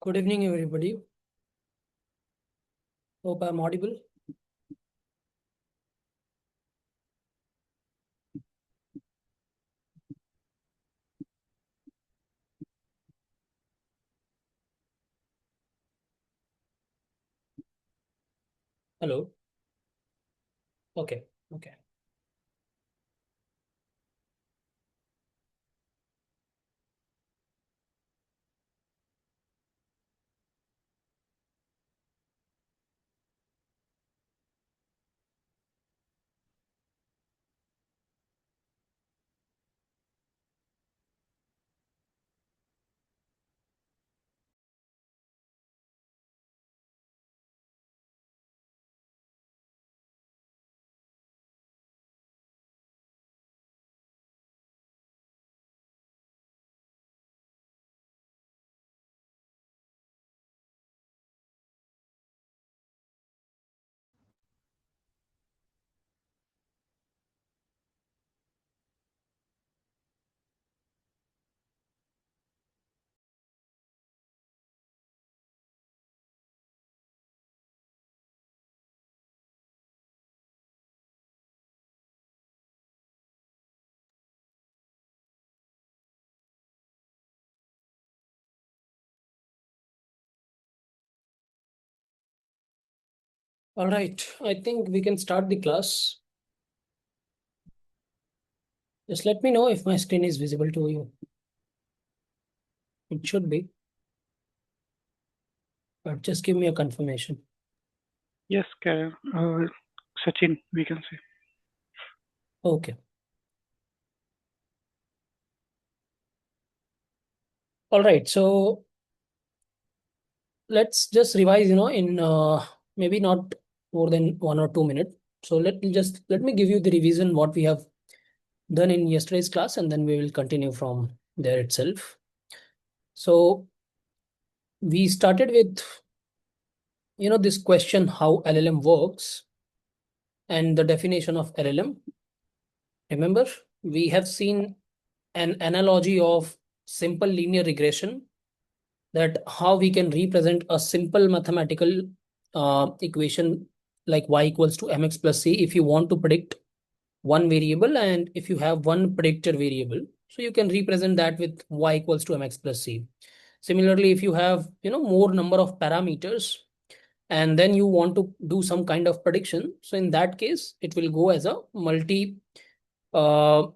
Good evening, everybody. Hope I'm audible. Hello. Okay. Okay. All right. I think we can start the class. Just let me know if my screen is visible to you. It should be, but just give me a confirmation. Yes, Sachin, we can say. Okay. All right. So let's just revise, in maybe not more than 1 or 2 minutes. So let me give you the revision what we have done in yesterday's class, and then we will continue from there itself. So we started with this question how LLM works and the definition of LLM. Remember, we have seen an analogy of simple linear regression, that how we can represent a simple mathematical equation like y equals to mx plus c if you want to predict one variable, and if you have one predictor variable, so you can represent that with y equals to mx plus c. Similarly, if you have more number of parameters and then you want to do some kind of prediction, so in that case it will go as a uh,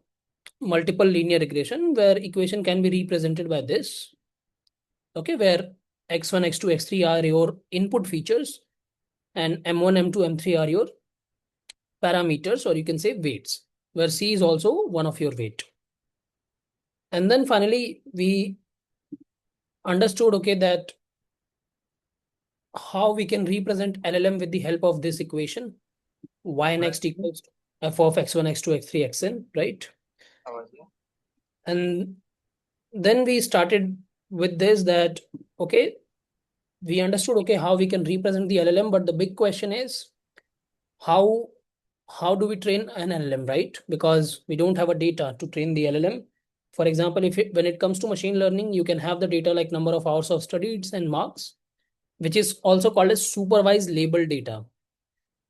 multiple linear regression, where equation can be represented by this. Okay, where x1 x2 x3 are your input features, and m1 m2 m3 are your parameters, or you can say weights, where c is also one of your weight. And then finally we understood, okay, that how we can represent LLM with the help of this equation, y next equals to f of x1 x2 x3 xn, right? And then we started with this, that okay, we understood, okay, how we can represent the LLM, but the big question is how how do we train an LLM, right? Because we don't have a data to train the LLM. For example, when it comes to machine learning, you can have the data like number of hours of studies and marks, which is also called as supervised label data.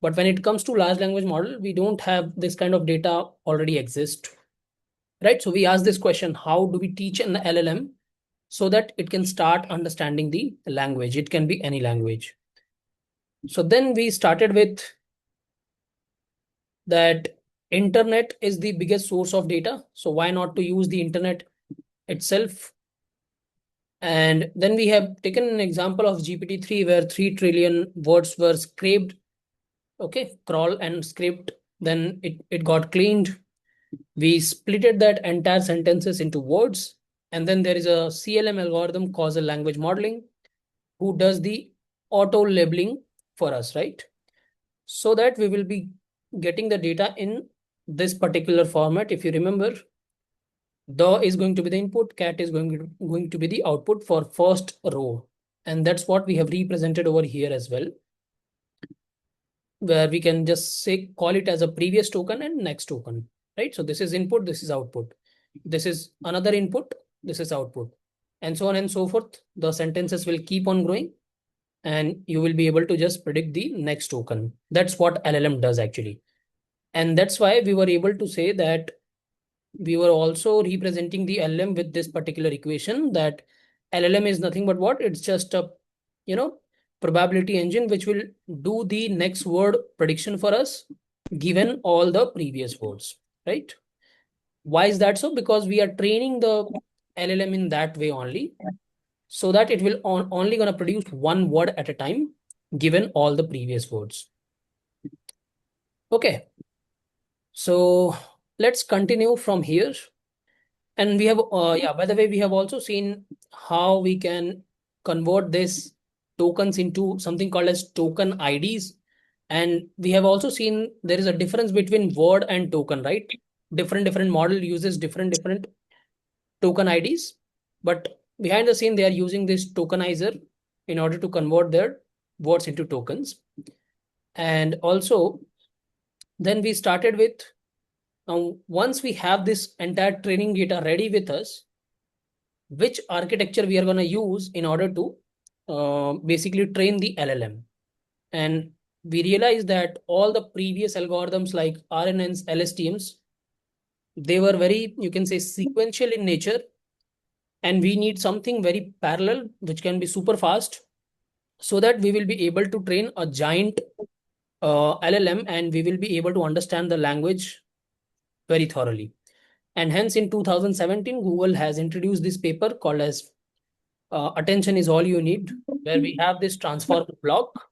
But when it comes to large language model, we don't have this kind of data already exist, right? So we ask this question, how do we teach an LLM so that it can start understanding the language? It can be any language. So then we started with that internet is the biggest source of data. So why not to use the internet itself? And then we have taken an example of GPT-3 where 3 trillion words were scraped, okay, crawl and scraped. Then it got cleaned. We splitted that entire sentences into words. And then there is a CLM algorithm, causal language modeling, who does the auto labeling for us, right? So that we will be getting the data in this particular format. If you remember, the is going to be the input, cat is going to be the output for first row. And that's what we have represented over here as well, where we can just say call it as a previous token and next token, right? So this is input, this is output, this is another input, this is output. and so on and so forth. The sentences will keep on growing, and you will be able to just predict the next token. That's what LLM does actually. And that's why we were able to say that we were also representing the LLM with this particular equation, that LLM is nothing but what? It's just a, you know, probability engine which will do the next word prediction for us given all the previous words, right? Why is that so? Because we are training the LLM in that way only, so that it will only going to produce one word at a time given all the previous words. Okay, so let's continue from here. And we have, yeah, by the way, we have also seen how we can convert this tokens into something called as token IDs. And we have also seen there is a difference between word and token, right? Different model uses different token IDs, but behind the scene, they are using this tokenizer in order to convert their words into tokens. And also, then we started with, now once we have this entire training data ready with us, which architecture we are going to use in order to basically train the LLM. And we realized that all the previous algorithms like RNNs, LSTMs, they were very, you can say, sequential in nature. And we need something very parallel, which can be super fast, so that we will be able to train a giant LLM and we will be able to understand the language very thoroughly. And hence, in 2017, Google has introduced this paper called as Attention is All You Need, where we have this transformer block.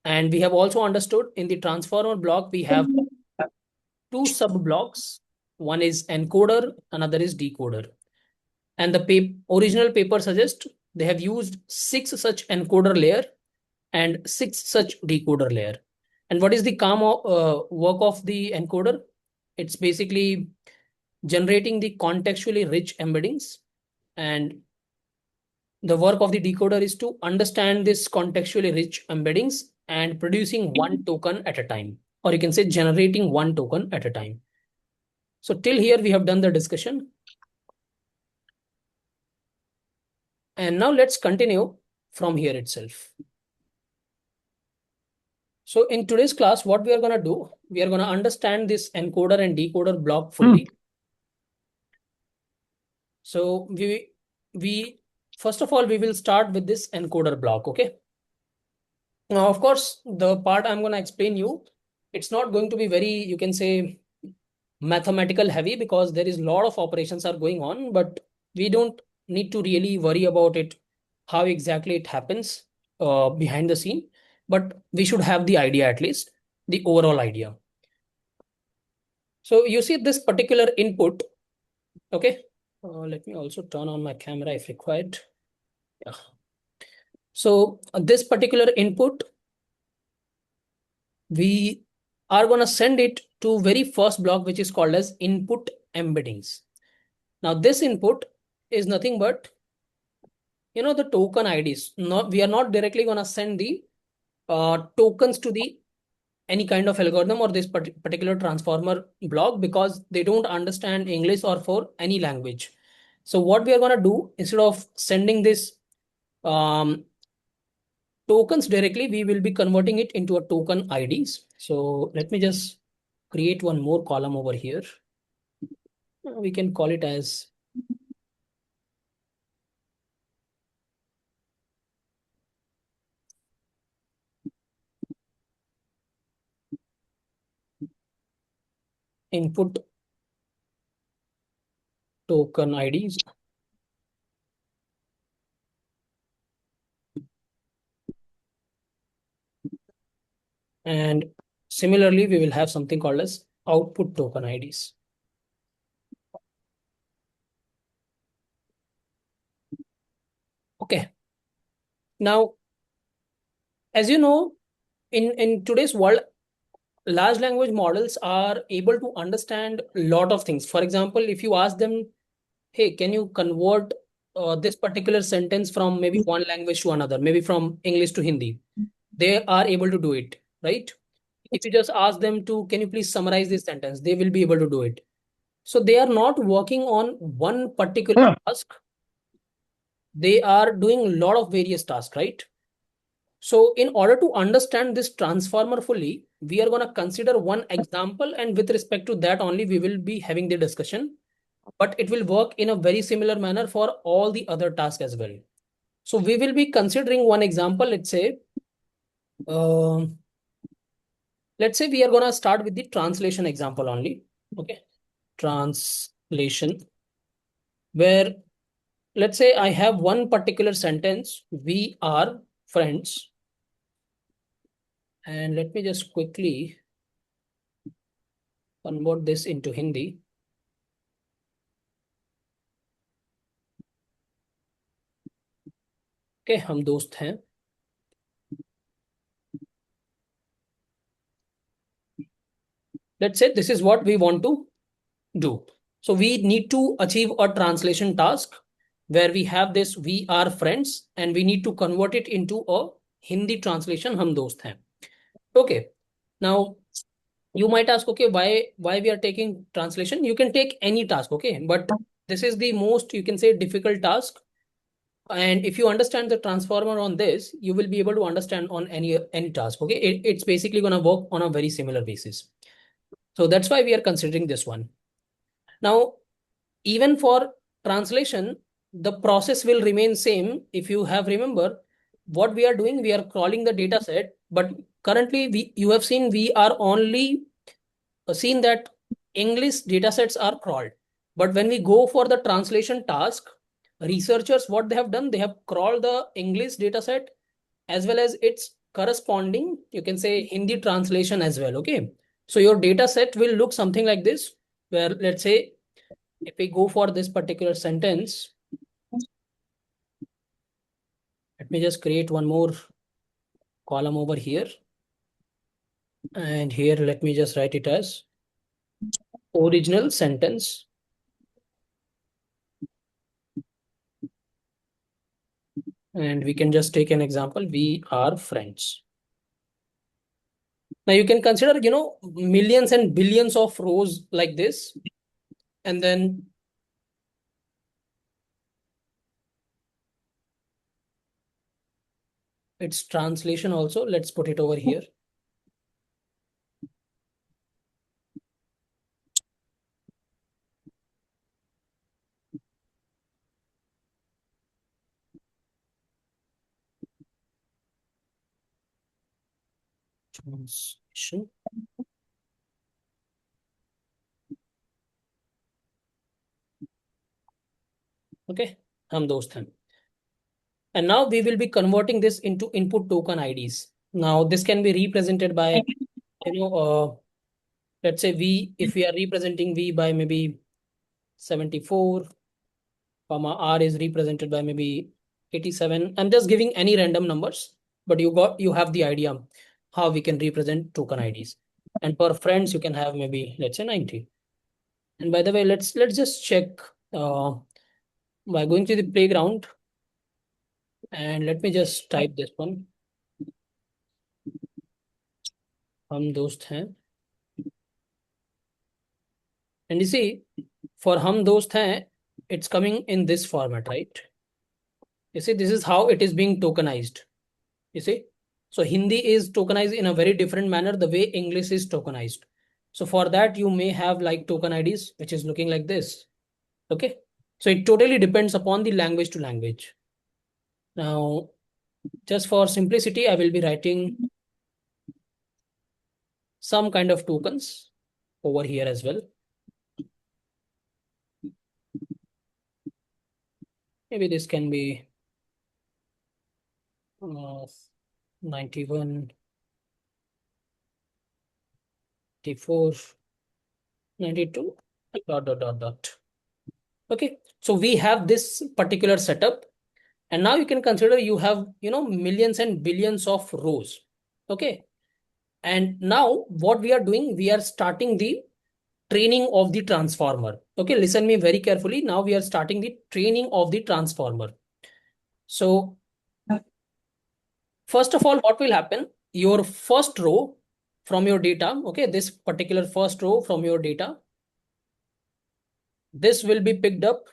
And we have also understood in the transformer block, we have two sub blocks. One is encoder, another is decoder. And the original paper suggests they have used 6 such encoder layer and 6 such decoder layer. And what is the work of the encoder? It's basically generating the contextually rich embeddings, and the work of the decoder is to understand this contextually rich embeddings and producing one token at a time, or you can say generating one token at a time. So till here we have done the discussion. And now let's continue from here itself. So in today's class, what we are going to do, we are going to understand this encoder and decoder block fully. So we first of all, we will start with this encoder block, okay? Now, of course, the part I'm going to explain you, it's not going to be very, you can say, mathematical heavy, because there is a lot of operations are going on, but we don't need to really worry about it, how exactly it happens behind the scene. But we should have the idea, at least the overall idea. So you see this particular input, okay? Let me also turn on my camera if required. Yeah. So this particular input, we are going to send it to very first block, which is called as input embeddings. Now this input is nothing but, the token IDs. We are not directly going to send the tokens to the any kind of algorithm or this particular transformer block, because they don't understand English or for any language. So what we are going to do, instead of sending this tokens directly, we will be converting it into a token IDs. So let me just create one more column over here. We can call it as input token IDs. And similarly, we will have something called as output token IDs. Okay. Now, as you know, in today's world, large language models are able to understand a lot of things. For example, if you ask them, hey, can you convert this particular sentence from maybe one language to another, maybe from English to Hindi, they are able to do it, right? If you just ask them to, can you please summarize this sentence, they will be able to do it. So they are not working on one particular task. they are doing a lot of various tasks, right? So in order to understand this transformer fully, we are going to consider one example, and with respect to that only, we will be having the discussion. But it will work in a very similar manner for all the other tasks as well. So we will be considering one example. Um let's say we are going to start with the translation example only. Okay, translation, where let's say I have one particular sentence, we are friends. And let me just quickly convert this into Hindi. Okay, हम दोस्त हैं. Let's say this is what we want to do. So we need to achieve a translation task where we have this we are friends and we need to convert it into a Hindi translation हम दोस्त हैं. Okay. Now you might ask, okay, why we are taking translation? You can take any task, okay? But this is the most, you can say, difficult task. And if you understand the transformer on this, you will be able to understand on any task. Okay, it's basically going to work on a very similar basis. So that's why we are considering this one. Now, even for translation, the process will remain same. If you have remember what we are doing, we are crawling the data set, but currently you have seen we are only seen that English datasets are crawled. But when we go for the translation task, researchers, what they have done, they have crawled the English dataset as well as its corresponding, you can say, Hindi translation as well. Okay. So your data set will look something like this, where let's say if we go for this particular sentence, let me just create one more column over here. And here, let me just write it as original sentence. And we can just take an example. We are friends. Now you can consider, millions and billions of rows like this. And then its translation also. Let's put it over here. Translation. Okay, हम दोस्त हैं. And now we will be converting this into input token IDs. Now this can be represented by, let's say if we are representing V by maybe 74, comma R is represented by maybe 87. I'm just giving any random numbers, but you have the idea how we can represent token IDs. And per friends, you can have maybe, let's say, 90. And by the way, let's just check by going to the playground. And let me just type this one. हम दोस्त हैं. And you see, for हम दोस्त हैं, it's coming in this format, right? You see, this is how it is being tokenized. You see, so Hindi is tokenized in a very different manner the way English is tokenized. So for that, you may have like token IDs, which is looking like this. Okay. So it totally depends upon the language to language. Now, just for simplicity, I will be writing some kind of tokens over here as well. Maybe this can be 91, 94, 92, dot. Okay, so we have this particular setup, and now you can consider you have millions and billions of rows. Okay, and now what we are doing, we are starting the training of the transformer. Okay, listen me very carefully. Now we are starting the training of the transformer. So first of all, what will happen? Your first row from your data, okay, this particular first row from your data, this will be picked up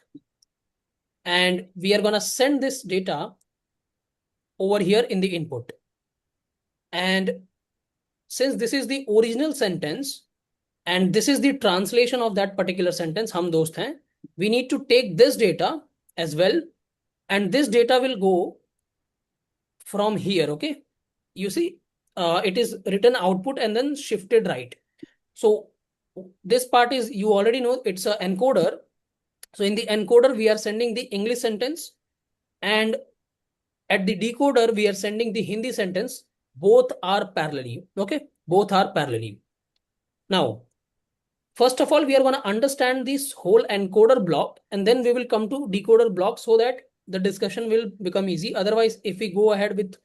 and we are going to send this data over here in the input. And since this is the original sentence and this is the translation of that particular sentence, hum dost hain, we need to take this data as well, and this data will go from here. Okay, you see, it is written output and then shifted right. So this part is, you already know, it's a encoder. So in the encoder we are sending the English sentence, and at the decoder we are sending the Hindi sentence. Both are parallelly. Okay, both are parallelly. Now first of all, we are going to understand this whole encoder block, and then we will come to decoder block so that the discussion will become easy. Otherwise, if we go ahead with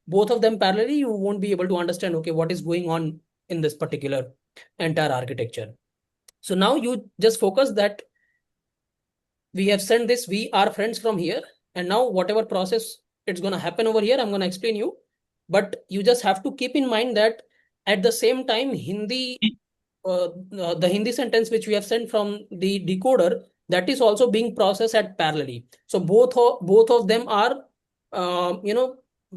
both of them parallelly, you won't be able to understand, okay, what is going on in this particular entire architecture. So now you just focus that we have sent this we are friends from here, and now whatever process it's going to happen over here, I'm going to explain you. But you just have to keep in mind that at the same time, the Hindi sentence which we have sent from the decoder, that is also being processed at parallelly. So both of them are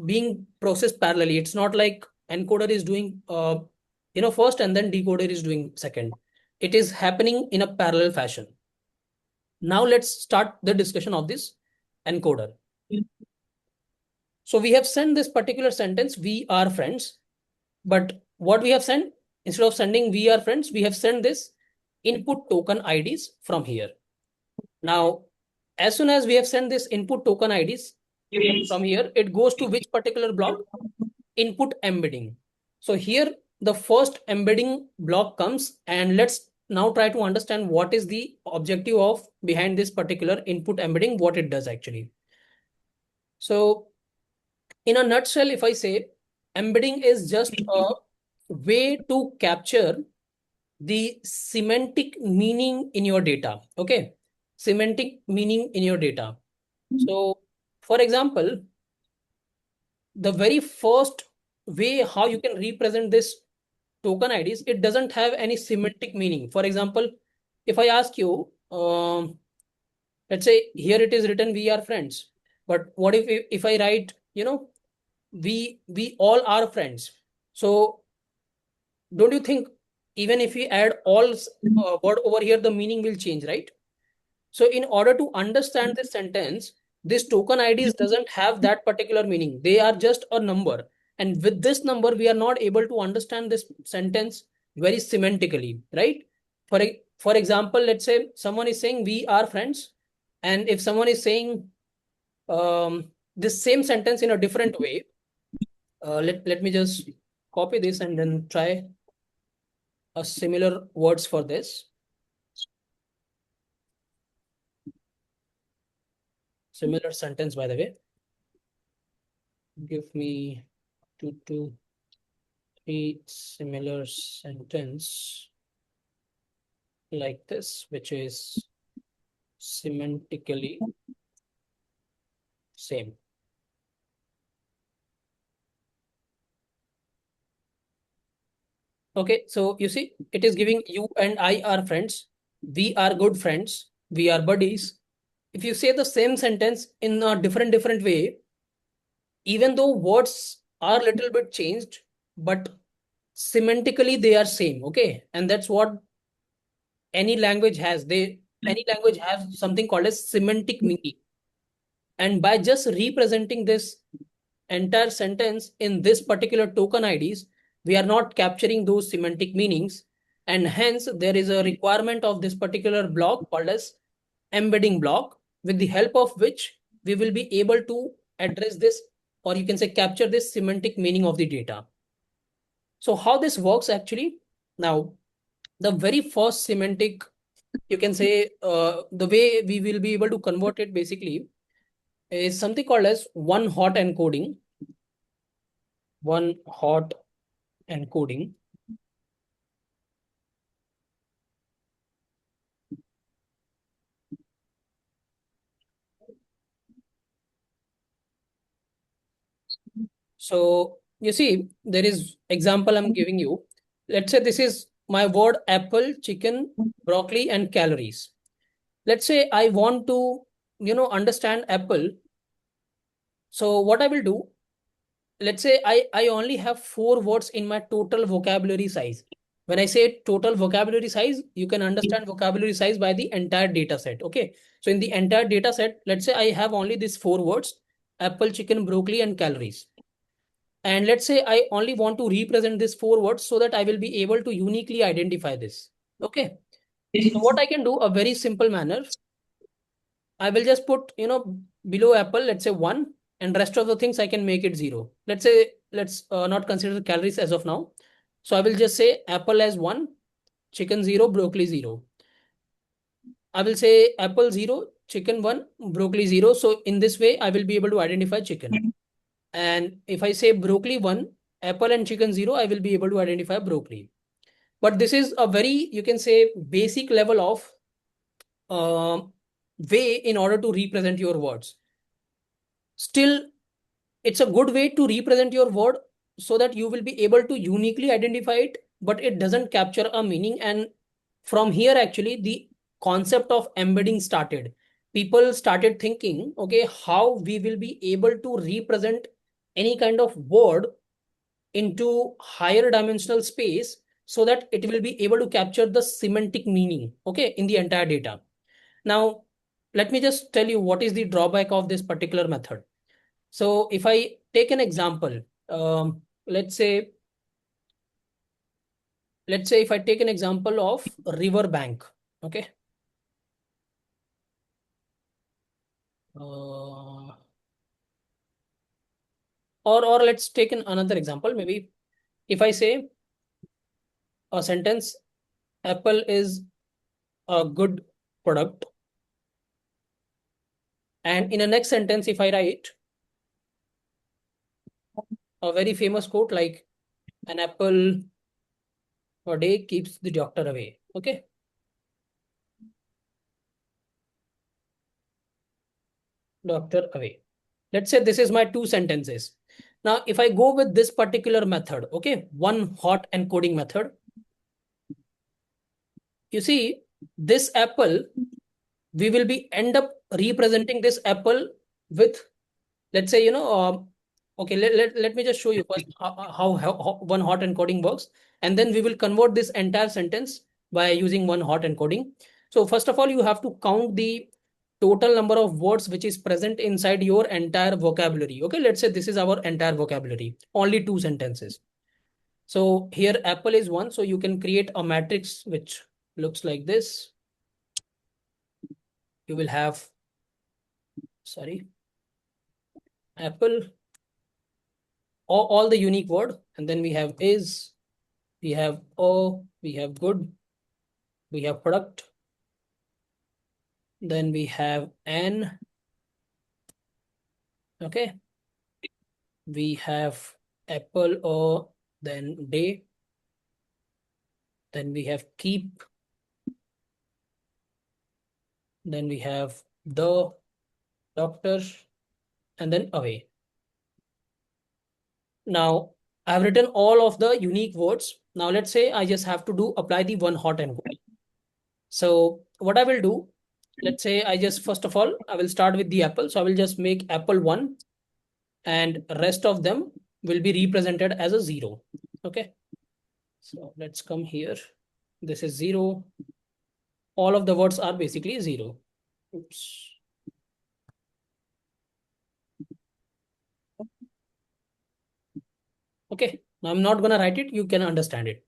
being processed parallelly. It's not like encoder is doing first and then decoder is doing second. It is happening in a parallel fashion. Now let's start the discussion of this encoder. So we have sent this particular sentence, we are friends, but what we have sent, instead of sending we are friends, we have sent this input token IDs from here. Now, as soon as we have sent this input token IDs from here, it goes to which particular block? Input embedding. So here the first embedding block comes, and let's now try to understand what is the objective of behind this particular input embedding, what it does actually. So in a nutshell, if I say, embedding is just a way to capture the semantic meaning in your data. Okay, semantic meaning in your data. So for example, the very first way how you can represent this token IDs, it doesn't have any semantic meaning. For example, if I ask you, let's say here it is written we are friends, but what if I write, we all are friends? So don't you think even if we add all word over here, the meaning will change, right? So in order to understand this sentence, this token IDs doesn't have that particular meaning. They are just a number. And with this number, we are not able to understand this sentence very semantically, right? For example, let's say someone is saying we are friends. And if someone is saying this same sentence in a different way, let me just copy this and then try a similar words for this. Similar sentence, by the way. Give me two, three similar sentence like this, which is semantically same. Okay, so you see, it is giving you and I are friends. We are good friends. We are buddies. If you say the same sentence in a different way, even though words are a little bit changed, but semantically they are same. Okay, and that's what any language has. Any language has something called as semantic meaning. And by just representing this entire sentence in this particular token IDs, we are not capturing those semantic meanings. And hence, there is a requirement of this particular block called as embedding block, with the help of which we will be able to address this, or you can say capture this semantic meaning of the data. So how this works actually? Now, the very first semantic, you can say, the way we will be able to convert it basically is something called as one hot encoding. One hot encoding. So you see, there is example I'm giving you. Let's say this is my word apple, chicken, broccoli, and calories. Let's say I want to understand Apple, so what I will do, let's say I only have 4 words in my total vocabulary size. When I say total vocabulary size, you can understand vocabulary size by the entire data set. Okay. So in the entire data set, let's say I have only these 4 words: apple, chicken, broccoli, and calories. And let's say I only want to represent these 4 words so that I will be able to uniquely identify this. Okay. So what I can do, a very simple manner, I will just put, below apple, let's say 1, and rest of the things I can make it 0. Let's say, let's not consider calories as of now. So I will just say apple as 1, chicken 0, broccoli 0. I will say apple 0, chicken 1, broccoli 0. So in this way, I will be able to identify chicken. And if I say broccoli 1, apple and chicken 0, I will be able to identify broccoli. But this is a very, you can say, basic level of uh, way in order to represent your words. Still, it's a good way to represent your word so that you will be able to uniquely identify it, but it doesn't capture a meaning. And from here, actually, the concept of embedding started. People started thinking, okay, how we will be able to represent any kind of word into higher dimensional space so that it will be able to capture the semantic meaning, okay, in the entire data. Now, let me just tell you what is the drawback of this particular method. So if I take an example, let's say, if I take an example of river bank, okay. Uh, or let's take another example. Maybe if I say a sentence, Apple is a good product, and in the next sentence, if I write a very famous quote like an apple a day keeps the doctor away, okay, doctor away. Let's say this is my 2 sentences. Now, if I go with this particular method, okay, one hot encoding method, you see this apple, we will be end up representing this apple with, let's say, okay, let me just show you first how one hot encoding works. And then we will convert this entire sentence by using one hot encoding. So first of all, you have to count the total number of words which is present inside your entire vocabulary. Okay, let's say this is our entire vocabulary, only 2 sentences. So here apple is 1, so you can create a matrix which looks like this. You will have, sorry, apple, all the unique word, and then we have is, we have o, we have good, we have product, then we have an, okay, we have apple or then day, then we have keep, then we have the doctor, and then away. Now I've written all of the unique words. Now let's say I just have to do apply the one hot encoding. So what I will do, let's say I just first of all I will start with the apple. So I will just make apple 1, and rest of them will be represented as a 0. Okay. So let's come here. This is 0. All of the words are basically 0. Oops. Okay. Now I'm not going to write it. You can understand it.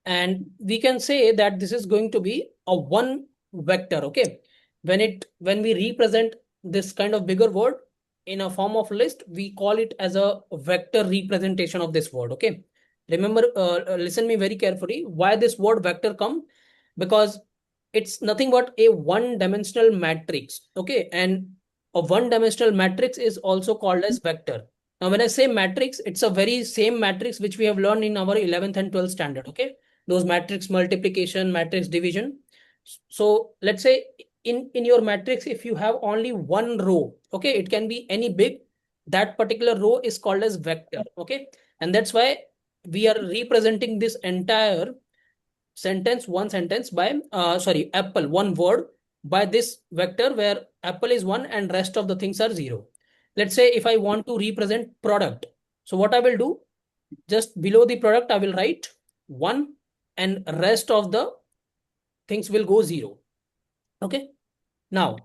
And we can say that this is going to be a one vector. Okay. When we represent this kind of bigger word in a form of list, we call it as a vector representation of this word. Okay. Remember, listen me very carefully. Why this word vector come? Because it's nothing but a one-dimensional matrix. Okay. And a one-dimensional matrix is also called as vector. Now, when I say matrix, it's a very same matrix which we have learned in our 11th and 12th standard. Okay. Those matrix multiplication, matrix division. So let's say in your matrix, if you have only one row, okay, it can be any big, that particular row is called as vector. Okay. And that's why we are representing this entire sentence, one sentence by, sorry, apple, one word by this vector where apple is 1 and rest of the things are 0. Let's say if I want to represent product, so what I will do, just below the product I will write 1 and rest of the things will go 0. Okay. Now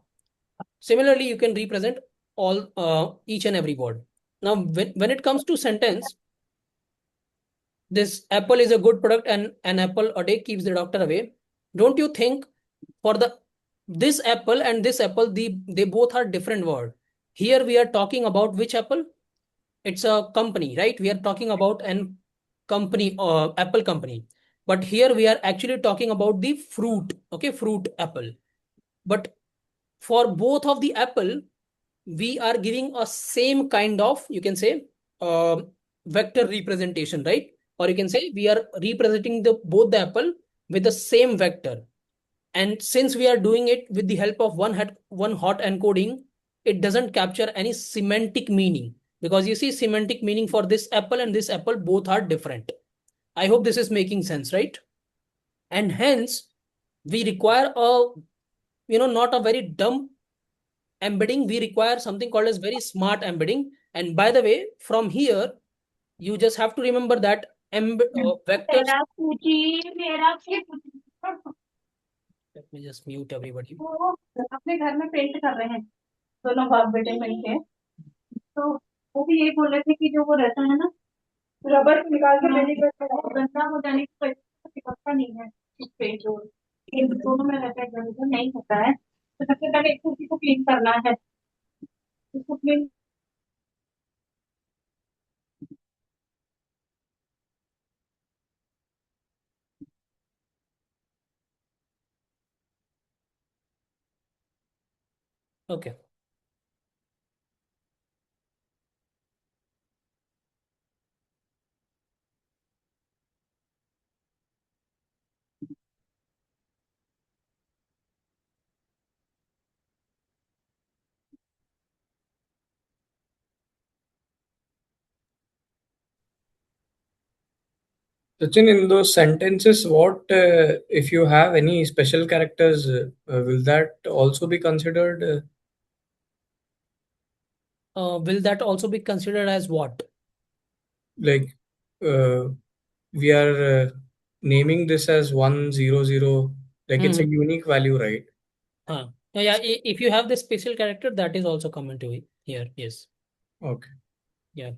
similarly you can represent all each and every word. Now when it comes to sentence, this apple is a good product and an apple a day keeps the doctor away. Don't you think for the this apple and this apple, they both are different word. Here we are talking about which apple? It's a company, right? We are talking about an company, apple company. But here we are actually talking about the fruit. Okay, fruit apple. But for both of the apple, we are giving a same kind of, you can say, uh, vector representation, right? Or you can say we are representing the both the apple with the same vector. And since we are doing it with the help of one hot encoding, it doesn't capture any semantic meaning, because you see semantic meaning for this apple and this apple both are different. I hope this is making sense, right? And hence we require a, not a very dumb embedding. We require something called as very smart embedding. And by the way, from here you just have to remember that vectors. Let me just mute everybody. वो अपने घर में paint कर रहे हैं, दोनों बाप बेटे मिलके। तो वो भी यही बोल रहे थे कि जो वो रहता है ना, रबर निकाल के पेंटिंग करते हैं, गंदा हो जाने की कोई चिपकता नहीं है इस पे, जो इन दोनों में रहता है, गंदा नहीं होता है। तो सबसे पहले एक कुर्सी को क्लीन करना है, उसको clean. Okay. Sachin, in those sentences, what if you have any special characters, will that also be considered? Will that also be considered as what? Like uh, we are naming this as 100, like it's a Mm-hmm. unique value, right? Yeah, if you have the special character, that is also coming to it here. Yes. Okay. Yeah.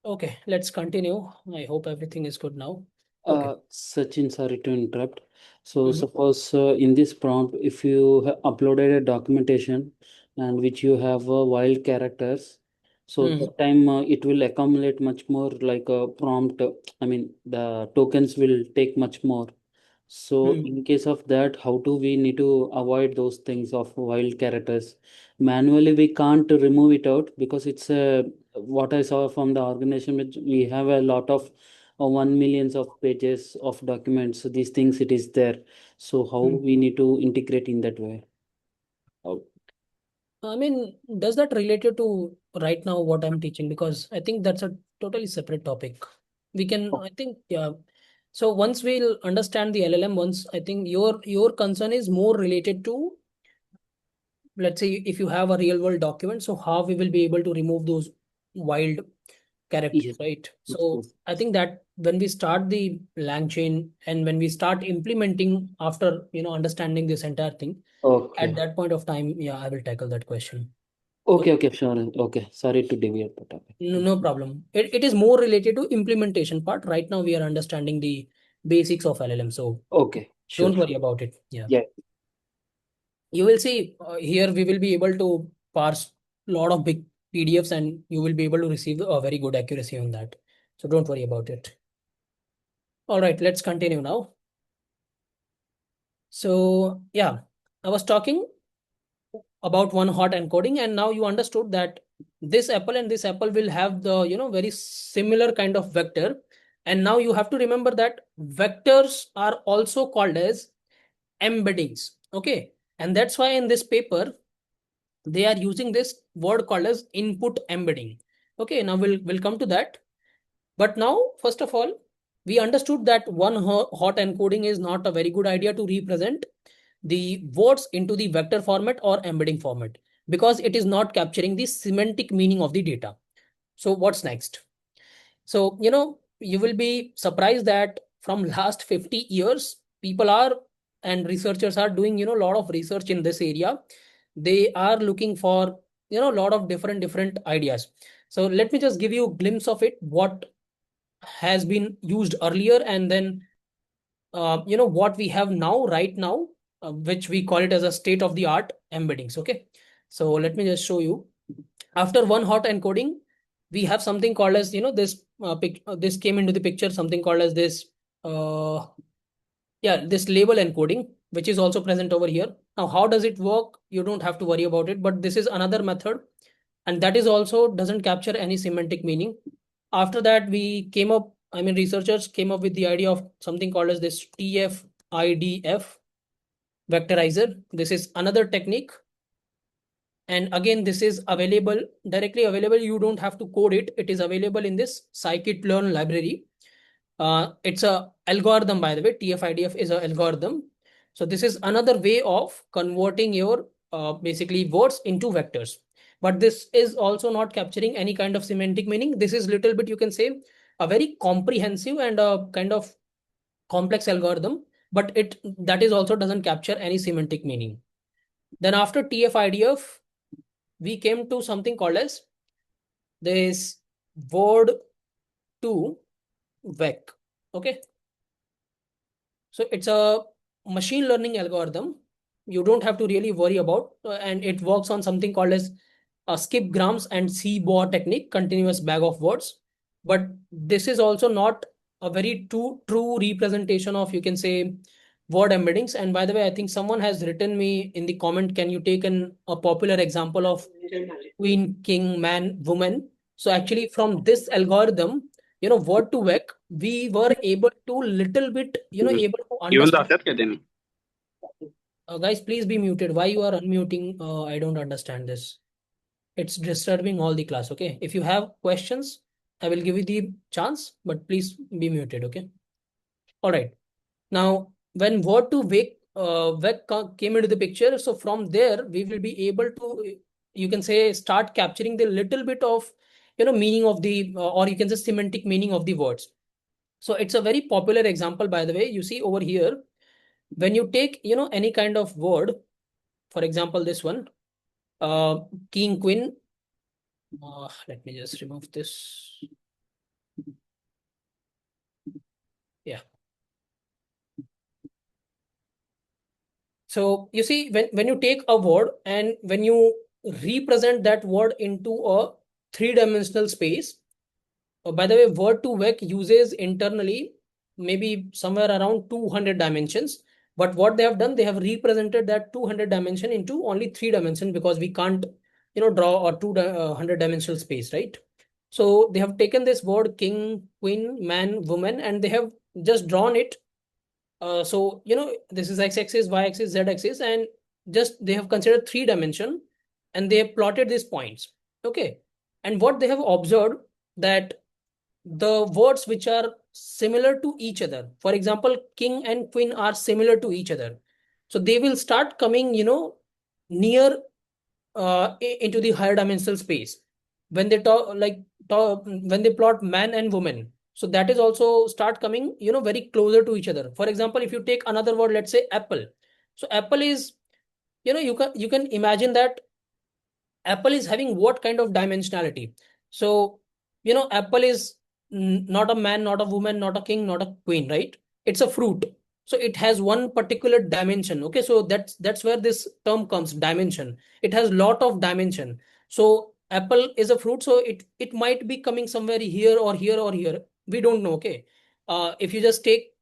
Okay, let's continue. I hope everything is good now. Okay. Sachin, sorry to interrupt. So Mhm. suppose in this prompt, if you uploaded a documentation and which you have wild characters, so Mhm. that time it will accumulate much more like a prompt. I mean, the tokens will take much more. So Mhm. in case of that, how do we need to avoid those things of wild characters? Manually, we can't remove it out because it's what I saw from the organization, which we have a lot of 1 millions of pages of documents. So these things it is there. So how Mhm. we need to integrate in that way? How- I mean, does that relate you to right now what I'm teaching? Because I think that's a totally separate topic. We can, I think, yeah. So once we'll understand the LLM, once I think your concern is more related to, let's say, if you have a real world document, so how we will be able to remove those wild characters, Yes, right? yes, So yes. I think that when we start the lang chain and when we start implementing after understanding this entire thing, at Okay. that point of time, yeah, I will tackle that question. Okay, Okay. okay, sure. Okay. Sorry to deviate the topic. No, no problem. It is more related to implementation part. Right now we are understanding the basics of LLM, so Okay, sure. don't worry about it. Yeah, Yeah. you will see here we will be able to parse a lot of big PDFs and you will be able to receive a very good accuracy on that. So don't worry about it. All right, let's continue now. So yeah, I was talking about one hot encoding, and now you understood that this apple and this apple will have the very similar kind of vector. And now you have to remember that vectors are also called as embeddings. Okay, and that's why in this paper they are using this word called as input embedding. Okay, now we'll come to that. But now first of all, we understood that one hot encoding is not a very good idea to represent the words into the vector format or embedding format, because it is not capturing the semantic meaning of the data. So what's next? So, you will be surprised that from last 50 years, people are and researchers are doing, a lot of research in this area. They are looking for, a lot of different ideas. So let me just give you a glimpse of it, what has been used earlier, and then, what we have now, right now, which we call it as a state of the art embeddings. Okay. So let me just show you. After one hot encoding, we have something called as, this came into the picture, something called as this, uh, this label encoding, which is also present over here. Now, how does it work? You don't have to worry about it, but this is another method, and that is also doesn't capture any semantic meaning. After that, researchers came up with the idea of something called as this TF-IDF vectorizer. This is another technique, and again, this is available, directly available. You don't have to code it. It is available in this scikit-learn library. It's a algorithm, by the way. TF-IDF is an algorithm. So this is another way of converting your basically words into vectors. But this is also not capturing any kind of semantic meaning. This is little bit, you can say, a very comprehensive and a kind of complex algorithm, but it that is also doesn't capture any semantic meaning. Then after TF-IDF, we came to something called as this word to vec. Okay. So it's a machine learning algorithm. You don't have to really worry about, and it works on something called as a skip grams and CBOR technique, continuous bag of words. But this is also not a very true representation of, you can say, word embeddings. And by the way, I think someone has written me in the comment, can you take a popular example of queen, king, man, woman? So actually from this algorithm, word to vec, we were able to little bit, able to understand. Guys, please be muted. Why you are unmuting? I don't understand this. It's disturbing all the class. Okay. If you have questions, I will give you the chance, but please be muted. Okay. All right. Now, when word to vec came into the picture, so from there we will be able to, you can say, start capturing the little bit of, meaning of the, or you can say semantic meaning of the words. So it's a very popular example, by the way. You see over here, when you take, any kind of word, for example, this one, king, queen. Let me just remove this. Yeah. So you see, when you take a word and when you represent that word into a three-dimensional space, by the way, word to vec uses internally maybe somewhere around 200 dimensions. But what they have done, they have represented that 200 dimension into only 3 dimensions, because we can't, draw a 200 dimensional space, right? So they have taken this word king, queen, man, woman, and they have just drawn it. So, this is x-axis, y-axis, z-axis, and just they have considered 3 dimension, and they have plotted these points. Okay. And what they have observed, that the words which are similar to each other, for example, king and queen are similar to each other. So they will start coming, near into the higher dimensional space when they when they plot man and woman. So that is also start coming, very closer to each other. For example, if you take another word, let's say apple. So apple is, you can imagine that apple is having what kind of dimensionality. So, apple is not a man, not a woman, not a king, not a queen, right? It's a fruit. So it has one particular dimension. Okay. So that's where this term comes, dimension. It has lot of dimension. So apple is a fruit. So it might be coming somewhere here or here or here. We don't know. Okay. If you just take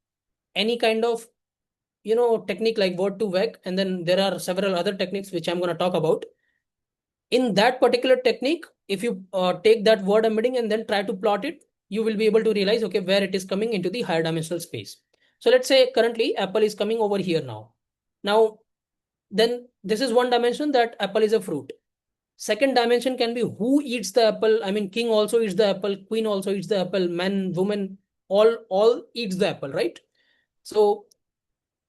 any kind of, technique like word to vec, and then there are several other techniques which I'm going to talk about. In that particular technique, if you take that word embedding and then try to plot it, you will be able to realize, okay, where it is coming into the higher dimensional space. So let's say currently apple is coming over here now. Now, then this is one dimension, that apple is a fruit. Second dimension can be who eats the apple. I mean, king also eats the apple, queen also eats the apple, man, woman, all eats the apple, right? So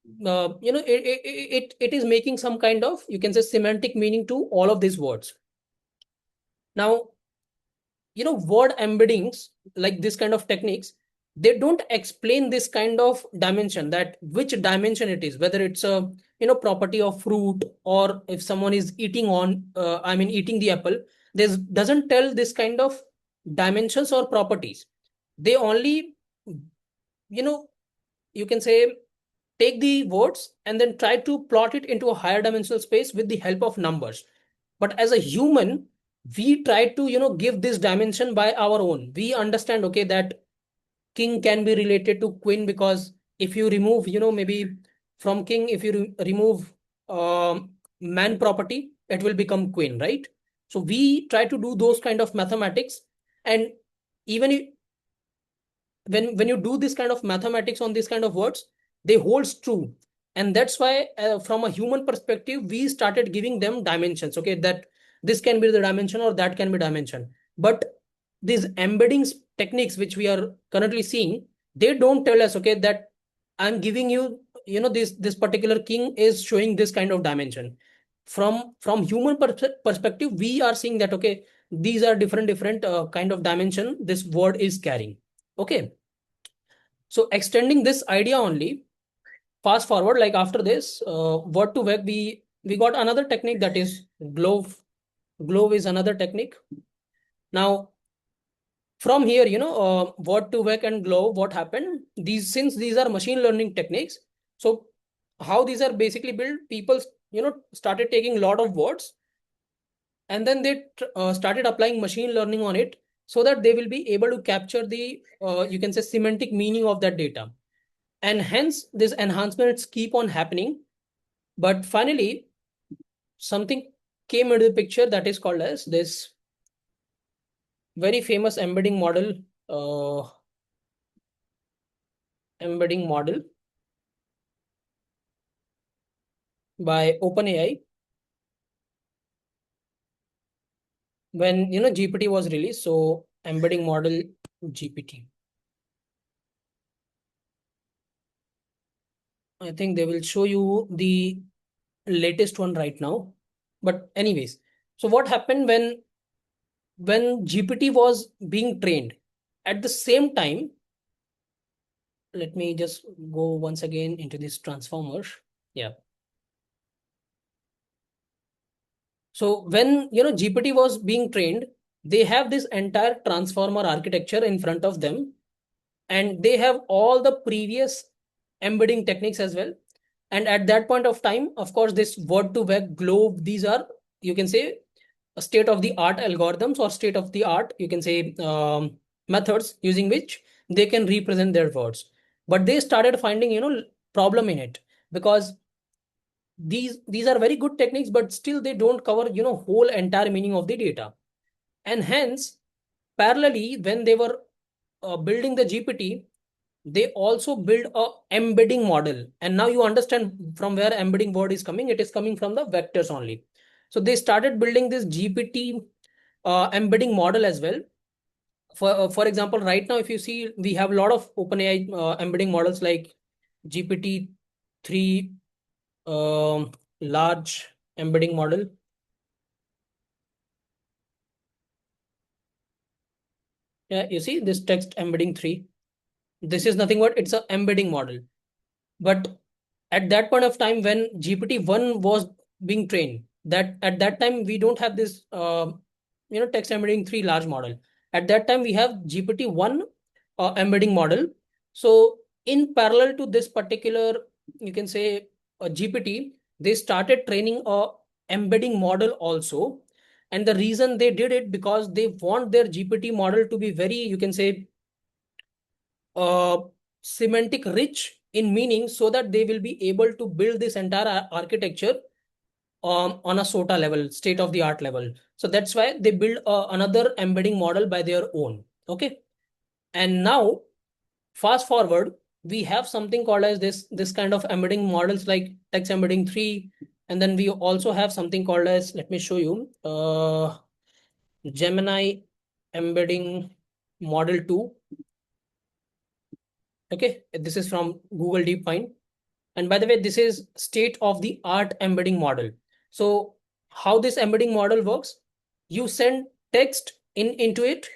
it is making some kind of, you can say, semantic meaning to all of these words. Now, word embeddings, like this kind of techniques, they don't explain this kind of dimension, that which dimension it is, whether it's a property of fruit, or if someone is eating eating the apple. This doesn't tell this kind of dimensions or properties. They only, you know you can say, take the words and then try to plot it into a higher dimensional space with the help of numbers. But as a human, we try to give this dimension by our own. We understand, okay, that king can be related to queen, because if you remove, maybe from king, if you remove man property, it will become queen, right? So we try to do those kind of mathematics. And even when you do this kind of mathematics on these kind of words, they holds true. And that's why, from a human perspective, we started giving them dimensions, okay, that this can be the dimension or that can be dimension. But these embedding techniques which we are currently seeing, they don't tell us, okay, that I'm giving you, this particular king is showing this kind of dimension. From human perspective, we are seeing that, okay, these are different kind of dimension this word is carrying. Okay. So extending this idea only, fast forward, like after this, word to web, we got another technique, that is glove. Glove is another technique. Now, from here, word to vec and glove, what happened? Since these are machine learning techniques, so how these are basically built, people, started taking a lot of words, and then they started applying machine learning on it, so that they will be able to capture the, you can say, semantic meaning of that data. And hence these enhancements keep on happening. But finally, something came into the picture, that is called as this very famous uh, embedding model by OpenAI. When GPT was released, so embedding model GPT, I think they will show you the latest one right now. But anyways, so what happened when GPT was being trained, at the same time, let me just go once again into this transformer. Yeah. So when GPT was being trained, they have this entire transformer architecture in front of them, and they have all the previous embedding techniques as well. And at that point of time, of course, this word to vec, globe, these are, you can say, state of the art algorithms, or state of the art, you can say, methods using which they can represent their words. But they started finding problem in it, because these are very good techniques, but still they don't cover whole entire meaning of the data. And hence, parallelly, when they were building the GPT, they also build a embedding model. And now you understand from where embedding word is coming. It is coming from the vectors only. So they started building this GPT embedding model as well. For example, right now, if you see, we have a lot of OpenAI embedding models like GPT-3 large embedding model. Yeah, you see this text embedding 3. This is nothing but it's a embedding model. But at that point of time, when GPT-1 was being trained, that at that time we don't have this text embedding 3 large model. At that time we have GPT-1 embedding model. So in parallel to this particular, you can say, GPT, they started training a embedding model also. And the reason they did it, because they want their GPT model to be very, you can say, uh, semantic rich in meaning, so that they will be able to build this entire architecture on a SOTA level, state of the art level. So that's why they build another embedding model by their own. Okay. And now, fast forward, we have something called as this kind of embedding models like text embedding 3. And then we also have something called as, let me show you, Gemini embedding model 2. Okay, this is from Google DeepMind. And by the way, this is state of the art embedding model. So how this embedding model works, you send text into it,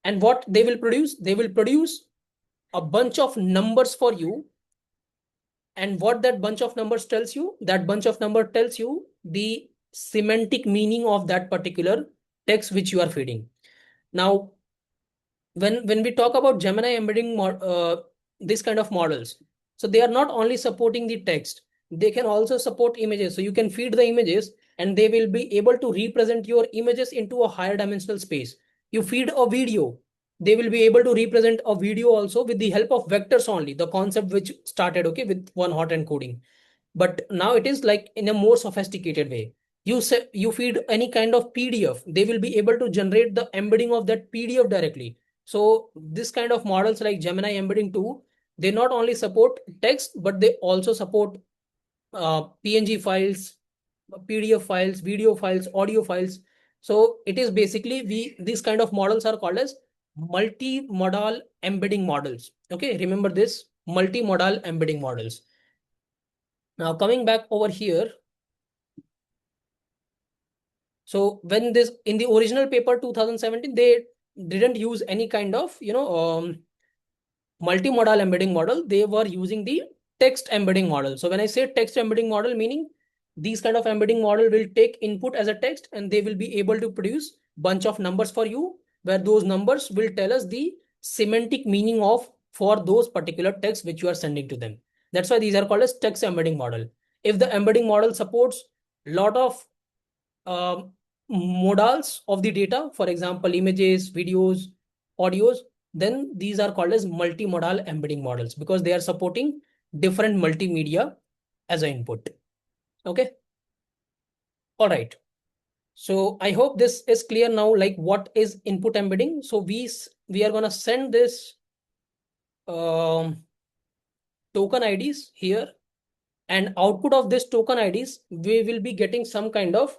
and what they will produce a bunch of numbers for you. And what that bunch of numbers tells you, that bunch of number tells you the semantic meaning of that particular text which you are feeding. Now, when we talk about Gemini embedding this kind of models, so they are not only supporting the text, they can also support images. So you can feed the images and they will be able to represent your images into a higher dimensional space. You feed a video, they will be able to represent a video also with the help of vectors only, the concept which started okay with one hot encoding. But now it is like in a more sophisticated way. You say you feed any kind of PDF, they will be able to generate the embedding of that PDF directly. So this kind of models like Gemini embedding 2, they not only support text, but they also support PNG files, PDF files, video files, audio files. So it is basically these kind of models are called as multimodal embedding models. Okay, remember this, multimodal embedding models. Now coming back over here. So when this in the original paper 2017, they didn't use any kind of multimodal embedding model. They were using the text embedding model. So when I say text embedding model, meaning these kind of embedding model will take input as a text and they will be able to produce bunch of numbers for you, where those numbers will tell us the semantic meaning of for those particular text which you are sending to them. That's why these are called as text embedding model. If the embedding model supports lot of modals of the data, for example, images, videos, audios, then these are called as multimodal embedding models because they are supporting different multimedia as an input. Okay. All right. So I hope this is clear now, like what is input embedding. So we are going to send this token IDs here, and output of this token IDs, we will be getting some kind of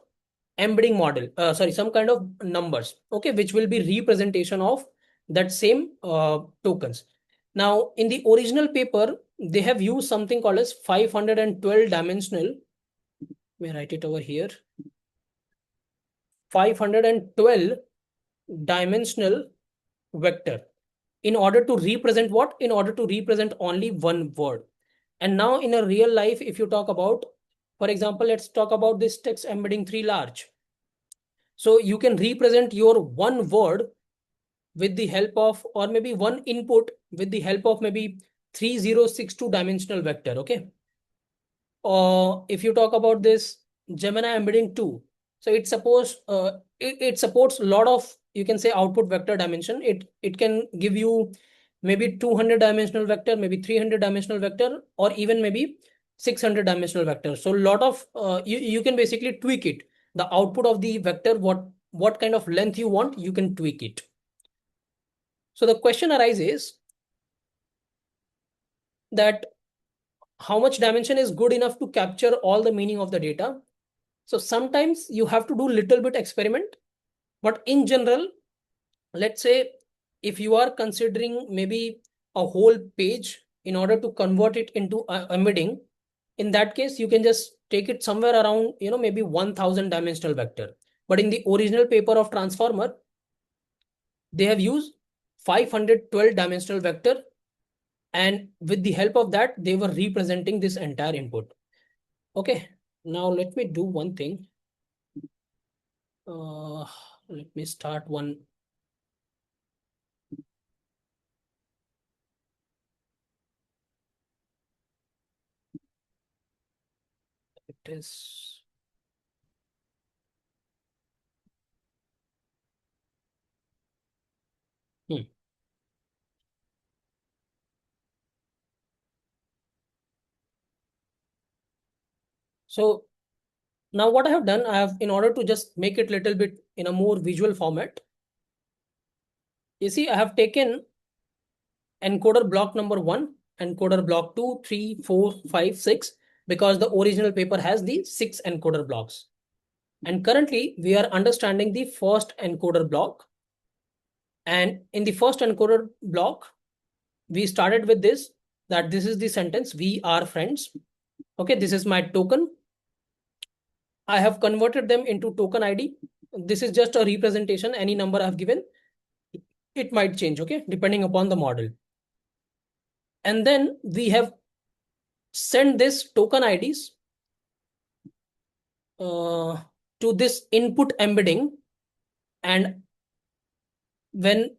embedding model, some kind of numbers, okay, which will be representation of that same tokens. Now, in the original paper, they have used something called as 512 dimensional. Let me write it over here. 512 dimensional vector in order to represent what? In order to represent only one word. And now in a real life, if you talk about, for example, let's talk about this text embedding 3 large. So you can represent your one word with the help of, or maybe one input with the help of maybe 3062 dimensional vector. Okay. Or if you talk about this Gemini embedding 2, so it supports it supports a lot of, you can say, output vector dimension. It can give you maybe 200 dimensional vector, maybe 300 dimensional vector, or even maybe 600 dimensional vector. So a lot of you can basically tweak it. The output of the vector, what kind of length you want, you can tweak it. So the question arises that how much dimension is good enough to capture all the meaning of the data. So sometimes you have to do little bit experiment, but in general, let's say if you are considering maybe a whole page in order to convert it into embedding, in that case, you can just take it somewhere around, maybe 1000 dimensional vector. But in the original paper of Transformer, they have used 512 dimensional vector. And with the help of that, they were representing this entire input. Okay, now let me do one thing. Let me start one. It is. So now what I have done, in order to just make it a little bit in a more visual format, you see, I have taken encoder block number 1, encoder block 2, 3, 4, 5, 6, because the original paper has the 6 encoder blocks. And currently we are understanding the first encoder block. And in the first encoder block, we started with this, that this is the sentence, we are friends. Okay, this is my token. I have converted them into token ID. This is just a representation. Any number I've given, it might change, okay, depending upon the model. And then we have sent this token IDs to this input embedding. And when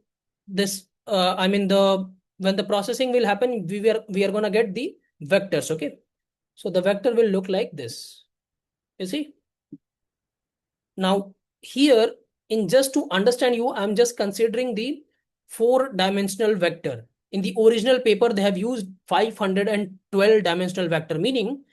this, when the processing will happen, we are gonna get the vectors, okay? So the vector will look like this, you see? Now here, in just to understand you, I'm just considering the 4-dimensional vector. In the original paper, they have used 512-dimensional vector, meaning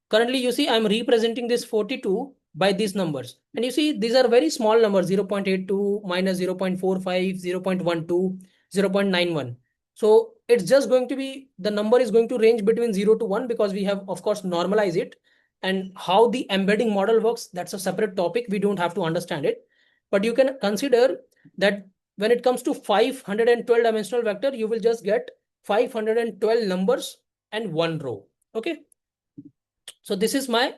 currently you see I'm representing this 42 by these numbers. And you see these are very small numbers, 0.82 minus 0.45, 0.12, 0.91. So it's just going to be, the number is going to range between 0 to 1 because we have, of course, normalized it. And how the embedding model works, that's a separate topic. We don't have to understand it. But you can consider that when it comes to 512 dimensional vector, you will just get 512 numbers and one row. Okay. So this is my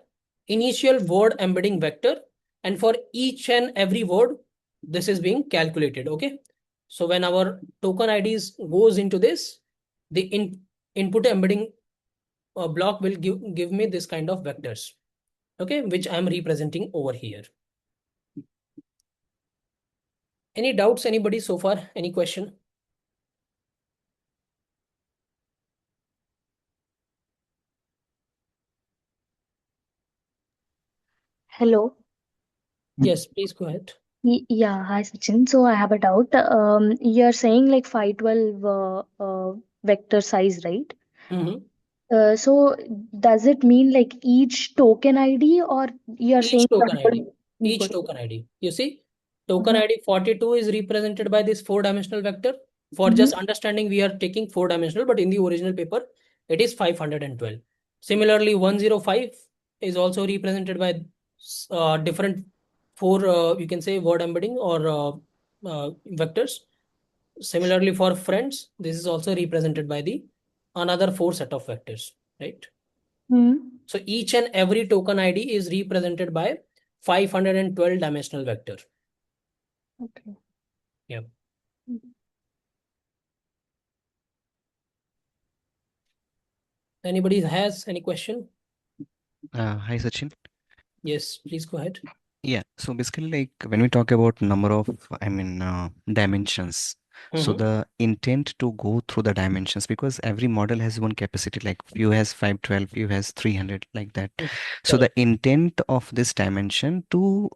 initial word embedding vector. And for each and every word, this is being calculated. Okay. So when our token IDs goes into this, the input embedding block will give me this kind of vectors. Okay. Which I'm representing over here. Any doubts, anybody so far? Any question? Hello. Yes, please go ahead. Yeah, hi Sachin. So I have a doubt. You're saying like 512 vector size, right? Mhm. So does it mean like each token ID, or you're Each saying token the ID. whole Each input? token ID. You see, token Mhm. ID 42 is represented by this 4-dimensional vector. For Mhm. just understanding, we are taking 4-dimensional, but in the original paper, it is 512. Similarly, 105 is also represented by different four, you can say, word embedding or vectors. Similarly, for friends, this is also represented by the another 4 set of vectors, right? Mhm. So each and every token ID is represented by 512 dimensional vector. Okay. Yeah. Mhm. Anybody has any question? Hi Sachin. Yes, please go ahead. Yeah, so basically, like when we talk about number of, dimensions, so Mhm. the intent to go through the dimensions because every model has one capacity, like few has 512, few has 300, like that. So the Correct. intent of this dimension to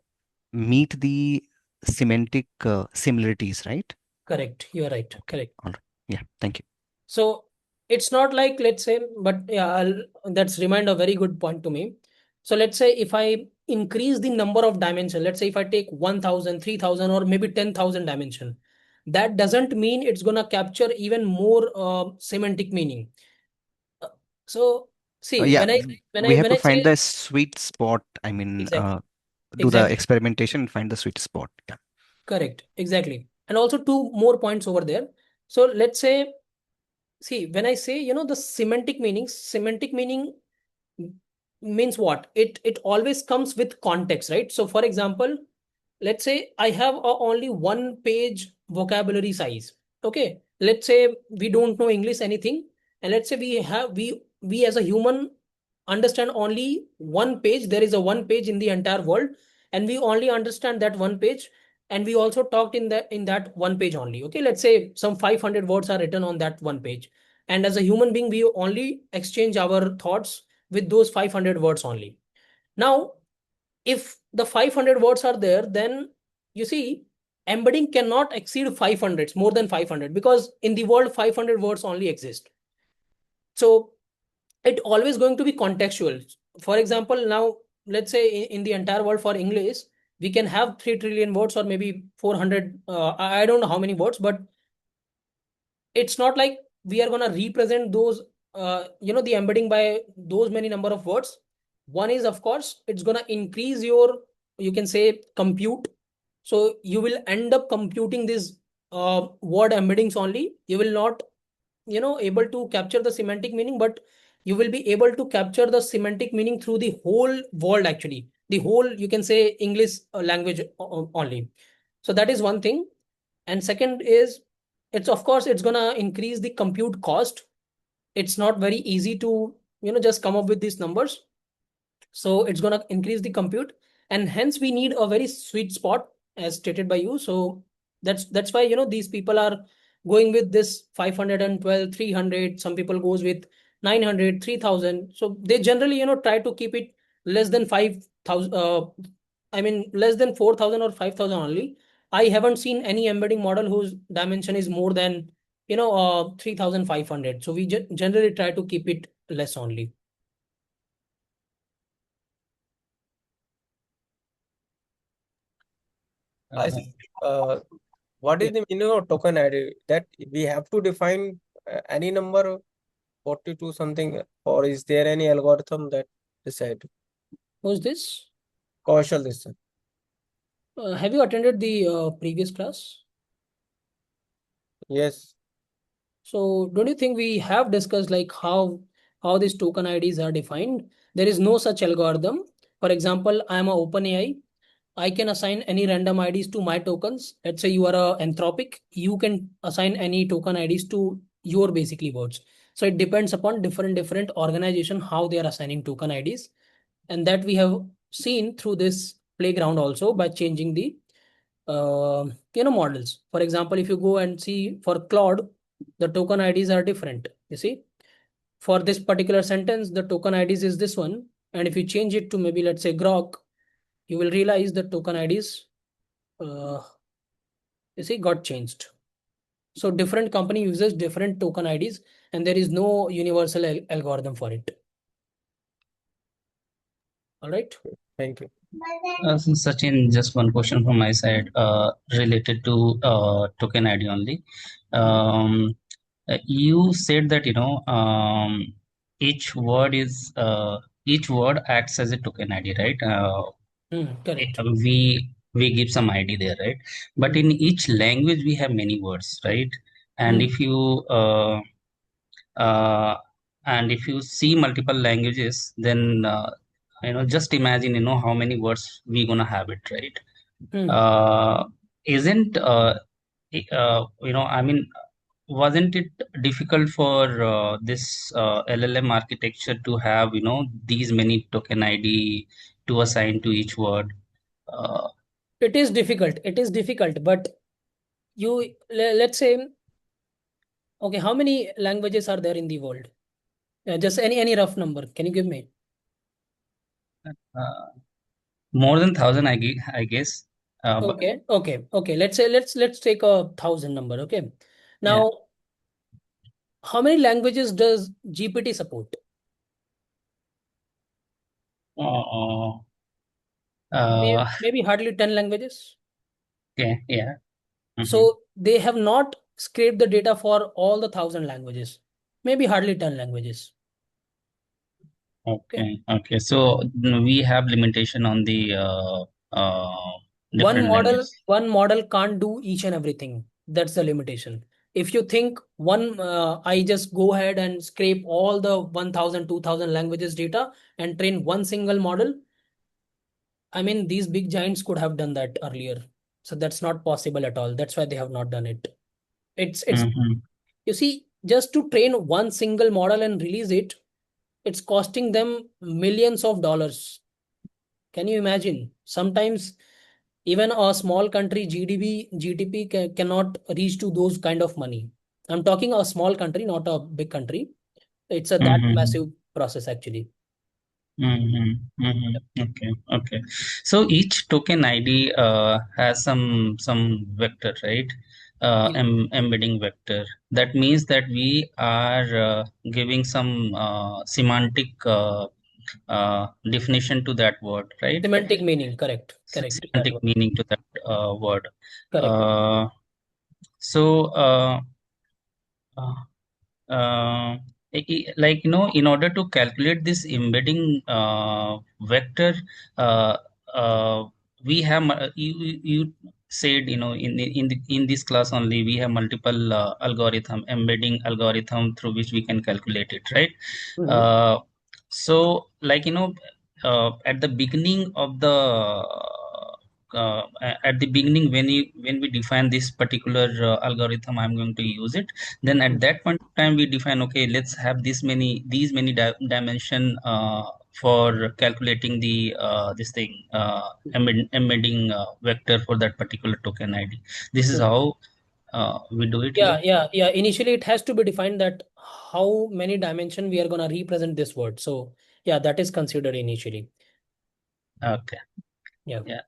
meet the semantic similarities, right? Correct. You are right. Okay, Correct. all right. Yeah, thank you. So it's not like, let's say, but yeah, that's remind a very good point to me. So let's say if I increase the number of dimension, let's say if I take 1,000, 3,000, or maybe 10,000 dimension, that doesn't mean it's gonna capture even more semantic meaning. Uh, So see, Yeah, we have when to I find say the sweet spot. exactly, Do the exactly, experimentation and find the sweet spot. Yeah. correct, exactly, and also two more points over there. So let's say, see, when I say, the semantic meaning means what? It always comes with context, right? So for example, let's say I have only one page vocabulary size. Okay, let's say we don't know English anything, and let's say we as a human understand only one page. There is a one page in the entire world, and we only understand that one page, and we also talked in that one page only. Okay, let's say some 500 words are written on that one page, and as a human being we only exchange our thoughts with those 500 words only. Now if the 500 words are there, then you see embedding cannot exceed 500, more than 500, because in the world 500 words only exist. So it always going to be contextual. For example, now let's say in the entire world for English, we can have 3 trillion words or maybe 400, I don't know how many words, but it's not like we are going to represent those, the embedding by those many number of words. One is, of course, it's going to increase your, you can say, compute. So you will end up computing these word embeddings only. You will not, able to capture the semantic meaning, but you will be able to capture the semantic meaning through the whole world, actually. The whole, you can say, English language only. So that is one thing. And second is, it's of course it's gonna increase the compute cost. It's not very easy to, just come up with these numbers. So it's going to increase the compute, and hence we need a very sweet spot, as stated by you. So that's why, these people are going with this 512, 300. Some people goes with 900, 3,000. So they generally, try to keep it less than 5,000. I mean, less than 4,000 or 5,000 only. I haven't seen any embedding model whose dimension is more than 3,500. So we generally try to keep it less only. I see. What is the meaning of token ID? That we have to define any number 42 something, or is there any algorithm that decide? Who's this? Kaushal this. Have you attended the previous class? Yes. So don't you think we have discussed like how these token IDs are defined? There is no such algorithm. For example, I am a OpenAI. I can assign any random IDs to my tokens. Let's say you are a Anthropic. You can assign any token IDs to your basically words. So it depends upon different organization how they are assigning token IDs, and that we have seen through this playground also by changing the models. For example, if you go and see for Claude, the token IDs are different. You see, for this particular sentence, the token IDs is this one, and if you change it to maybe let's say Grok, you will realize the token IDs, you see, got changed. So different company uses different token IDs, and there is no universal algorithm for it. All right. Thank you. So Sachin, just one question from my side, related to token ID only. You said that each word each word acts as a token ID, right? Correct. We give some ID there, right? But in each language we have many words, right? And if you uh, see multiple languages, then just imagine how many words we gonna have it, right? Isn't I mean, wasn't it difficult for this LLM architecture to have these many token ID to assign to each word? It is difficult. It is difficult, but let's say, okay, how many languages are there in the world? Just any rough number. Can you give me? Uh, More than 1,000, I guess. Okay. Let's say let's take 1,000 number. Okay. Yeah. Now, how many languages does GPT support? Uh, uh, Maybe hardly 10 languages. okay, yeah. So they have not scraped the data for all the 1,000 languages. Maybe hardly 10 languages. Okay. So we have limitation on the different languages. One model can't do each and everything. That's the limitation. If you think I just go ahead and scrape all the 1,000, 2,000 languages data and train one single model, I mean, these big giants could have done that earlier. So that's not possible at all. That's why they have not done it. It's You see, just to train one single model and release it, it's costing them millions of dollars. Can you imagine? Sometimes even a small country GDP cannot reach to those kind of money. I'm talking a small country, not a big country. It's a that massive process actually. Okay. So each token ID has some vector, right? Embedding vector. That means that we are giving some semantic definition to that word, right? Semantic meaning, correct. Semantic meaning to that word. Correct. So uh, uh, like in order to calculate this embedding vector, uh, uh, we have said, in this class only, we have multiple algorithm, embedding algorithm through which we can calculate it, right? So like, at the beginning of the at the beginning, when we define this particular algorithm, I'm going to use it. Then at that point of time, we define, okay, let's have these many dimension for calculating the this thing, embedding vector for that particular token ID. This is how we do it here. Yeah. Initially, it has to be defined that how many dimension we are gonna represent this word. So yeah, that is considered initially. Okay. Yeah. Yeah.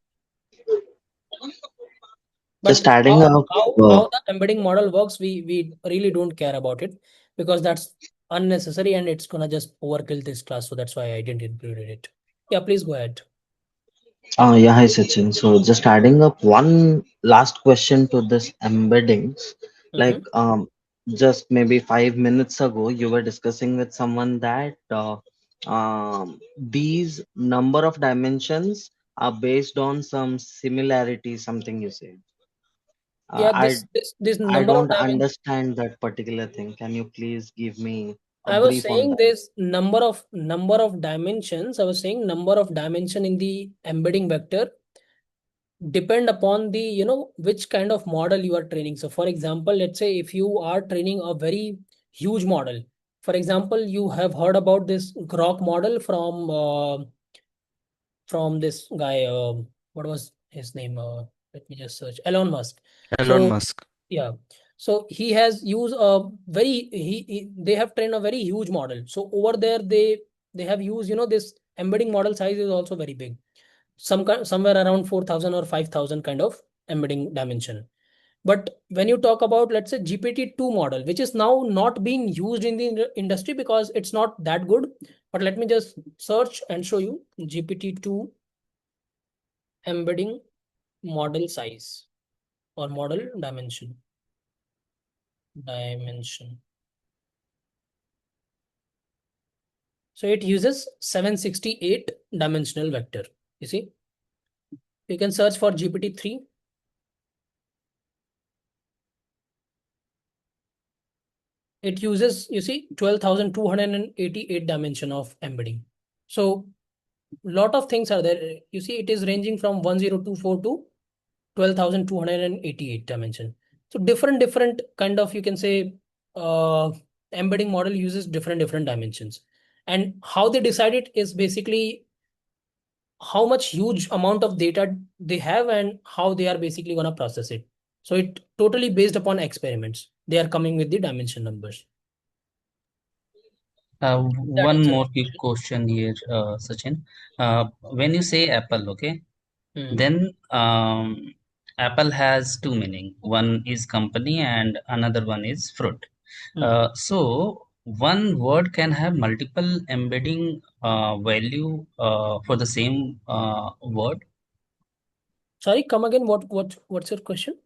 But Just adding how up, how the embedding model works, we really don't care about it because that's unnecessary and it's gonna just overkill this class. So that's why I didn't include it. Yeah, please go ahead. yeah, hi Sachin. So just adding up one last question to this embeddings, like just maybe 5 minutes ago, you were discussing with someone that these number of dimensions are based on some similarity, something you said. Yeah, I this I number of don't dimensions. understand that particular thing. Can you please give me a I was brief on saying that? this number of dimensions. I was saying number of dimension in the embedding vector depend upon the which kind of model you are training. So for example, let's say if you are training a very huge model, for example, you have heard about this grok model from this guy, what was his name, let me just search, Elon Musk. Elon So Musk. yeah, so he has used a very they have trained a very huge model. So over there they have used this embedding model size is also very big, somewhere around 4,000 or 5,000 kind of embedding dimension. But when you talk about, let's say, GPT-2 model, which is now not being used in the industry because it's not that good. But let me just search and show you GPT-2 embedding model size or model dimension. So it uses 768 dimensional vector. You see, you can search for GPT-3. It uses, 12,288 dimension of embedding. So lot of things are there. You see, it is ranging from 1024 to 12,288 dimension. So different kind of, you can say, embedding model uses different dimensions. And how they decide it is basically how much huge amount of data they have and how they are basically going to process it. So it totally based upon experiments. They are coming with the dimension numbers. That One answers more the quick question. question here, Sachin. When you say apple, okay, Hmm. then apple has two meaning. One is company and another one is fruit. So one word can have multiple embedding value for the same word. Sorry, come again. What's your question?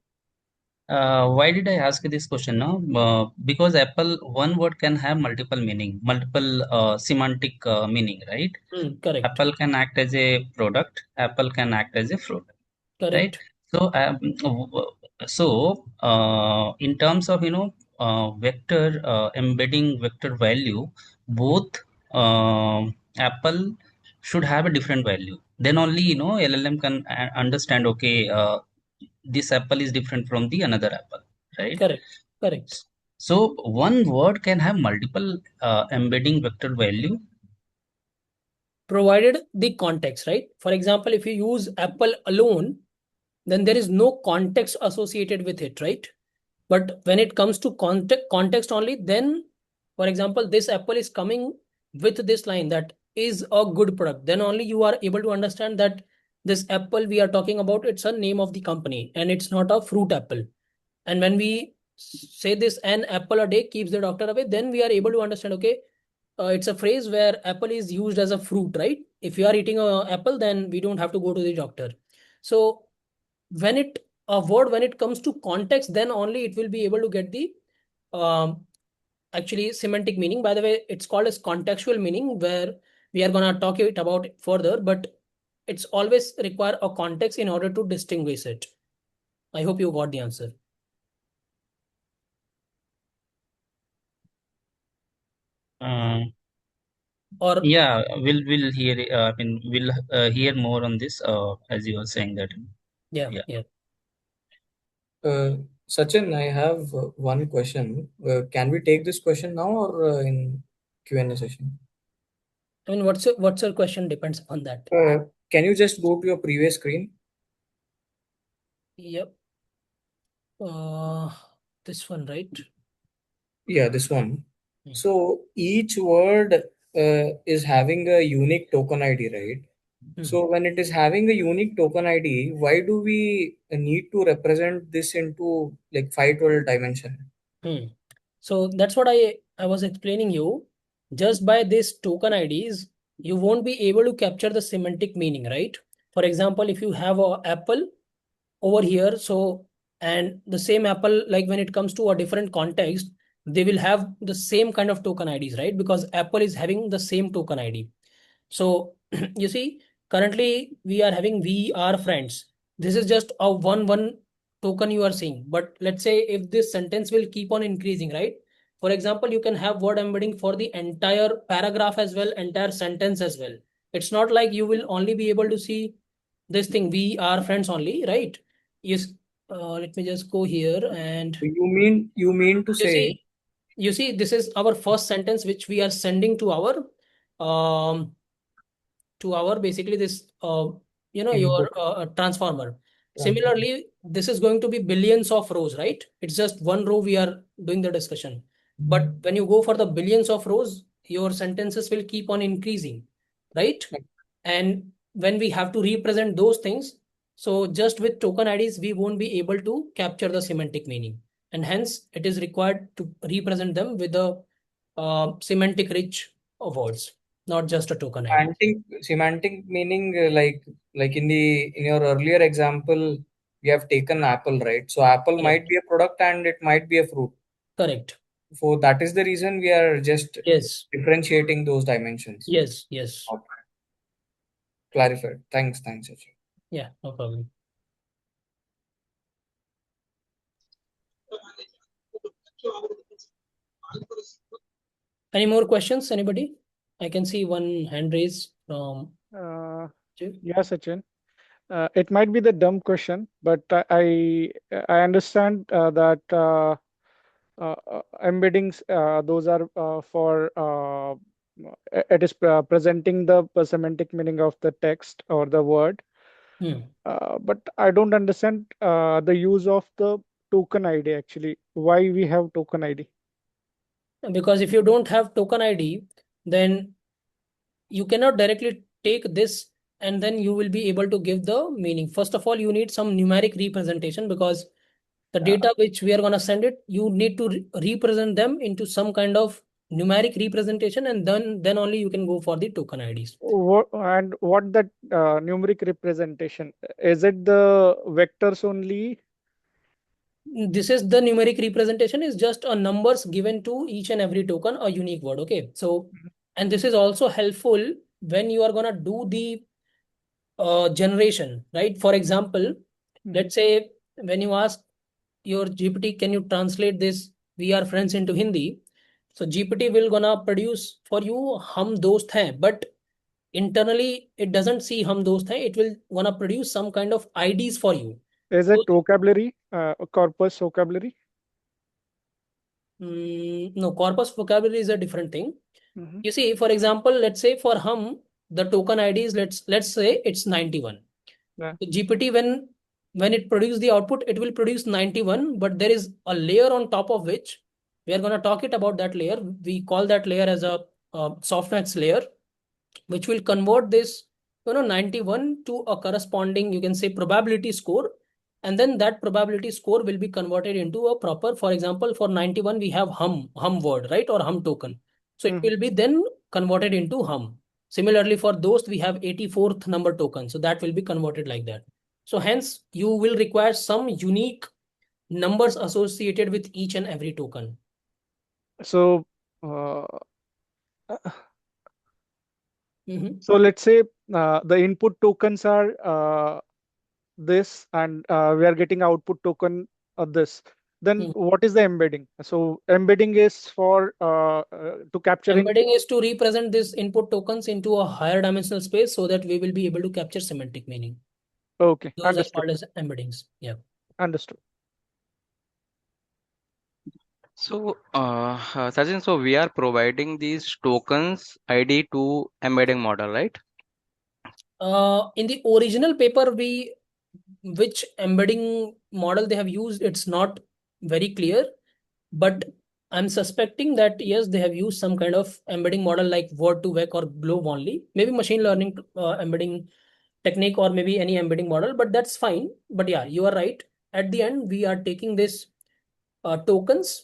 Why did I ask you this question now? Because apple, one word can have multiple meaning, multiple semantic meaning, right? Correct. Apple can act as a product, apple can act as a fruit, right? Correct. So, in terms of, vector embedding vector value, both apple should have a different value. Then only, LLM can understand, okay, this apple is different from the another apple, right? Correct. So one word can have multiple embedding vector value. Provided the context, right? For example, if you use apple alone, then there is no context associated with it, right? But when it comes to context only, then, for example, this apple is coming with this line that is a good product, then only you are able to understand that this apple we are talking about, it's a name of the company and it's not a fruit apple. And when we say this, an apple a day keeps the doctor away, then we are able to understand, okay, it's a phrase where apple is used as a fruit, right? If you are eating a apple, then we don't have to go to the doctor. So when a word, when it comes to context, then only it will be able to get the um, actually semantic meaning. By the way, it's called as contextual meaning, where we are going to talk it about it further, but it's always require a context in order to distinguish it. I hope you got the answer. Or Yeah, we'll hear. I mean, we'll hear more on this. As you were saying that. yeah, Yeah. yeah. Sachin, I have one question. Can we take this question now or in Q&A session? I mean, what's your question depends upon that. Can you just go to your previous screen? Yep. This one, right? Yeah, this one. Hmm. So each word is having a unique token ID, right? So when it is having a unique token ID, why do we need to represent this into like 512 dimension? So that's what I was explaining you. Just by this token IDs, you won't be able to capture the semantic meaning, right? For example, if you have a apple over here, so and the same apple, like when it comes to a different context, they will have the same kind of token IDs, right? Because apple is having the same token ID. So you see, currently we are having we are friends. This is just a one token you are seeing. But let's say if this sentence will keep on increasing, right? For example, you can have word embedding for the entire paragraph as well, entire sentence as well. It's not like you will only be able to see this thing, we are friends only, right? Yes. Let me just go here and You mean to you say see, this is our first sentence which we are sending um to our basically this your input transformer. transform Similarly, this is going to be billions of rows, right? It's just one row we are doing the discussion. But when you go for the billions of rows, your sentences will keep on increasing, right? And when we have to represent those things, so just with token IDs we won't be able to capture the semantic meaning, and hence it is required to represent them with the semantic rich of words, not just a token ID. semantic meaning like in your earlier example we have taken apple, right? So apple might Correct. be a product and it might be a fruit. Correct. So that is the reason we are just Yes. differentiating those dimensions. Yes. Yes. Okay. Clarified. Thanks Sachin. Yeah. No problem. Any more questions? Anybody? I can see one hand raised from. Yeah, Sachin. It might be the dumb question, but I understand that embeddings those are for it is presenting the semantic meaning of the text or the word. But I don't understand the use of the token ID actually. Why we have token ID? Because if you don't have token ID, then you cannot directly take this and then you will be able to give the meaning. First of all, you need some numeric representation because the data which we are going to send it, you need to represent them into some kind of numeric representation, and then only you can go for the token IDs. What that numeric representation? Is it the vectors only? This is the numeric representation is just a numbers given to each and every token, a unique word. Okay. So, and this is also helpful when you are going to do the generation, right? For example, let's say when you ask your GPT, can you translate this we are friends into Hindi? So GPT will gonna produce for you hum dost hain, but internally it doesn't see hum dost hain. It will gonna produce some kind of IDs for you. Is it vocabulary, corpus vocabulary? No, corpus vocabulary is a different thing. You see, for example, let's say for hum, the token ID is let's say it's 91. Yeah. The GPT when it produces the output, it will produce 91, but there is a layer on top of which we are going to talk it about that layer. We call that layer as a softmax layer, which will convert this 91 to a corresponding, you can say, probability score, and then that probability score will be converted into a proper, for example, for 91 we have hum word, right, or hum token, so it will be then converted into hum. Similarly for those we have 84th number token, so that will be converted like that. So hence you will require some unique numbers associated with each and every token. So, so let's say the input tokens are this and we are getting output token of this, then what is the embedding? So embedding is for to capturing. Embedding is to represent this input tokens into a higher dimensional space so that we will be able to capture semantic meaning. Okay, Those are understood. called as embeddings. Yeah. Understood. So, Sachin, so we are providing these tokens ID to embedding model, right? In the original paper, which embedding model they have used, it's not very clear, but I'm suspecting that yes, they have used some kind of embedding model like word to vec or globe only, maybe machine learning embedding technique or maybe any embedding model, but that's fine. But yeah, you are right. At the end, we are taking this tokens.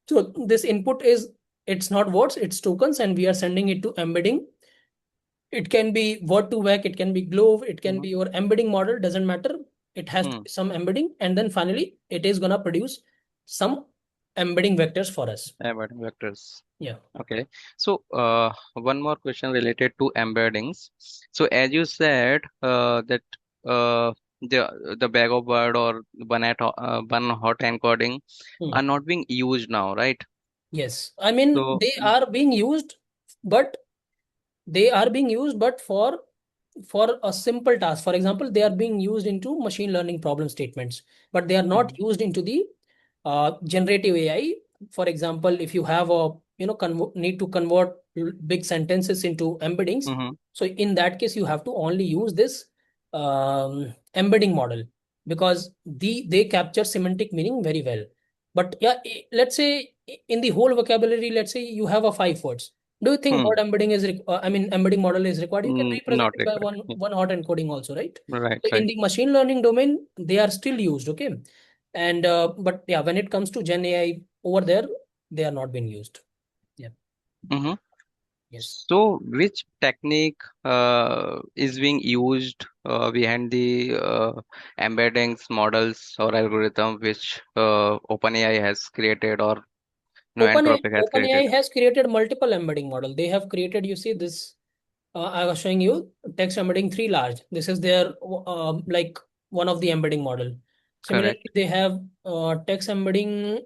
So this input is, it's not words, it's tokens, and we are sending it to embedding. It can be word to vec, it can be glove, it can be your embedding model, doesn't matter. It has some embedding, and then finally it is gonna produce some embedding vectors for us. Embedding vectors. Yeah. Okay. So, one more question related to embeddings. So, as you said, that the bag of word or one hot encoding are not being used now, right? Yes. I mean, So, they are being used, but for a simple task. For example, they are being used into machine learning problem statements, but they are not used into the generative AI. For example, if you have a need to convert big sentences into embeddings, so in that case you have to only use this embedding model, because they capture semantic meaning very well. But yeah, let's say in the whole vocabulary, let's say you have a 5 words. Do you think word embedding is embedding model is required? You can represent not it by required. one hot encoding also, right? Right, So in right. the machine learning domain, they are still used, okay? And but yeah, when it comes to Gen AI over there, they are not being used. Yeah. Mm-hmm. Yes. So, which technique is being used behind the embeddings models or algorithm which OpenAI has created or Anthropic has created? OpenAI has created multiple embedding model. They have created, you see this, I was showing you text embedding 3 large. This is their like one of the embedding model. Similarly, Correct. they have text embedding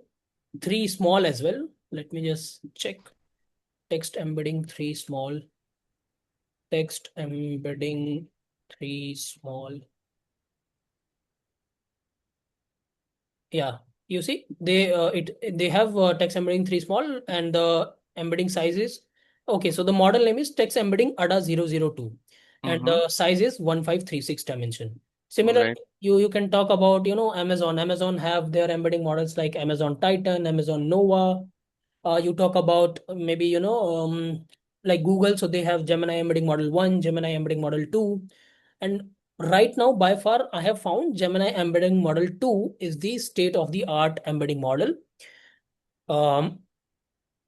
3 small as well. Let me just check. Text embedding 3 small. Text embedding 3 small. Yeah, you see, they have text embedding 3 small, and the embedding size is okay. So the model name is text embedding ADA 002, and the size is 1536 dimension. Similarly, Right. you can talk about Amazon. Amazon have their embedding models like Amazon Titan, Amazon Nova. You talk about maybe like Google, so they have Gemini embedding model 1, Gemini embedding model 2, and right now by far I have found Gemini embedding model 2 is the state of the art embedding model, um,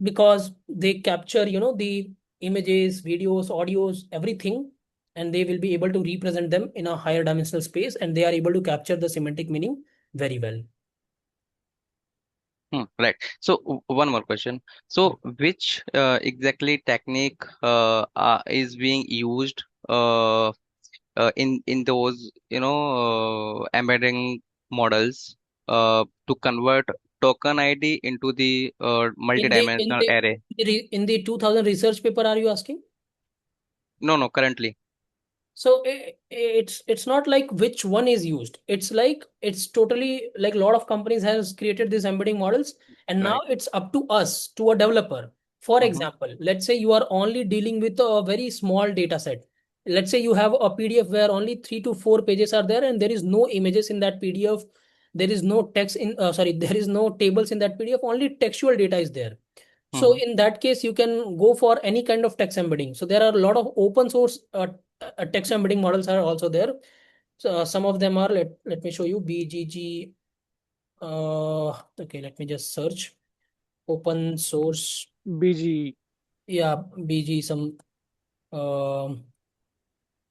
because they capture the images, videos, audios, everything, and they will be able to represent them in a higher dimensional space, and they are able to capture the semantic meaning very well. Right. So, one more question. So, which exactly technique is being used in those embedding models to convert token ID into the In the in multidimensional the array? in the 2000 research paper, are you asking? No, currently. So it's not like which one is used. It's like it's totally like a lot of companies has created these embedding models, and now Right. it's up to us, to a developer. For example, let's say you are only dealing with a very small data set. Let's say you have a PDF where only 3 to 4 pages are there, and there is no images in that PDF. There is no text in sorry, there is no tables in that PDF. Only textual data is there. So in that case, you can go for any kind of text embedding. So there are a lot of open source text embedding models are also there. So some of them are, let me show you, BGG. Okay, let me just search open source. BG. Yeah, BG some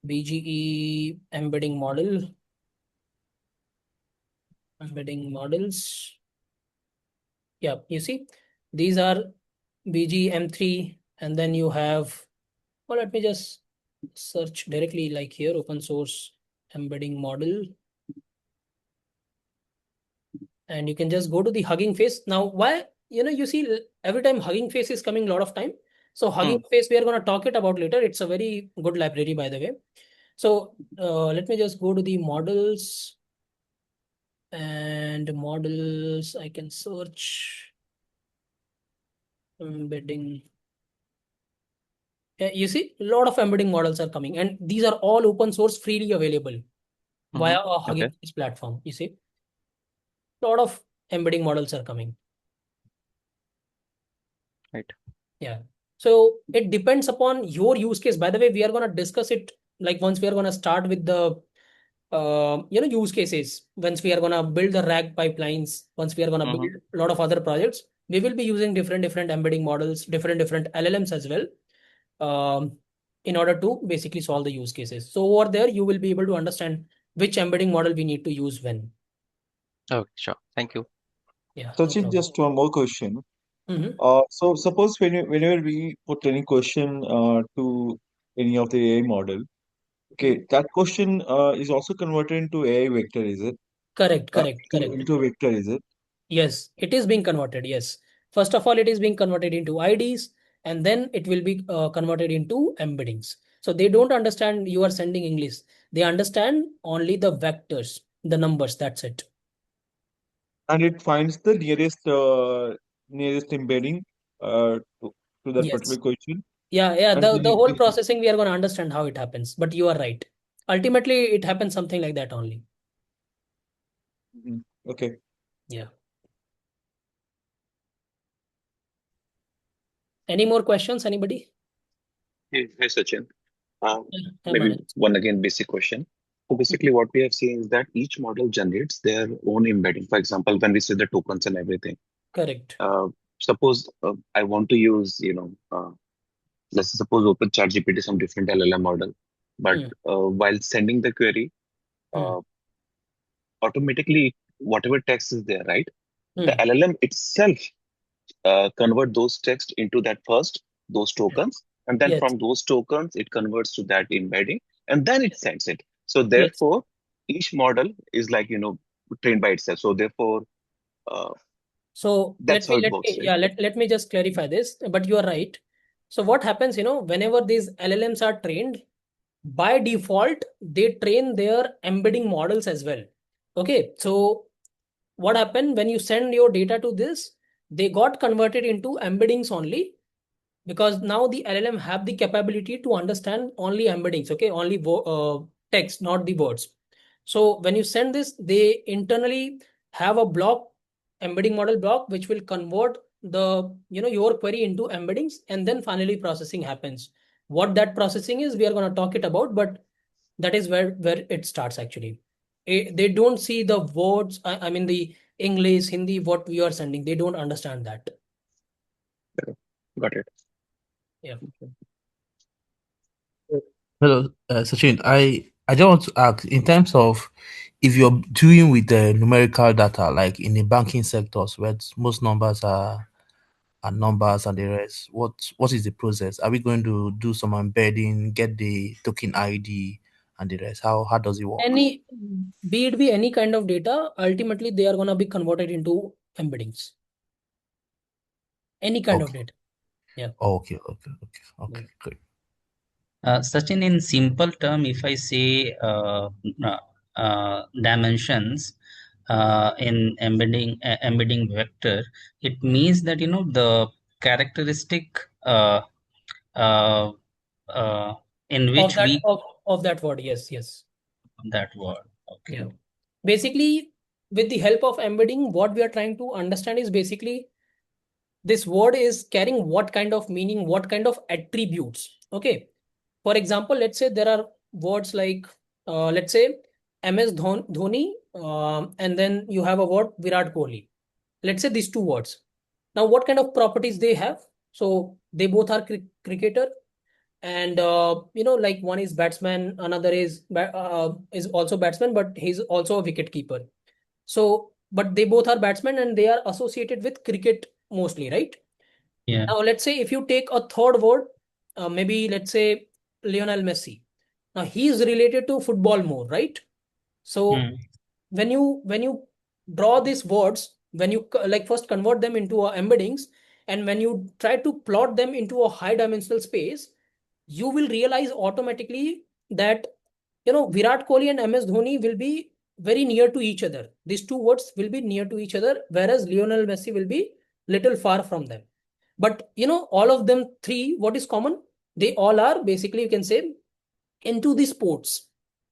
BGE embedding models. Yeah, you see, these are BGM3, and then you have. Well, let me just search directly like here, open source embedding model. and you can just go to the Hugging Face. Now, why, you see every time Hugging Face is coming a lot of time. So Hugging Face, we are going to talk it about later. It's a very good library, by the way. So let me just go to the models, and models, I can search embedding. You see, a lot of embedding models are coming, and these are all open source, freely available via a Hugging Okay. Face platform. You see, a lot of embedding models are coming. Right. Yeah. So it depends upon your use case. By the way, we are going to discuss it like once we are going to start with the use cases. Once we are going to build the RAG pipelines, once we are going to build a lot of other projects, we will be using different embedding models, different LLMs as well, in order to basically solve the use cases. So over there, you will be able to understand which embedding model we need to use when. Okay, sure. Thank you. Yeah, no Sachin, problem. just one more question. Mhm. So suppose whenever we put any question to any of the AI model, okay, that question is also converted into AI vector, is it? Correct, correct, correct. Into vector, is it? Yes, it is being converted. Yes. First of all, it is being converted into IDs, and then it will be converted into embeddings. So they don't understand you are sending English. They understand only the vectors, the numbers. That's it. And it finds the nearest embedding to that Yes. particular question, Yeah. and then The it whole gives. processing, we are going to understand how it happens. But you are right. Ultimately, it happens something like that only. Okay. Yeah. Any more questions? Anybody? Hey, hi, Sachin. Hey, Maybe Manan. one again basic question. So basically, what we have seen is that each model generates their own embedding. For example, when we say the tokens and everything, Correct. suppose I want to use, let's suppose open ChatGPT some different LLM model, but while sending the query, uh, automatically whatever text is there, right? The LLM itself convert those text into that first, those tokens, and then Yes. from those tokens, it converts to that embedding, and then it sends it. So Yes. therefore, each model is like, trained by itself. So therefore, uh, So that's how it works, right? let me just clarify this, but you are right. So what happens, whenever these LLMs are trained, by default, they train their embedding models as well. Okay. So what happened when you send your data to this, they got converted into embeddings only, because now the LLM have the capability to understand only embeddings, okay, only text, not the words. So when you send this, they internally have a block, embedding model block, which will convert the your query into embeddings, and then finally processing happens. What that processing is, we are going to talk it about, but that is where it starts actually. They don't see the words, I mean the English, Hindi, what we are sending. They don't understand that. Got it. Yeah. Hello, Sachin. I just want to ask, in terms of if you're doing with the numerical data, like in the banking sectors where most numbers are numbers and the rest, what is the process? Are we going to do some embedding, get the token ID and the rest? How does it work? Be it any kind of data, ultimately they are gonna be converted into embeddings. Any kind of data. Yeah. Okay, great. Sachin, in simple term, if I say dimensions in embedding vector, it means that the characteristic uh, in which we of that word. Yes. that word. Okay. Yeah. Basically, with the help of embedding, what we are trying to understand is basically this word is carrying what kind of meaning, what kind of attributes. Okay. For example, let's say there are words like, let's say MS Dhoni, and then you have a word Virat Kohli. Let's say these two words. Now, what kind of properties they have? So they both are cricketer, and like one is batsman, another is also batsman, but he's also a wicket keeper. So, but they both are batsmen and they are associated with cricket mostly, right? Yeah. Now, let's say if you take a third word, maybe let's say Lionel Messi. Now he is related to football more, right? So when you draw these words, when you like first convert them into embeddings, and when you try to plot them into a high dimensional space, you will realize automatically that Virat Kohli and MS Dhoni will be very near to each other. These two words will be near to each other, whereas Lionel Messi will be little far from them. But all of them three, what is common? They all are basically, you can say, into the sports,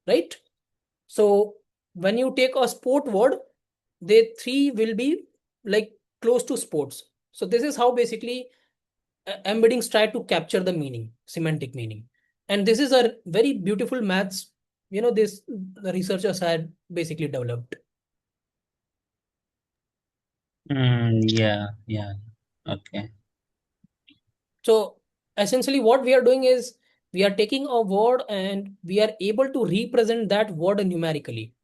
right? So when you take a sport word, they three will be like close to sports. So this is how basically embeddings try to capture the meaning, semantic meaning. And this is a very beautiful maths, this the researchers had basically developed. Yeah. Okay. So essentially what we are doing is we are taking a word and we are able to represent that word numerically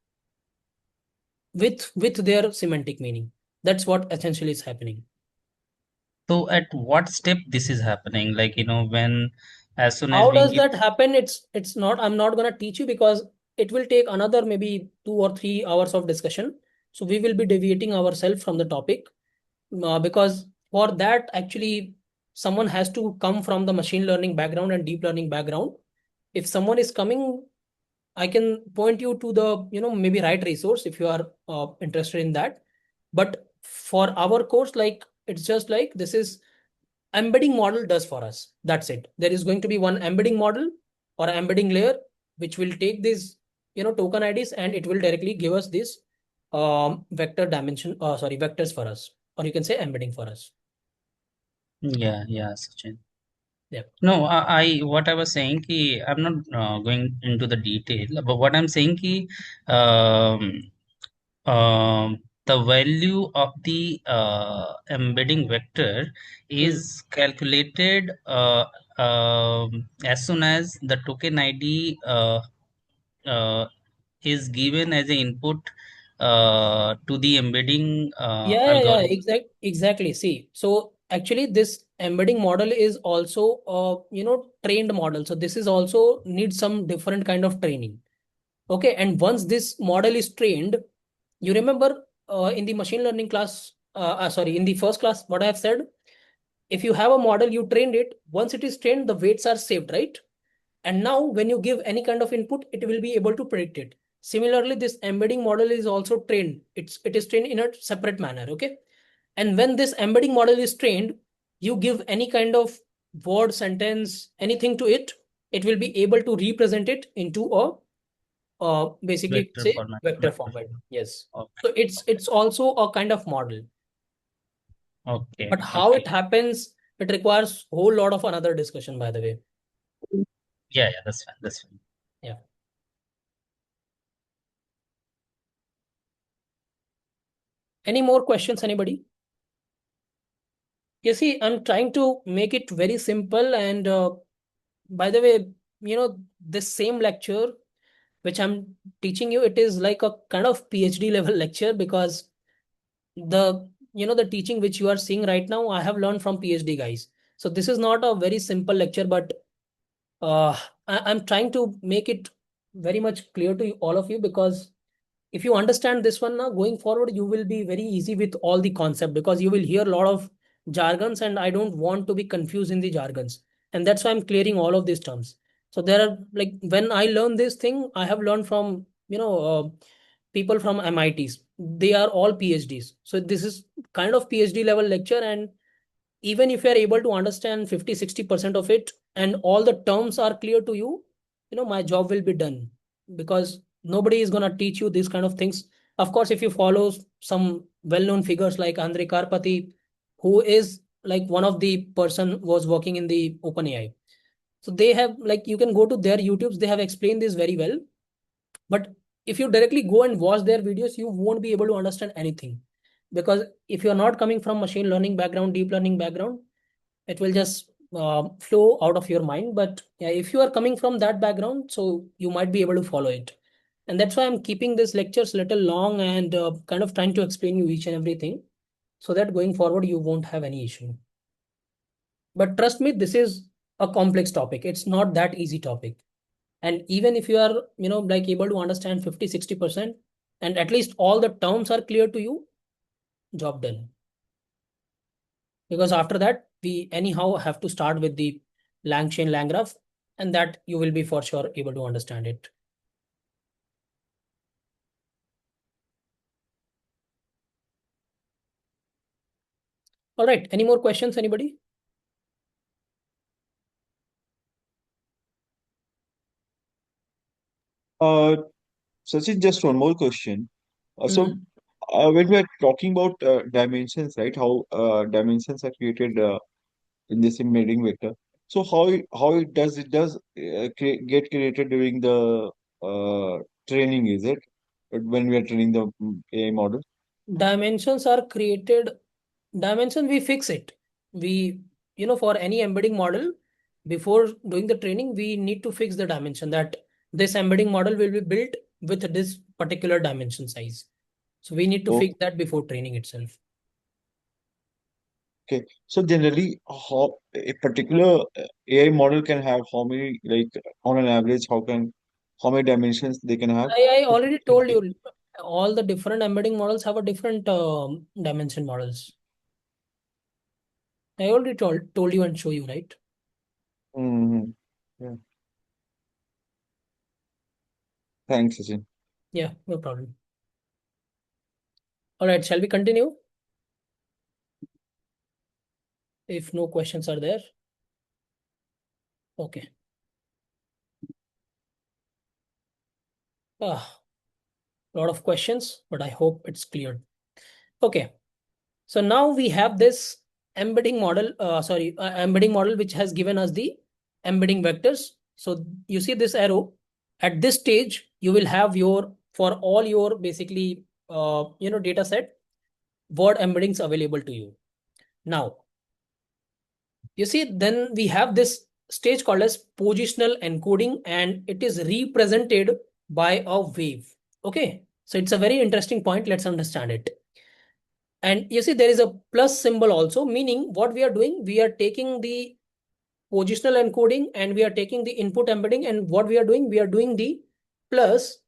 with their semantic meaning. That's what essentially is happening. So at what step this is happening? Like, when as soon as How we does give. that happen? It's not, I'm not going to teach you because it will take another maybe 2 or 3 hours of discussion. So we will be deviating ourselves from the topic, because for that actually someone has to come from the machine learning background and deep learning background. If someone is coming, I can point you to the maybe right resource if you are interested in that. But for our course, like it's just like this is embedding model does for us. That's it. There is going to be one embedding model or embedding layer which will take these token IDs and it will directly give us this vector dimension, sorry, vectors for us, or you can say embedding for us. Yeah, Sachin. Yeah. No, what I was saying ki I'm not going into the detail, but what I'm saying ki um, the value of the embedding vector is calculated as soon as the token ID uh, is given as an input to the embedding Yeah, algorithm. exactly. See, so actually this embedding model is also trained model. So this is also needs some different kind of training. Okay, and once this model is trained, you remember in the machine learning class, sorry, in the first class, what I have said, if you have a model, you trained it. Once it is trained, the weights are saved, right? And now when you give any kind of input, it will be able to predict it. Similarly, this embedding model is also trained. It is trained in a separate manner. Okay. And when this embedding model is trained, you give any kind of word, sentence, anything to it, it will be able to represent it into a basically Vector say format. vector format. Yes. Okay. So it's also a kind of model. Okay. But how Okay. it happens, it requires a whole lot of another discussion, by the way. Yeah. That's fine. That's fine. Yeah. Any more questions, anybody? You see, I'm trying to make it very simple. And by the way, this same lecture which I'm teaching you, it is like a kind of PhD level lecture, because the teaching which you are seeing right now, I have learned from PhD guys. So this is not a very simple lecture, but I'm trying to make it very much clear to all of you, because if you understand this one now, going forward, you will be very easy with all the concept, because you will hear a lot of jargons and I don't want to be confused in the jargons. And that's why I'm clearing all of these terms. So there are like when I learn this thing, I have learned from, people from MITs. They are all PhDs. So this is kind of PhD level lecture. And even if you are able to understand 50-60% of it and all the terms are clear to you, my job will be done, because nobody is going to teach you these kind of things. Of course, if you follow some well-known figures like Andre Karpathy, who is like one of the person was working in the OpenAI, so they have, like, you can go to their YouTubes, they have explained this very well. But if you directly go and watch their videos, you won't be able to understand anything, because if you're not coming from machine learning background, deep learning background, it will just flow out of your mind. But yeah, if you are coming from that background, so you might be able to follow it. And that's why I'm keeping these lectures little long and kind of trying to explain you each and everything, so that going forward you won't have any issue. But trust me, this is a complex topic. It's not that easy topic. And even if you are like able to understand 50-60%, and at least all the terms are clear to you, job done. Because after that, we anyhow have to start with the lang chain lang graph, and that you will be for sure able to understand it. All right, any more questions, anybody? Sachin, just one more question. So, when we are talking about dimensions, right? How dimensions are created in this embedding vector. So, how it does get created during the training? Is it when we are training the AI model? Dimensions are created. Dimension, we fix it. We, for any embedding model, before doing the training, we need to fix the dimension that this embedding model will be built with this particular dimension size. So we need to Oh, fix that before training itself. okay. So generally, how a particular AI model can have how many, like on an average, how many dimensions they can have? I already told you, all the different embedding models have a different dimension models. I already told you and show you, right? Mm-hmm. Yeah. Thanks, Sachin. Yeah, no problem. All right, shall we continue? If no questions are there. Okay. Lot of questions, but I hope it's clear. Okay. So now we have this embedding model, embedding model, which has given us the embedding vectors. So you see this arrow. At this stage, you will have for all your basically, data set, word embeddings available to you. Now, you see, then we have this stage called as positional encoding, and it is represented by a wave. Okay. So it's a very interesting point. Let's understand it. And you see, there is a plus symbol also, meaning what we are doing, we are taking the positional encoding and we are taking the input embedding, and what we are doing the plus.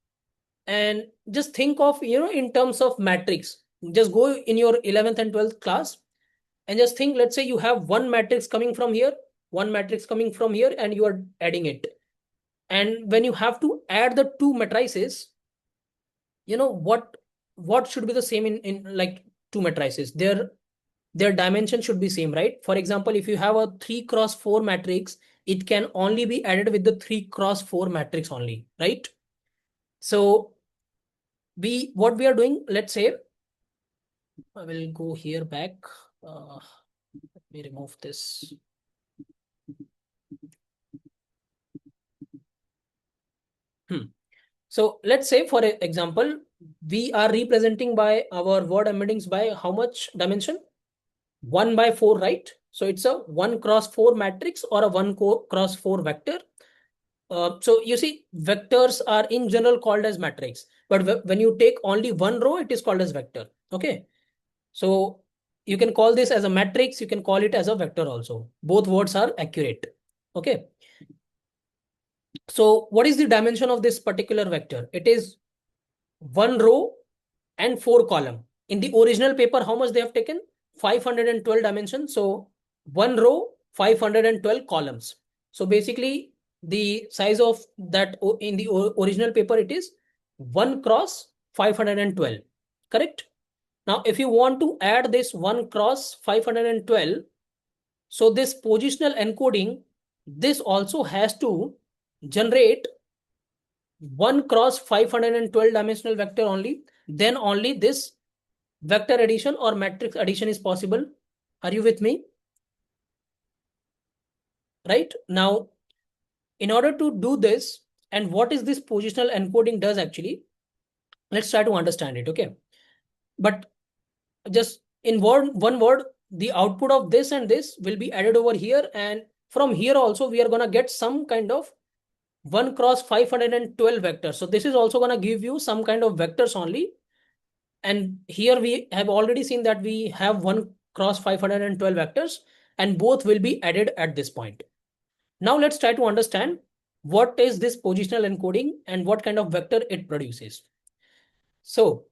And just think of, in terms of matrix. Just go in your 11th and 12th class and just think, let's say you have one matrix coming from here, one matrix coming from here, and you are adding it. And when you have to add the two matrices, what should be the same in like two matrices? Their dimension should be same, right? For example, if you have a 3 cross 4 matrix, it can only be added with the 3 cross 4 matrix only, right? So what we are doing, let's say, I will go here back. Let me remove this. So let's say, for example, we are representing by our word embeddings by how much dimension? 1 by 4, right? So it's a 1 cross 4 matrix or a 1 cross 4 vector. So you see, vectors are in general called as matrix, but when you take only one row, it is called as vector. Okay. So you can call this as a matrix, you can call it as a vector also. Both words are accurate. Okay. So what is the dimension of this particular vector? It is 1 row and 4 column. In the original paper, how much they have taken? 512 dimensions. So 1 row, 512 columns. So basically, the size of that in the original paper, it is 1 cross 512. Correct? Now, if you want to add this 1 cross 512, so this positional encoding, this also has to generate 1 cross 512 dimensional vector only. Then only this vector addition or matrix addition is possible. Are you with me? Right? Now, in order to do this, and what is this positional encoding does actually, let's try to understand it. Okay. But just in one word, the output of this and this will be added over here. And from here also, we are going to get some kind of 1 cross 512 vectors. So this is also going to give you some kind of vectors only. And here we have already seen that we have 1 cross 512 vectors, and both will be added at this point. Now let's try to understand what is this positional encoding and what kind of vector it produces. So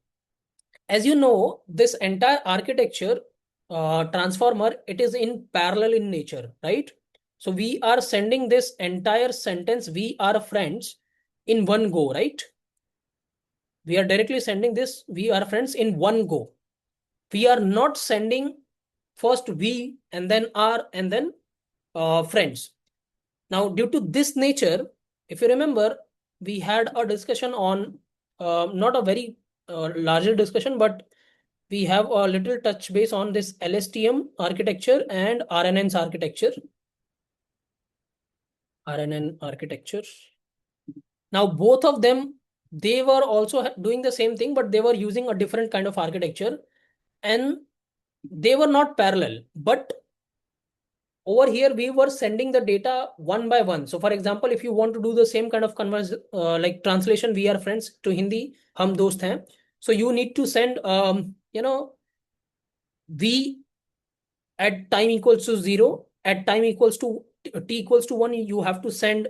as you know, this entire architecture transformer, it is in parallel in nature, right? So we are sending this entire sentence, we are friends, in one go, right? We are directly sending this, we are friends, in one go. We are not sending first we and then are and then friends. Now, due to this nature, if you remember, we had a discussion on not a very larger discussion, but we have a little touch base on this LSTM architecture and RNN's architecture. RNN architecture. Now, both of them, they were also doing the same thing, but they were using a different kind of architecture, and they were not parallel. But over here, we were sending the data one by one. So, for example, if you want to do the same kind of like translation, we are friends to Hindi, hum dost hain. So you need to send, we at time equals to 0, at time equals to t equals to 1, you have to send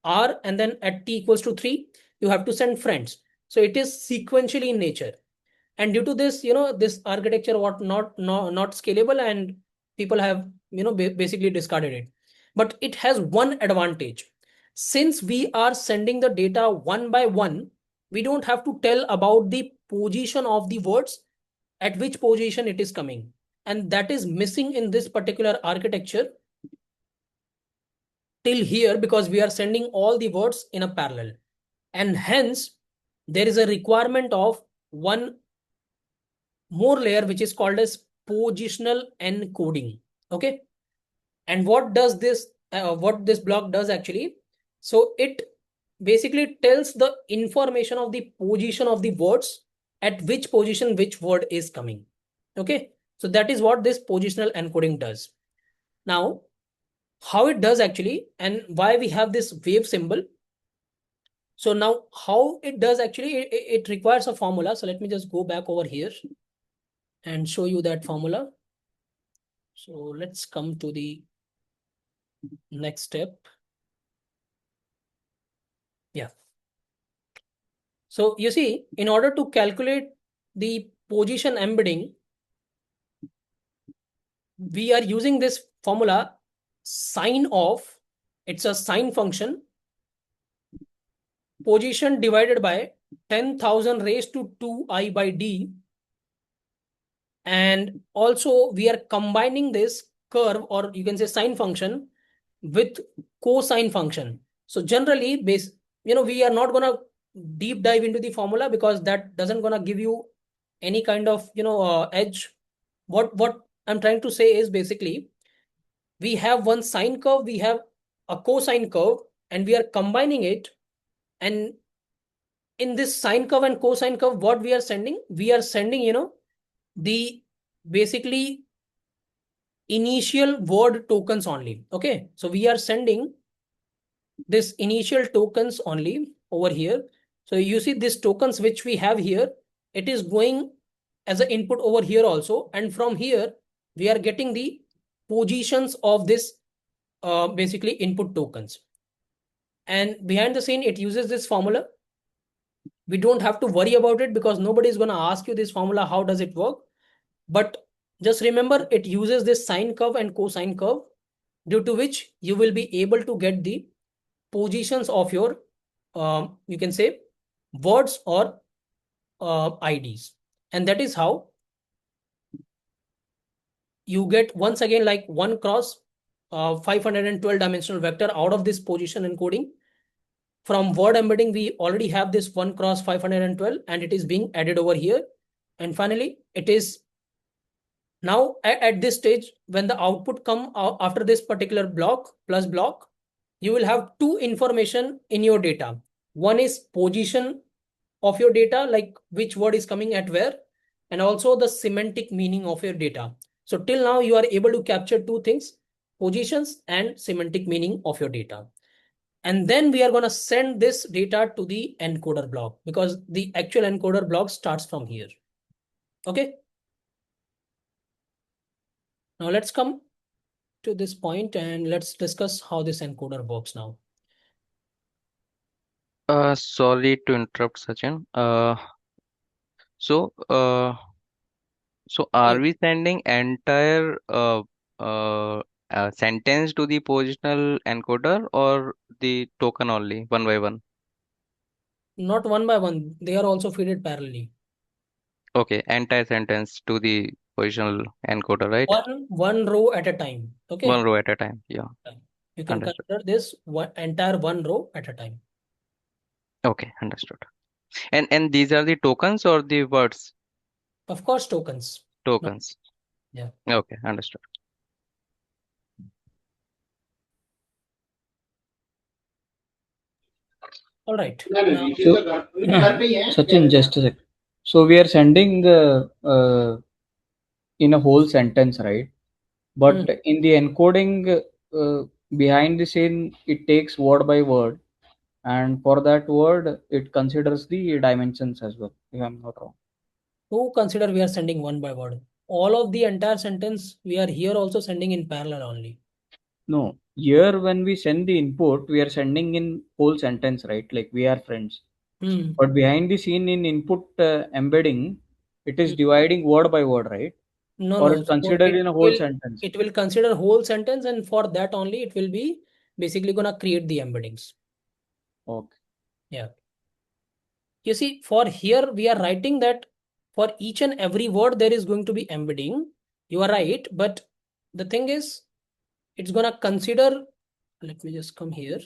r, and then at t equals to 3, you have to send friends. So it is sequentially in nature. And due to this, this architecture what not scalable, and people have basically discarded it. But it has one advantage. Since we are sending the data one by one, we don't have to tell about the position of the words, at which position it is coming, and that is missing in this particular architecture till here, because we are sending all the words in a parallel. And hence there is a requirement of one more layer, which is called as positional encoding. Okay. And what does this what this block does actually? So it basically tells the information of the position of the words, at which position which word is coming. Okay. So that is what this positional encoding does. Now, how it does actually, and why we have this wave symbol. So now how it does actually, it requires a formula. So let me just go back over here and show you that formula. So let's come to the next step. Yeah. So you see, in order to calculate the position embedding, we are using this formula sine of, it's a sine function, position divided by 10,000 raised to 2i by d. And also we are combining this curve, or you can say sine function, with cosine function. So generally we are not going to deep dive into the formula, because that doesn't going to give you any kind of edge. What I'm trying to say is, basically, we have one sine curve, we have a cosine curve, and we are combining it. And in this sine curve and cosine curve, what we are sending, the basically initial word tokens only. Okay, so we are sending this initial tokens only over here. So you see this tokens which we have here, it is going as an input over here also, and from here we are getting the positions of this basically input tokens. And behind the scene it uses this formula. We don't have to worry about it, because nobody is going to ask you this formula, how does it work. But just remember, it uses this sine curve and cosine curve, due to which you will be able to get the positions of your you can say words or IDs. And that is how you get, once again, like 1 cross 512 dimensional vector out of this position encoding. From word embedding, we already have this 1 cross 512, and it is being added over here. And finally, it is now at this stage, when the output come after this particular block plus block, you will have two information in your data. One is position of your data, like which word is coming at where, and also the semantic meaning of your data. So till now you are able to capture two things: positions and semantic meaning of your data. And then we are going to send this data to the encoder block, because the actual encoder block starts from here. Okay. Now let's come to this point and let's discuss how this encoder works now. Sorry to interrupt, Sachin. So, are we sending entire sentence to the positional encoder or the token only, one by one? Not one by one. They are also fed parallelly. Okay, entire sentence to the positional encoder, right? One row at a time. Okay. One row at a time. Yeah, You can understood. consider this entire one row at a time. Okay, understood. And these are the tokens or the words? Of course, tokens. Tokens. Yeah. Okay, understood. All right. Sachin, just a sec. So we are sending in a whole sentence, right? But in the encoding behind the scene, it takes word by word, and for that word, it considers the dimensions as well, if I'm not wrong. Who consider we are sending one by word? All of the entire sentence we are here also sending in parallel only. No, here when we send the input, we are sending in whole sentence, right? Like we are friends. But behind the scene in input embedding, it is dividing word by word, right? No, Or no. it's So considered in a whole sentence. it will consider whole sentence, and for that only it will be basically gonna create the embeddings. Okay. Yeah. You see, for here we are writing that for each and every word there is going to be embedding. You are right, but the thing is, it's gonna consider. Let me just come here.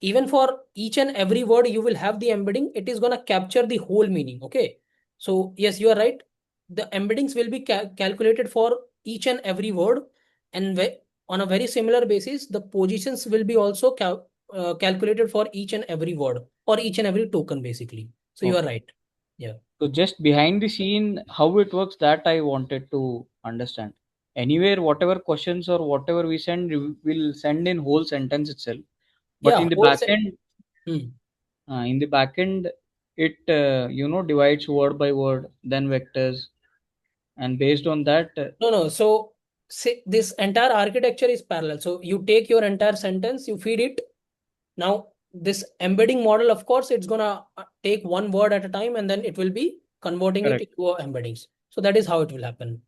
Even for each and every word you will have the embedding, it is gonna capture the whole meaning. Okay. So yes, you are right. The embeddings will be calculated for each and every word, and on a very similar basis, the positions will be also calculated for each and every word or each and every token basically. So you are right. Yeah. So just behind the scene, how it works, that I wanted to understand. Anywhere, whatever questions or whatever we send, we'll send in whole sentence itself. But Yeah. in the back end, it divides word by word, then vectors, and based on that. No. So say this entire architecture is parallel. So you take your entire sentence, you feed it. Now this embedding model, of course, it's gonna take one word at a time, and then it will be converting it into embeddings. So that is how it will happen.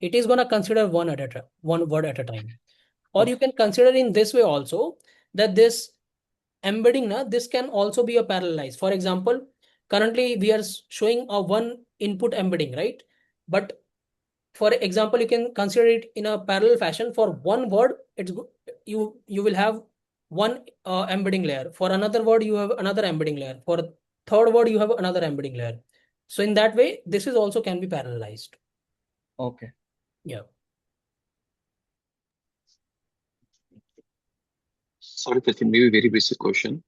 It is gonna consider one word at a time. Or you can consider in this way also, that this embedding this can also be a parallelized. For example, currently we are showing a one input embedding, right? But for example, you can consider it in a parallel fashion. For one word, you will have one embedding layer. For another word, you have another embedding layer. For a third word, you have another embedding layer. So in that way, this is also can be parallelized. Okay. Yeah. Sorry, Pratik, maybe very basic question.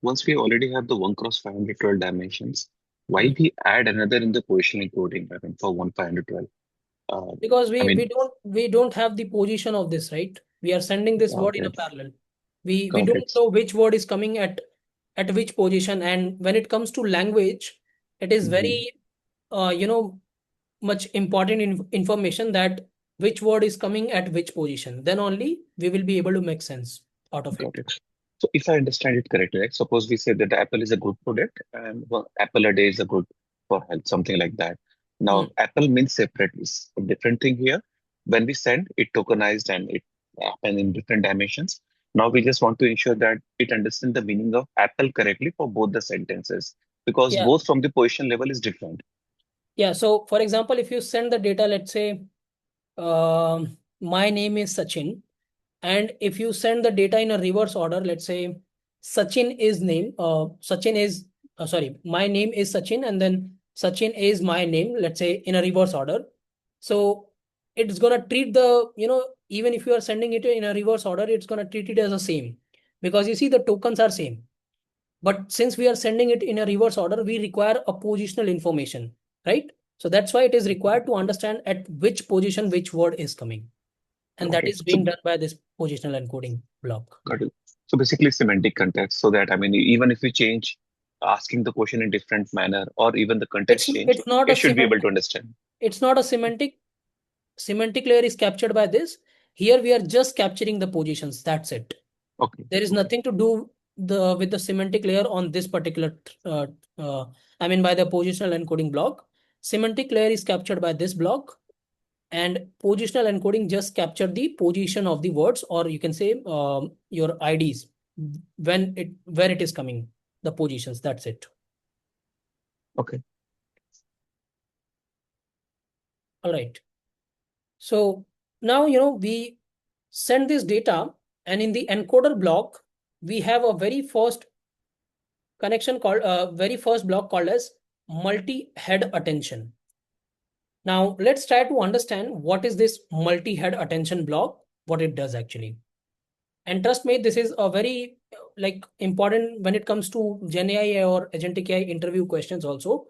Once we already have the 1 cross 512 dimensions, why we add another in the position encoding pattern for 1 512? Because I mean, we don't have the position of this, right? We are sending this word in a got it. parallel. We Got don't it. know which word is coming at which position. And when it comes to language, it is very much important information that which word is coming at which position. Then only we will be able to make sense out of Got it. it. So if I understand it correctly, right? Suppose we say that Apple is a good product and Apple a day is a good for health, something like that. Now, Apple means separate is a different thing here. When we send it tokenized and it happen in different dimensions. Now we just want to ensure that it understands the meaning of Apple correctly for both the sentences because Yeah. both from the position level is different. Yeah. So for example, if you send the data, let's say, my name is Sachin. And if you send the data in a reverse order, let's say Sachin is, sorry, my name is Sachin, and then Sachin is my name, let's say in a reverse order. So it's gonna treat even if you are sending it in a reverse order, it's gonna treat it as the same, because you see the tokens are same. But since we are sending it in a reverse order, we require a positional information, right? So that's why it is required to understand at which position which word is coming. And Got that it. is being done by this positional encoding block. Got it. So basically semantic context so that, I mean, even if we change asking the question in different manner or even the context change, It's not a it should be able to semantic. understand. It's not a semantic layer is captured by this. Here we are just capturing the positions. That's it. Okay. There is nothing to do with the semantic layer on this particular, uh, I mean, by the positional encoding block. Semantic layer is captured by this block, and positional encoding just capture the position of the words, or you can say your IDs where it is coming, the positions. That's it. Okay. All right. So now we send this data, and in the encoder block we have a very first connection called very first block called as multi-head attention. Now let's try to understand what is this multi-head attention block, what it does actually. And trust me, this is a very important when it comes to Gen AI or agentic AI interview questions also.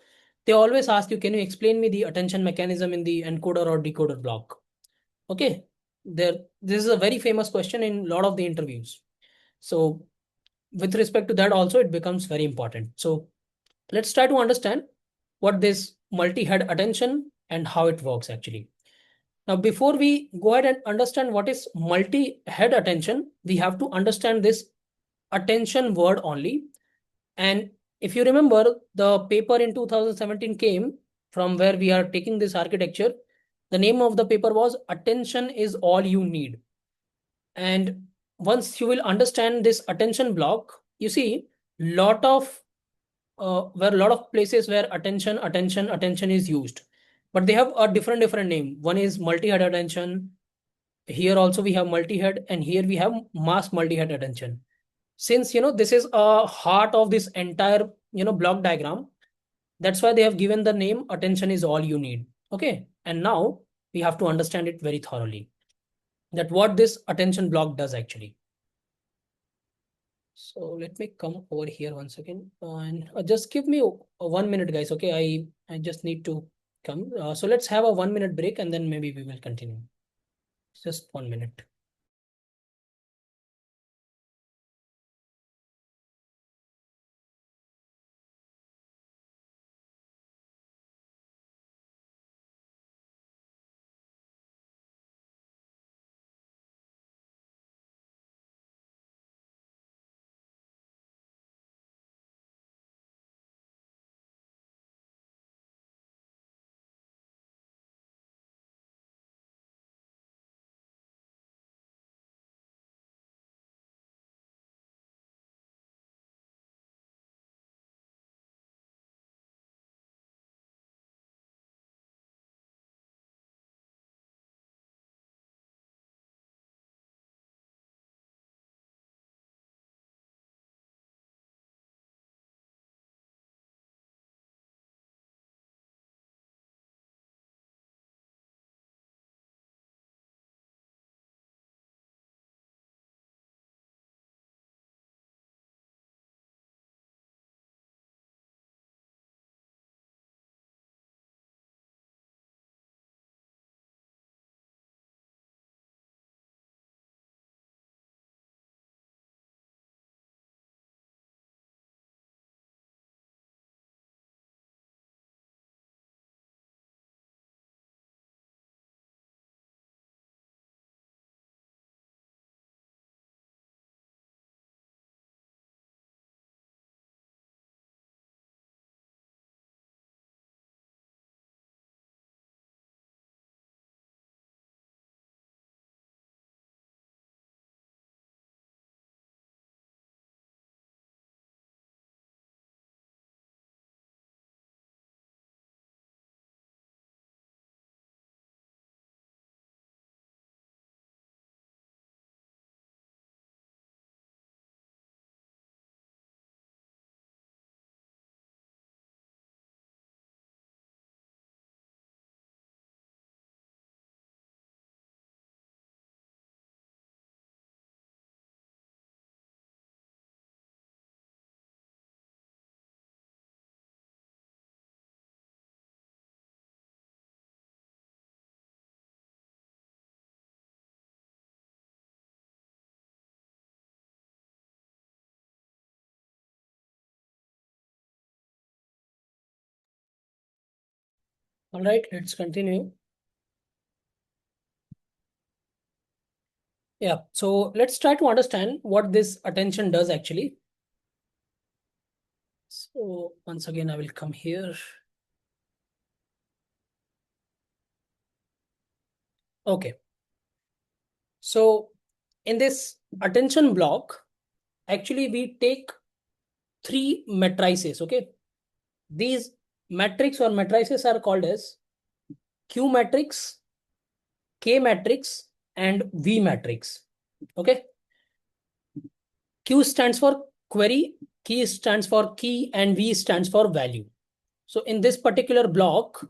They always ask you, can you explain me the attention mechanism in the encoder or decoder block? Okay. This is a very famous question in a lot of the interviews. So with respect to that also, it becomes very important. So let's try to understand what this multi-head attention and how it works actually. Now, before we go ahead and understand what is multi-head attention, we have to understand this attention word only. And if you remember, the paper in 2017 came from where we are taking this architecture. The name of the paper was Attention is All You Need. And once you will understand this attention block, you see lot of where a lot of places where attention is used, but they have a different name. One is multi-head attention. Here also we have multi-head, and here we have mass multi-head attention. Since this is a heart of this entire block diagram, that's why they have given the name Attention is All You Need. Okay, and now we have to understand it very thoroughly, that what this attention block does actually. So let me come over here once again, and just give me a 1 minute, guys. Okay, I just need to come. So let's have a 1 minute break, and then maybe we will continue. Just 1 minute. All right, let's continue. Yeah, so let's try to understand what this attention does actually. So once again, I will come here. Okay. So in this attention block, actually we take three matrices. Okay. These matrix or matrices are called as Q matrix, K matrix, and V matrix. Okay. Q stands for query, K stands for key, and V stands for value. So in this particular block,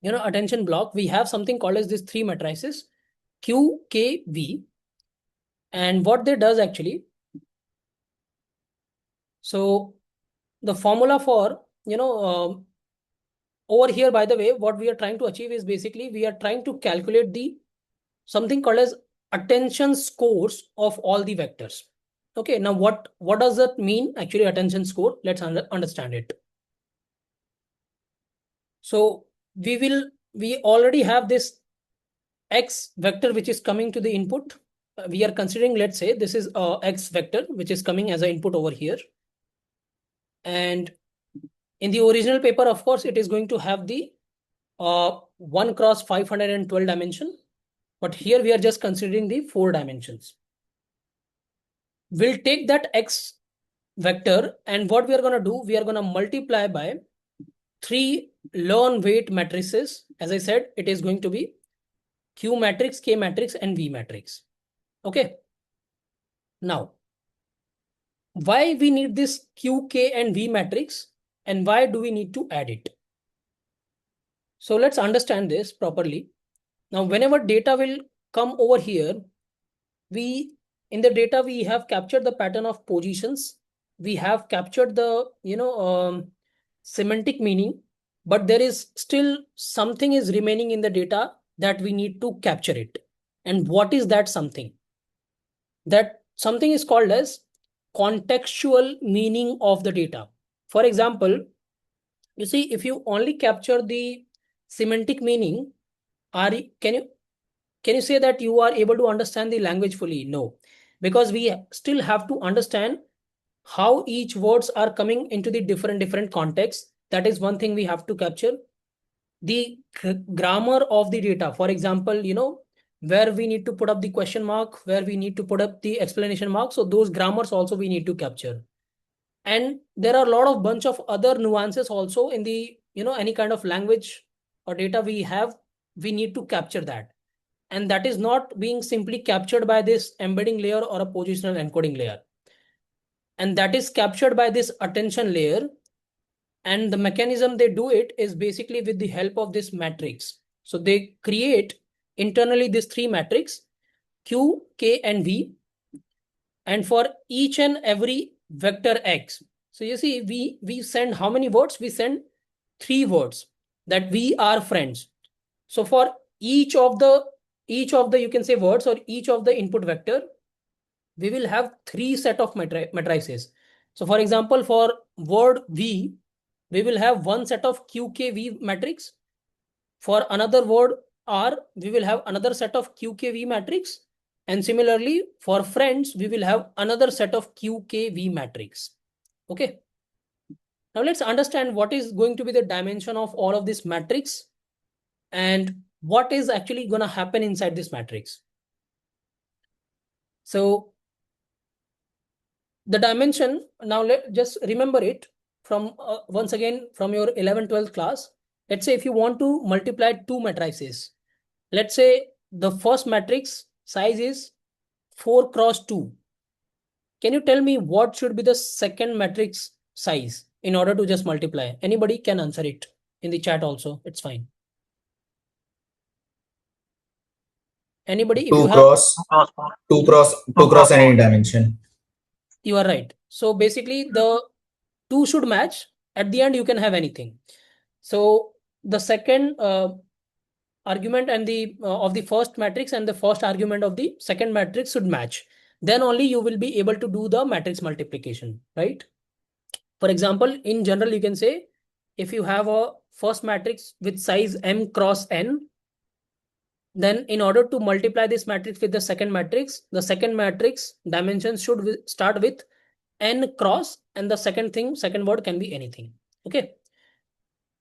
attention block, we have something called as these three matrices, Q, K, V. And what they does actually, so the formula for, over here, by the way, what we are trying to achieve is basically we are trying to calculate the something called as attention scores of all the vectors. Okay, now what does that mean actually, attention score? Let's understand it. So we already have this X vector which is coming to the input. We are considering, let's say this is a X vector which is coming as an input over here. And in the original paper, of course, it is going to have the 1 cross 512 dimension. But here we are just considering the 4 dimensions. We'll take that X vector, and what we are going to do, we are going to multiply by 3 learn weight matrices. As I said, it is going to be Q matrix, K matrix, and V matrix. Okay. Now, why we need this Q, K, and V matrix, and why do we need to add it? So let's understand this properly. Now, whenever data will come over here, in the data, we have captured the pattern of positions. We have captured the, semantic meaning, but there is still something is remaining in the data that we need to capture it. And what is that something? That something is called as contextual meaning of the data. For example, you see, if you only capture the semantic meaning, can you say that you are able to understand the language fully? No, because we still have to understand how each words are coming into the different contexts. That is one thing we have to capture. The grammar of the data, for example, where we need to put up the question mark, where we need to put up the explanation mark. So those grammars also we need to capture. And there are a lot of bunch of other nuances also in the, any kind of language or data we have, we need to capture that. And that is not being simply captured by this embedding layer or a positional encoding layer. And that is captured by this attention layer. And the mechanism they do it is basically with the help of this matrix. So they create internally these three matrix, Q, K, and V. And for each and every vector X. So you see, we send how many words? We send 3 words that we are friends. So for each of the you can say words or each of the input vector, we will have 3 set of matrices. So for example, for word V, we will have one set of QKV matrix. For another word R, we will have another set of QKV matrix. And similarly, for friends, we will have another set of QKV matrix. Okay. Now let's understand what is going to be the dimension of all of this matrix and what is actually going to happen inside this matrix. So the dimension, now just remember it from once again from your 11th, 12th class. Let's say if you want to multiply 2 matrices, let's say the first matrix size is 4 cross 2. Can you tell me what should be the second matrix size in order to just multiply? Anybody can answer it in the chat also. It's fine. Anybody? If 2 you cross have 2 cross any dimension. You are right. So basically the 2 should match. At the end, you can have anything. So the second argument and the of the first matrix and the first argument of the second matrix should match. Then only you will be able to do the matrix multiplication, right? For example, in general, you can say if you have a first matrix with size m cross n, then in order to multiply this matrix with the second matrix dimensions should start with n cross, and the second word can be anything. Okay.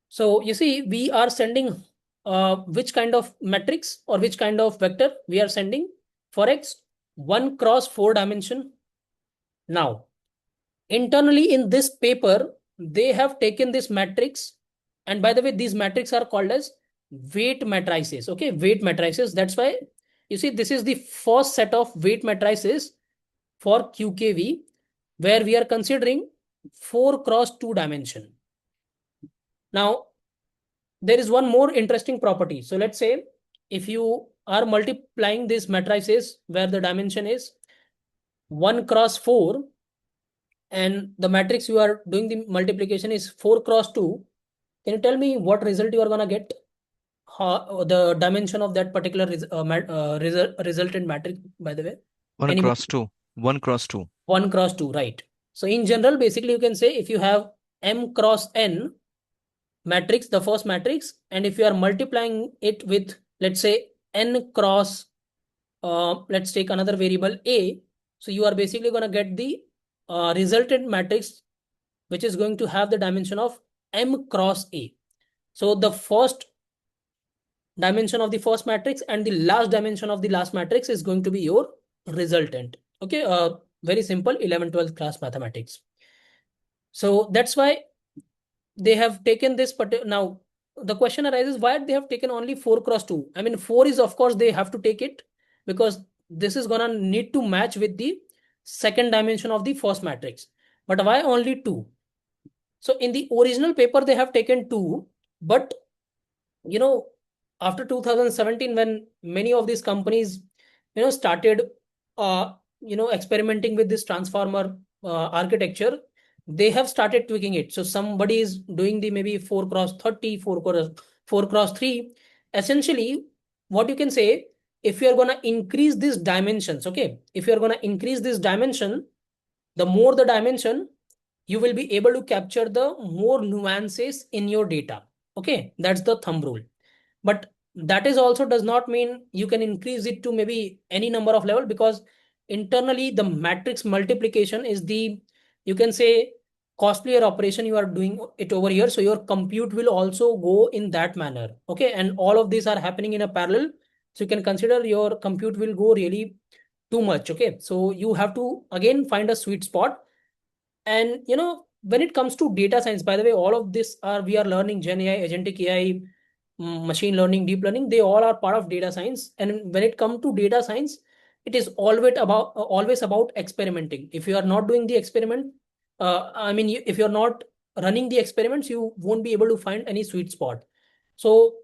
So you see, we are sending which kind of matrix or which kind of vector we are sending for X? 1 cross 4 dimension. Now, internally in this paper, they have taken this matrix, and by the way, these matrices are called as weight matrices. Okay, weight matrices. That's why you see this is the first set of weight matrices for QKV, where we are considering 4 cross 2 dimension. Now, there is one more interesting property. So let's say if you are multiplying these matrices where the dimension is 1 cross 4, and the matrix you are doing the multiplication is 4 cross 2, can you tell me what result you are going to get? The dimension of that particular resultant matrix, by the way? 1 cross 2. 1 cross 2. 1 cross 2, right. So in general, basically you can say if you have M cross N matrix, the first matrix, and if you are multiplying it with, let's say, N cross, let's take another variable A, so you are basically going to get the resultant matrix, which is going to have the dimension of M cross A. So the first dimension of the first matrix and the last dimension of the last matrix is going to be your resultant. Okay, very simple 11th 12th class mathematics. So that's why they have taken this. But now the question arises, why they have taken only 4 cross 2? I mean, 4 is, of course, they have to take it because this is gonna need to match with the second dimension of the first matrix. But why only 2? So in the original paper, they have taken 2, but after 2017, when many of these companies started experimenting with this transformer architecture, they have started tweaking it. So somebody is doing the maybe 4 cross 30, 4 cross 3. Essentially, what you can say, if you're going to increase these dimensions, okay, if you're going to increase this dimension, the more the dimension, you will be able to capture the more nuances in your data. Okay, that's the thumb rule. But that is also does not mean you can increase it to maybe any number of level, because internally the matrix multiplication is the, you can say, costlier operation you are doing it over here. So your compute will also go in that manner. Okay, and all of these are happening in a parallel. So you can consider your compute will go really too much. Okay, so you have to again find a sweet spot. And when it comes to data science, by the way, all of this are we are learning Gen AI, agentic AI, machine learning, deep learning, they all are part of data science. And when it comes to data science, it is always about experimenting. If you are not doing the experiment, if you're not running the experiments, you won't be able to find any sweet spot. So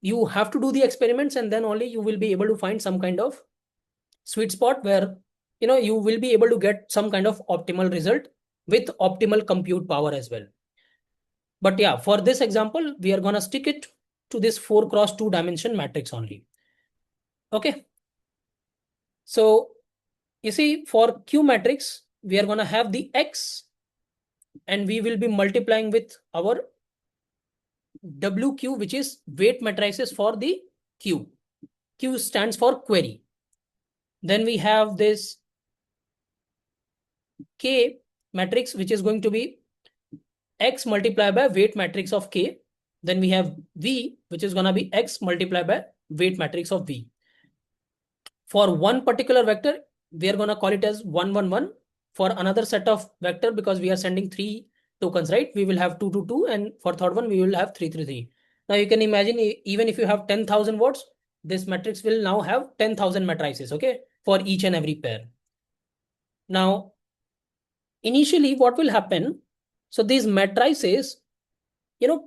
you have to do the experiments, and then only you will be able to find some kind of sweet spot where you will be able to get some kind of optimal result with optimal compute power as well. But yeah, for this example, we are going to stick it to this 4 cross 2 dimension matrix only. Okay. So you see, for Q matrix, we are going to have the X, and we will be multiplying with our WQ, which is weight matrices for the Q. Q stands for query. Then we have this K matrix, which is going to be X multiplied by weight matrix of K. Then we have V, which is going to be X multiplied by weight matrix of V. For one particular vector, we are going to call it as 1, 1, 1. For another set of vector, because we are sending 3 tokens, right? We will have 2, 2, 2. And for third one, we will have 3, 3, 3. Now you can imagine, even if you have 10,000 words, this matrix will now have 10,000 matrices, okay, for each and every pair. Now, initially, what will happen? So these matrices,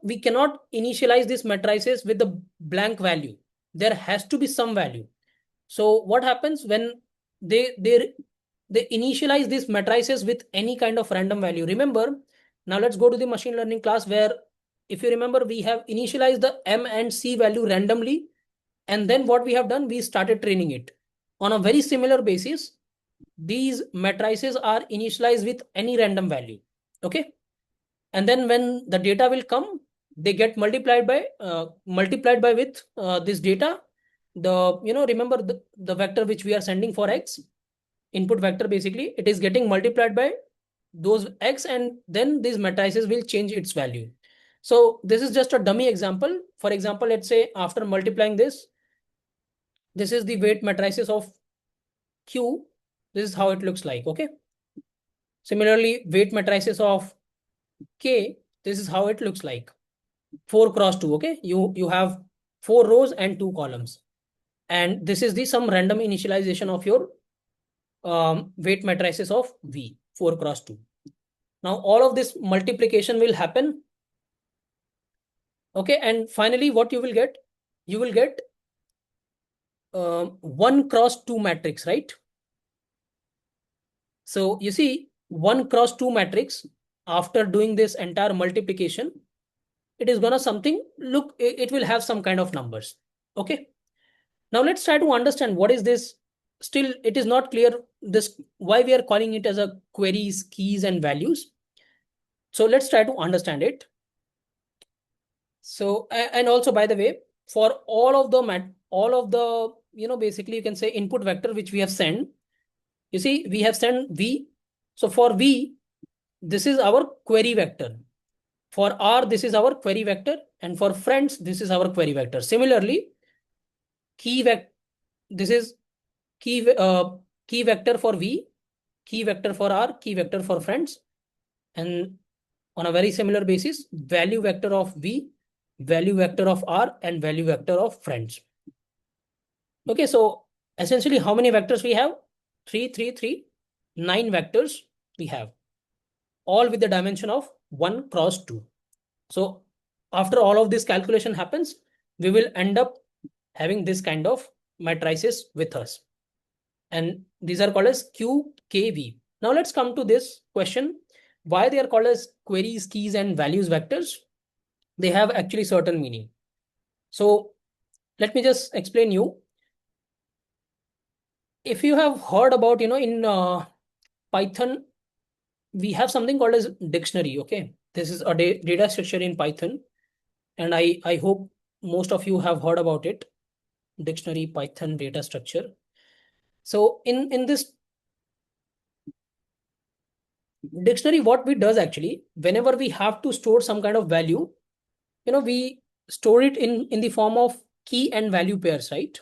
we cannot initialize these matrices with the blank value. There has to be some value. So what happens when they initialize these matrices with any kind of random value? Remember, now let's go to the machine learning class where, if you remember, we have initialized the M and C value randomly. And then what we have done, we started training it. On a very similar basis, these matrices are initialized with any random value. Okay. And then when the data will come, they get multiplied by with this data. Remember the vector which we are sending for X, input vector, basically, it is getting multiplied by those X, and then these matrices will change its value. So this is just a dummy example. For example, let's say after multiplying this is the weight matrices of Q. This is how it looks like. Okay. Similarly, weight matrices of K, this is how it looks like. 4 cross 2. Okay. You have 4 rows and 2 columns. And this is the some random initialization of your weight matrices of V, 4 cross 2. Now all of this multiplication will happen. Okay. And finally, what you will get? You will get 1 cross 2 matrix, right? So you see 1 cross 2 matrix, after doing this entire multiplication, it is gonna something look, it will have some kind of numbers. Okay. Now let's try to understand what is this. Still, it is not clear this why we are calling it as a queries, keys, and values. So let's try to understand it. So and also, by the way, for all of the basically you can say input vector which we have sent. You see, we have sent V. So for V, this is our query vector. For R, this is our query vector, and for friends, this is our query vector. Similarly, this is key vector for V, key vector for R, key vector for friends, and on a very similar basis, value vector of V, value vector of R, and value vector of friends. Okay, so essentially, how many vectors we have? 3, 3, 3, 9 vectors we have, all with the dimension of 1 cross 2. So after all of this calculation happens, we will end up having this kind of matrices with us. And these are called as QKV. Now let's come to this question. Why they are called as queries, keys, and values vectors? They have actually certain meaning. So let me just explain you. If you have heard about, in Python, we have something called as dictionary. Okay. This is a data structure in Python. And I hope most of you have heard about it. Dictionary, Python, data structure. So in this dictionary, what we does actually, whenever we have to store some kind of value, we store it in the form of key and value pairs, right?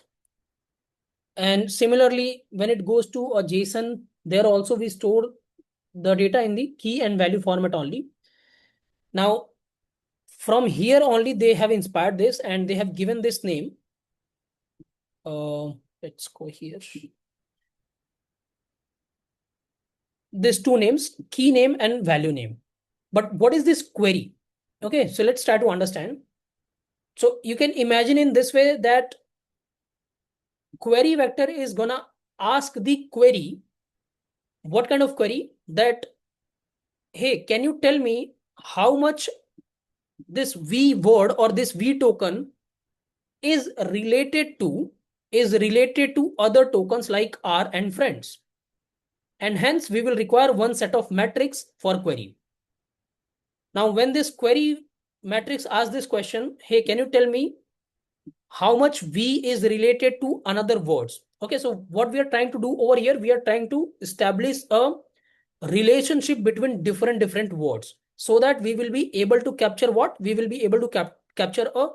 And similarly, when it goes to a JSON, there also we store the data in the key and value format only. Now, from here only they have inspired this and they have given this name. Let's go here. These two names, key name and value name. But what is this query? Okay, so let's try to understand. So you can imagine in this way that query vector is gonna ask the query. What kind of query? That, hey, can you tell me how much this V word or this V token is related to other tokens like R and friends. And hence we will require one set of metrics for query. Now, when this query matrix asks this question, hey, can you tell me how much V is related to another words? Okay, so what we are trying to do over here, we are trying to establish a relationship between different words so that we will be able to capture what? We will be able to capture a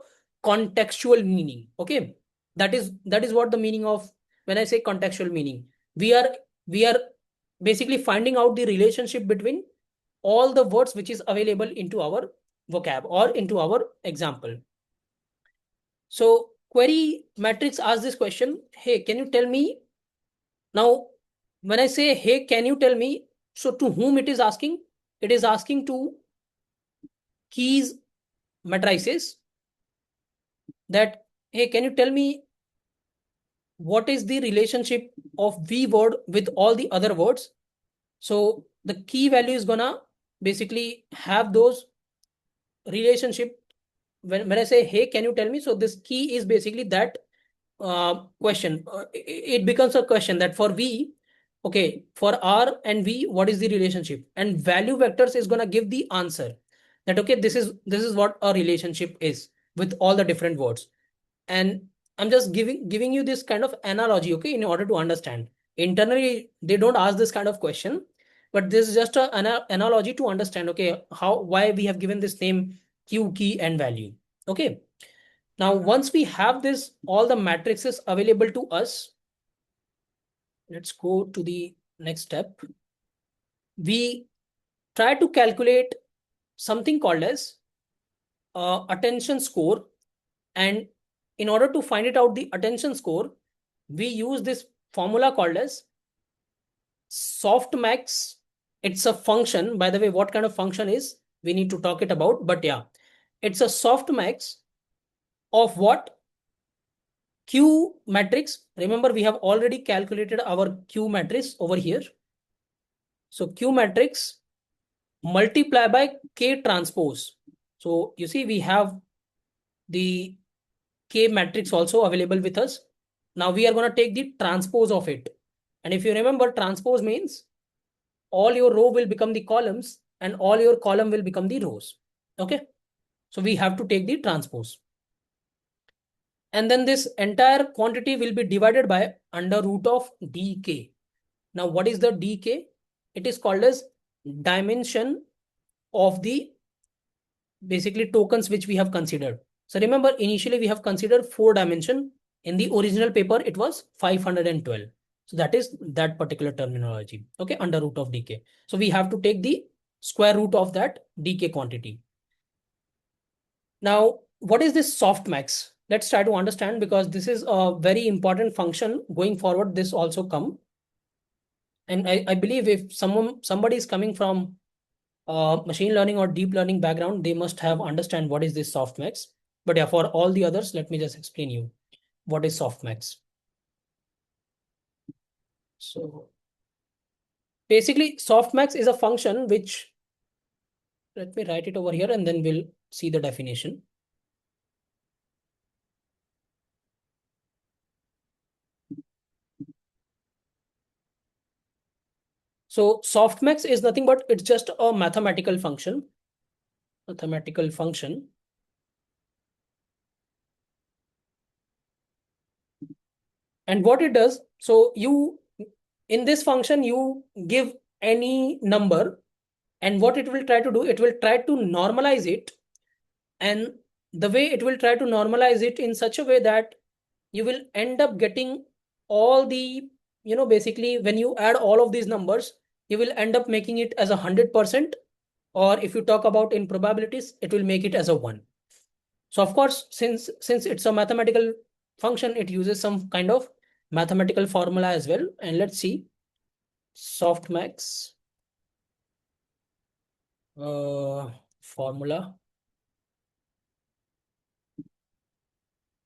contextual meaning. Okay, that is what the meaning of when I say contextual meaning. We are basically finding out the relationship between all the words which is available into our vocab or into our example. So query matrix asks this question, hey, can you tell me? Now, when I say, hey, can you tell me? So to whom it is asking? It is asking to keys matrices that, hey, can you tell me what is the relationship of V word with all the other words? So the key value is gonna basically have those relationship. When I say, hey, can you tell me? So this key is basically that question. It becomes a question that for V, okay, for R and V, what is the relationship? And value vectors is gonna give the answer that, okay, this is what a relationship is with all the different words. And I'm just giving you this kind of analogy, okay, in order to understand. Internally, they don't ask this kind of question, but this is just an analogy to understand, okay, why we have given this name Q key and value. Okay. Now, once we have this, all the matrices available to us, let's go to the next step. We try to calculate something called as attention score. And in order to find it out the attention score, we use this formula called as softmax. It's a function. By the way, what kind of function is, we need to talk it about, but yeah, it's a softmax of what? Q matrix. Remember, we have already calculated our Q matrix over here. So Q matrix multiply by K transpose. So you see, we have the K matrix also available with us. Now we are going to take the transpose of it. And if you remember, transpose means all your row will become the columns and all your column will become the rows. Okay. So we have to take the transpose. And then this entire quantity will be divided by under root of dk. Now, what is the dk? It is called as dimension of the basically tokens which we have considered. So remember, initially we have considered 4 dimension. In the original paper, it was 512. So that is that particular terminology. Okay, under root of dk. So we have to take the square root of that dk quantity. Now, what is this softmax? Let's try to understand, because this is a very important function going forward. This also come. And I believe if somebody is coming from machine learning or deep learning background, they must have understand what is this softmax. But yeah, for all the others, let me just explain you what is softmax. So basically, softmax is a function which, let me write it over here and then we'll see the definition. So softmax is nothing but it's just a mathematical function. Mathematical function. And what it does, so you, in this function, you give any number, and what it will try to do, it will try to normalize it. And the way it will try to normalize it in such a way that you will end up getting all the, basically when you add all of these numbers, you will end up making it as 100%. Or if you talk about in probabilities, it will make it as a 1. So of course, since it's a mathematical function, it uses some kind of mathematical formula as well. And let's see softmax formula.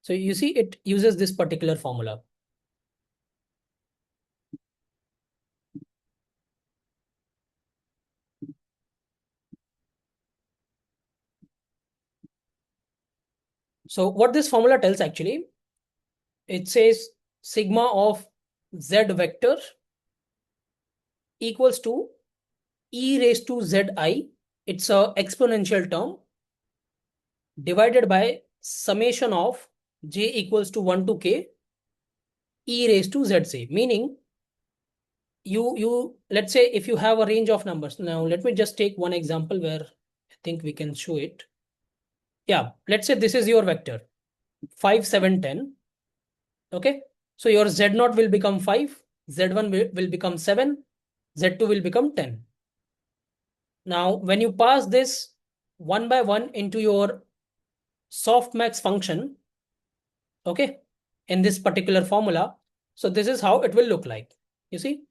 So you see, it uses this particular formula. So what this formula tells actually, it says sigma of z vector equals to e raised to zi. It's a exponential term divided by summation of j equals to 1 to k e raised to zi. Meaning, you let's say if you have a range of numbers. Now let me just take one example where I think we can show it. Yeah, let's say this is your vector 5, 7, 10. Okay, so your z0 will become 5, z1 will become 7, z2 will become 10. Now when you pass this one by one into your softmax function, okay, in this particular formula, so this is how it will look like. You see,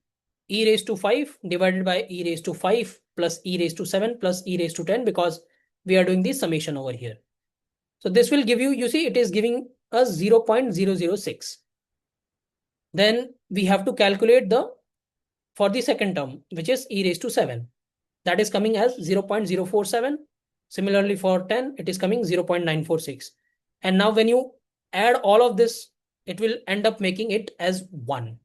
e raised to 5 divided by e raised to 5 plus e raised to 7 plus e raised to 10, because we are doing the summation over here. So this will give you, you see, it is giving us 0.006. Then we have to calculate for the second term, which is e raised to 7. That is coming as 0.047. Similarly for 10, it is coming 0.946. And now when you add all of this, it will end up making it as 1.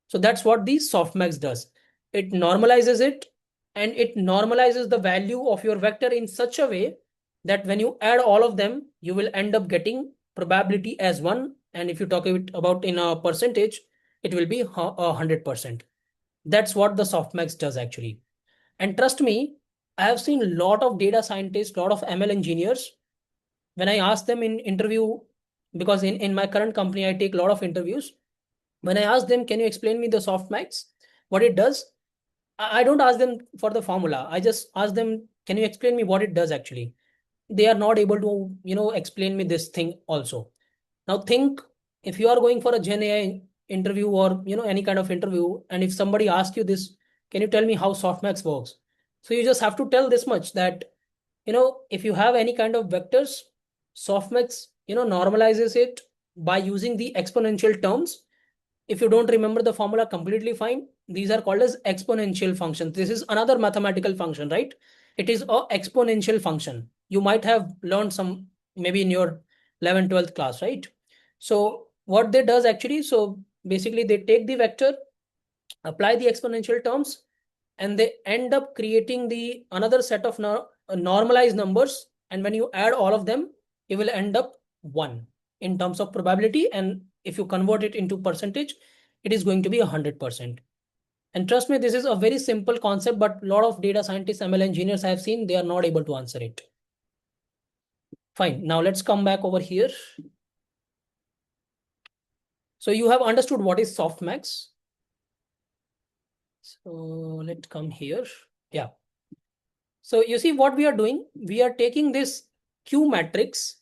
So that's what the softmax does. It normalizes it, and it normalizes the value of your vector in such a way that when you add all of them, you will end up getting probability as 1. And if you talk about in a percentage, it will be 100%. That's what the softmax does actually. And trust me, I have seen a lot of data scientists, a lot of ML engineers. When I ask them in interview, because in my current company, I take a lot of interviews. When I ask them, can you explain me the softmax, what it does? I don't ask them for the formula. I just ask them, can you explain me what it does actually? They are not able to, explain me this thing also. Now think, if you are going for a Gen AI interview or any kind of interview, and if somebody asks you this, can you tell me how softmax works? So you just have to tell this much, that if you have any kind of vectors, softmax normalizes it by using the exponential terms. If you don't remember the formula, completely fine. These are called as exponential functions. This is another mathematical function, right? It is a exponential function. You might have learned some, maybe in your 11th 12th class, right? So what they does actually, so basically they take the vector, apply the exponential terms, and they end up creating the another set of normalized numbers, and when you add all of them, you will end up 1 in terms of probability, and if you convert it into percentage, it is going to be 100%. And trust me, this is a very simple concept, but a lot of data scientists, ML engineers I have seen, they are not able to answer it. Fine, now let's come back over here. So you have understood what is softmax. So let's come here. Yeah. So you see what we are doing? We are taking this Q matrix,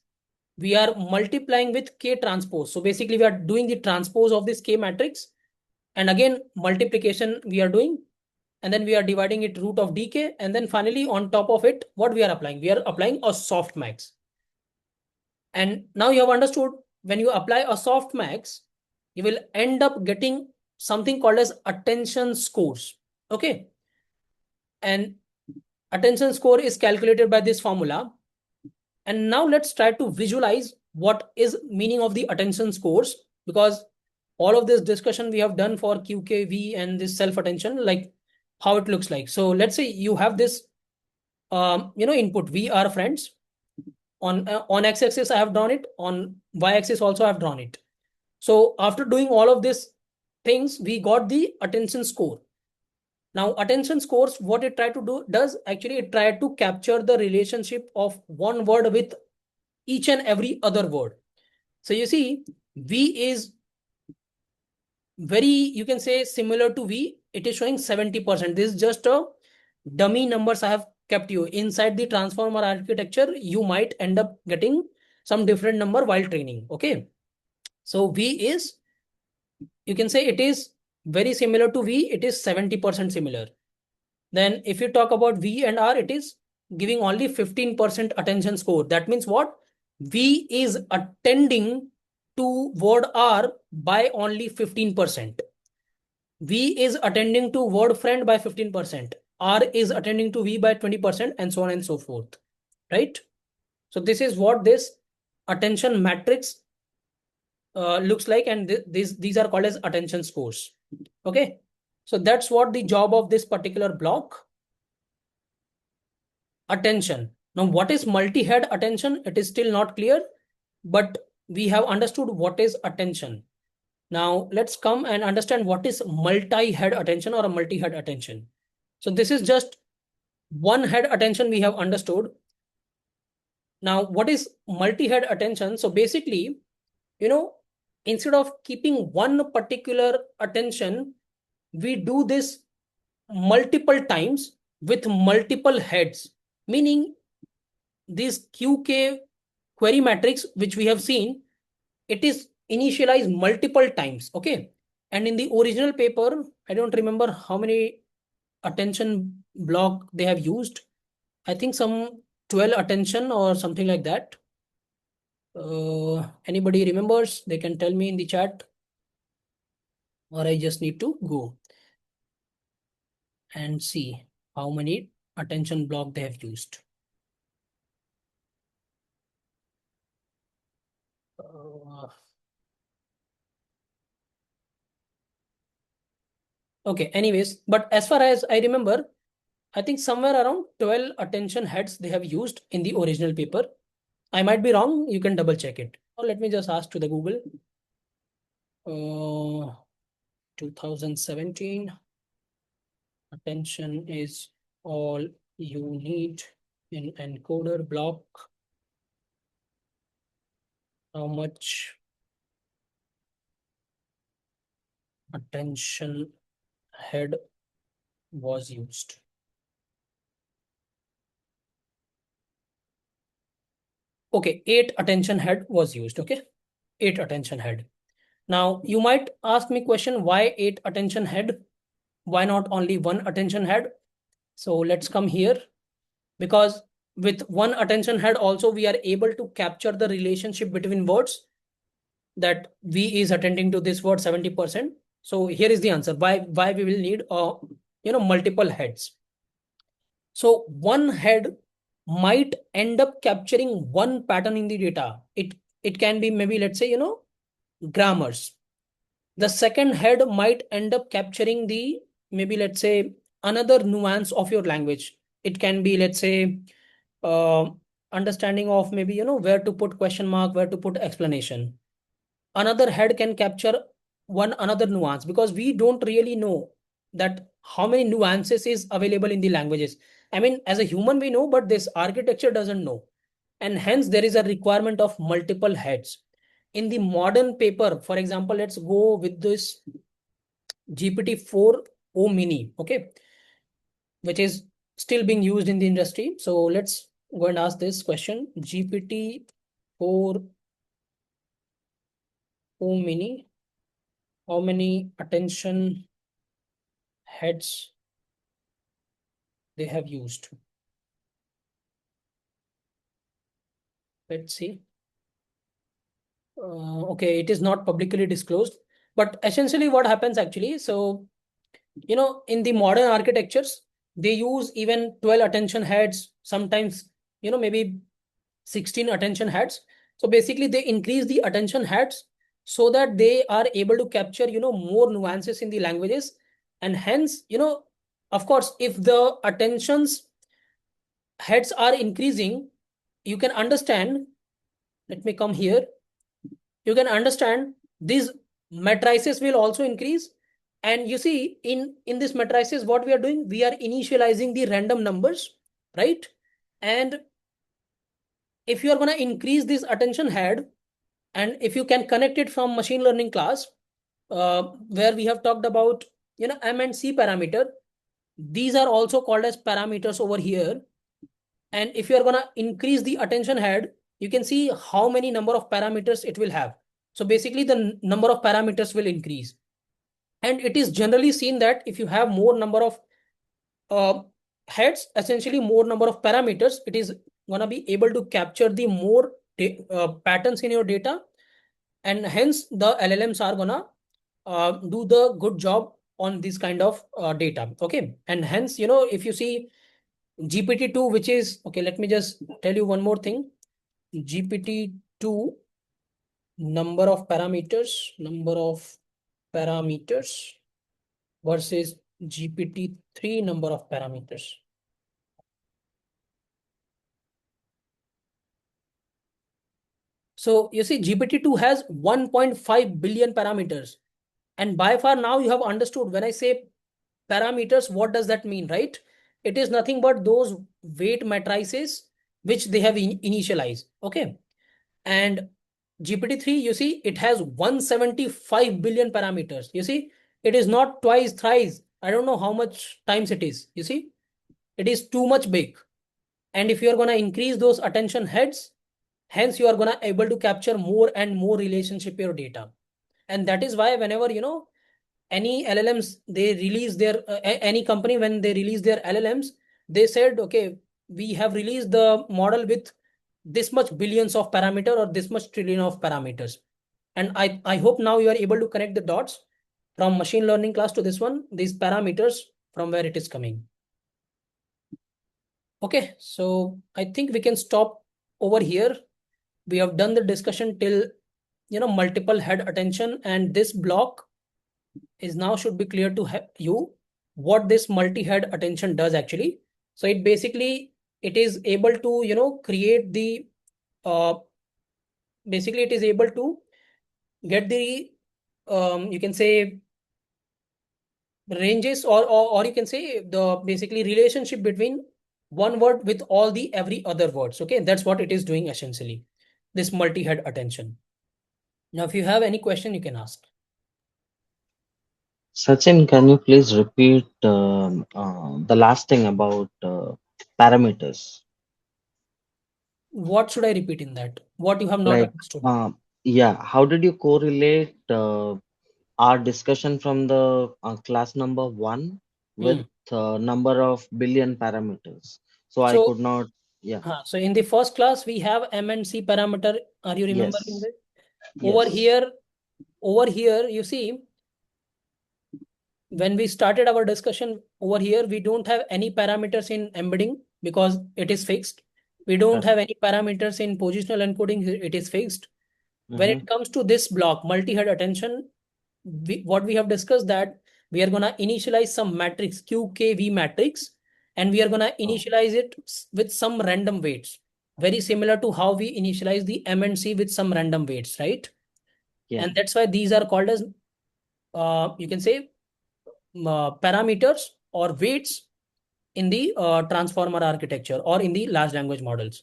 we are multiplying with K transpose. So basically we are doing the transpose of this K matrix, and again multiplication we are doing, and then we are dividing it root of dk, and then finally on top of it, what we are applying? We are applying a softmax. And now you have understood, when you apply a softmax, you will end up getting something called as attention scores. Okay. And attention score is calculated by this formula. And now let's try to visualize what is meaning of the attention scores, because all of this discussion we have done for QKV and this self attention, like how it looks like. So let's say you have this, input, we are friends. On x-axis I have drawn it, on y-axis also I have drawn it. So after doing all of these things, we got the attention score. Now attention scores, what it try to do does actually, it try to capture the relationship of one word with each and every other word. So you see, V is very, you can say, similar to V. It is showing 70%. This is just a dummy numbers I have kept you. Inside the transformer architecture, you might end up getting some different number while training. Okay. So V is, you can say, it is very similar to V. It is 70% similar. Then if you talk about V and R, it is giving only 15% attention score. That means what? V is attending to word R by only 15%. V is attending to word friend by 15%. R is attending to V by 20%, and so on and so forth. Right? So this is what this attention matrix looks like, and these are called as attention scores. Okay. So that's what the job of this particular block. Attention. Now, what is multi-head attention? It is still not clear, but we have understood what is attention. Now, let's come and understand what is multi-head attention or a multi-head attention. So this is just one head attention we have understood. Now, what is multi-head attention? So basically, instead of keeping one particular attention, we do this multiple times with multiple heads, meaning this QK query matrix, which we have seen, it is initialized multiple times. Okay. And in the original paper, I don't remember how many attention block they have used. I think some 12 attention or something like that. Anybody remembers? They can tell me in the chat, or I just need to go and see how many attention block they have used. Okay, anyways, but as far as I remember, I think somewhere around 12 attention heads they have used in the original paper. I might be wrong, you can double check it. Or let me just ask to the Google. 2017 attention is all you need in encoder block how much attention head was used. Okay, 8 attention head was used. Okay, 8 attention head. Now you might ask me question, why 8 attention head? Why not only 1 attention head? So let's come here, because with 1 attention head also we are able to capture the relationship between words, that V is attending to this word 70%. So here is the answer why we will need multiple heads. So one head might end up capturing one pattern in the data. It can be maybe, let's say, grammars. The second head might end up capturing the, maybe, let's say, another nuance of your language. It can be, let's say, uh, understanding of maybe, where to put question mark, where to put explanation. Another head can capture one another nuance, because we don't really know that how many nuances is available in the languages. I mean, as a human we know, but this architecture doesn't know, and hence there is a requirement of multiple heads. In the modern paper, for example, let's go with this GPT-4 O mini, okay, which is still being used in the industry. So let's go and ask this question: GPT-4 O mini, how many attention heads they have used? Let's see. Okay, it is not publicly disclosed, but essentially what happens actually, so in the modern architectures they use even 12 attention heads, sometimes maybe 16 attention heads. So basically they increase the attention heads so that they are able to capture more nuances in the languages. And hence, of course, if the attentions heads are increasing, you can understand, let me come here, you can understand these matrices will also increase. And you see, in this matrices, what we are doing, we are initializing the random numbers, right? And if you are going to increase this attention head, and if you can connect it from machine learning class, where we have talked about M and C parameter, these are also called as parameters over here. And if you are going to increase the attention head, you can see how many number of parameters it will have. So basically the number of parameters will increase. And it is generally seen that if you have more number of heads, essentially more number of parameters, it is going to be able to capture the more patterns in your data. And hence the LLMs are going to do the good job on this kind of data. Okay. And hence, if you see GPT-2, which is, okay, let me just tell you one more thing. GPT-2 number of parameters versus GPT-3 number of parameters. So you see GPT-2 has 1.5 billion parameters. And by far now you have understood when I say parameters, what does that mean, right? It is nothing but those weight matrices which they have initialized. Okay. And GPT-3, you see, it has 175 billion parameters. You see, it is not twice, thrice. I don't know how much times it is. You see, it is too much big. And if you are going to increase those attention heads, hence you are going to able to capture more and more relationship your data. And that is why whenever, any LLMs, they release their, any company, when they release their LLMs, they said, okay, we have released the model with this much billions of parameter or this much trillion of parameters. And I hope now you are able to connect the dots from machine learning class to this one, these parameters, from where it is coming. Okay, so I think we can stop over here. We have done the discussion till, multiple head attention, and this block is now should be clear to you what this multi-head attention does actually. So it basically, it is able to, create the, basically it is able to get the, you can say ranges, or you can say the basically relationship between one word with all the every other words. Okay, that's what it is doing essentially, this multi-head attention. Now, if you have any question, you can ask. Sachin, can you please repeat the last thing about parameters? What should I repeat in that? What you have not Like, understood? yeah, how did you correlate our discussion from the class number 1 with number of billion parameters? So I could So, not, yeah, so in the first class, we have M and C parameter. Are you remembering yes, this? yes, Over here, you see, when we started our discussion over here, we don't have any parameters in embedding because it is fixed. We don't have correct. any parameters in positional encoding, it is fixed. When Mm-hmm. it comes to this block, multi-head attention, what we have discussed that we are going to initialize some matrix, QKV matrix, and we are going to initialize it with some random weights. Very similar to how we initialize the M and C with some random weights, right? Yeah, And that's why these are called as, you can say, parameters or weights in the transformer architecture or in the large language models.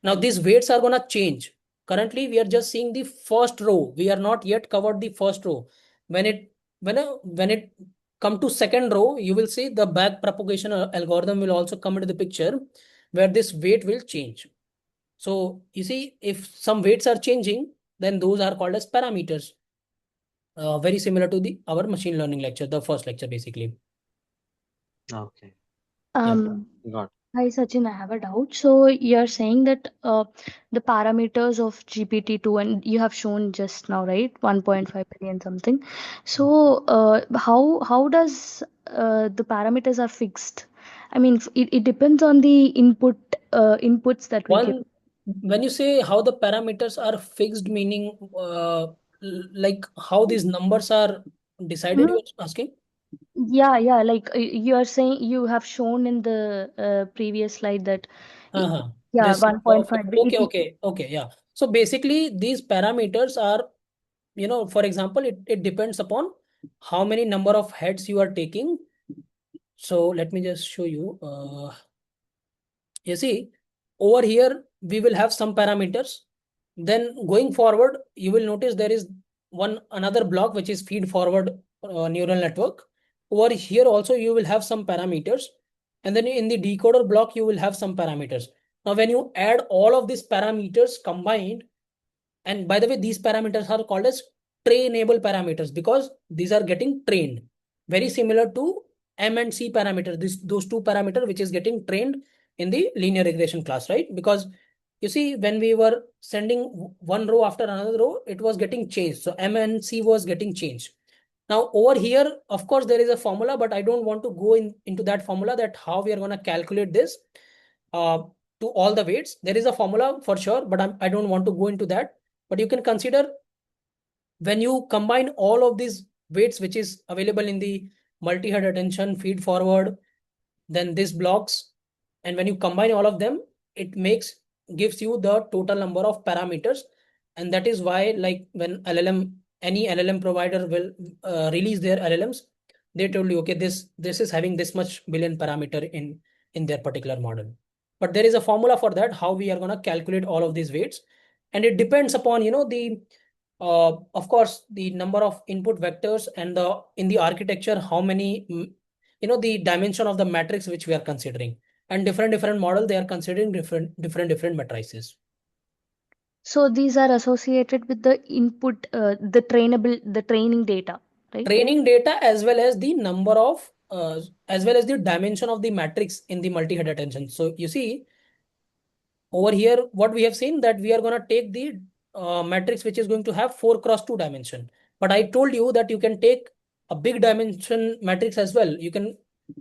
Now these weights are going to change. Currently, we are just seeing the first row. We are not yet covered the first row. When it come to second row, you will see the back propagation algorithm will also come into the picture, where this weight will change. So you see, if some weights are changing, then those are called as parameters. Very similar to the our machine learning lecture, the first lecture basically. okay, Yeah. got. Hi Sachin, I have a doubt. So you're saying that the parameters of GPT-2, and you have shown just now, right? 1.5 billion something. So how does the parameters are fixed? I mean, it depends on the inputs that we give. When you say how the parameters are fixed, meaning like how these numbers are decided, Hmm? you're asking? Yeah. Like you are saying, you have shown in the previous slide that, Uh-huh. yeah, This number of, 1.5. okay, yeah. So basically, these parameters are, for example, it depends upon how many number of heads you are taking. So let me just show you. You see, over here, we will have some parameters. Then going forward, you will notice there is another block which is feed forward neural network. Over here also, you will have some parameters. And then in the decoder block, you will have some parameters. Now, when you add all of these parameters combined, and by the way, these parameters are called as trainable parameters because these are getting trained. Very similar to M and C parameters, those two parameters which is getting trained in the linear regression class, right? Because you see, when we were sending one row after another row, it was getting changed. So M and C was getting changed. Now over here, of course, there is a formula, but I don't want to go into that formula, that how we are going to calculate this uh, to all the weights. There is a formula for sure, but I don't want to go into that. But you can consider, when you combine all of these weights which is available in the multi-head attention, feed forward, then these blocks, and when you combine all of them, it gives you the total number of parameters. And that is why, like, when any LLM provider will release their LLMs, they told you, okay, this is having this much billion parameter in their particular model. But there is a formula for that, how we are going to calculate all of these weights. And it depends upon, the of course, the number of input vectors, and the in the architecture, how many, the dimension of the matrix which we are considering. And different model, they are considering different matrices. So these are associated with the input, the training data, right? Training data, as well as the number of as well as the dimension of the matrix in the multi-head attention. So you see, over here, what we have seen, that we are going to take the matrix which is going to have 4 cross 2 dimension. But I told you that you can take a big dimension matrix as well. You can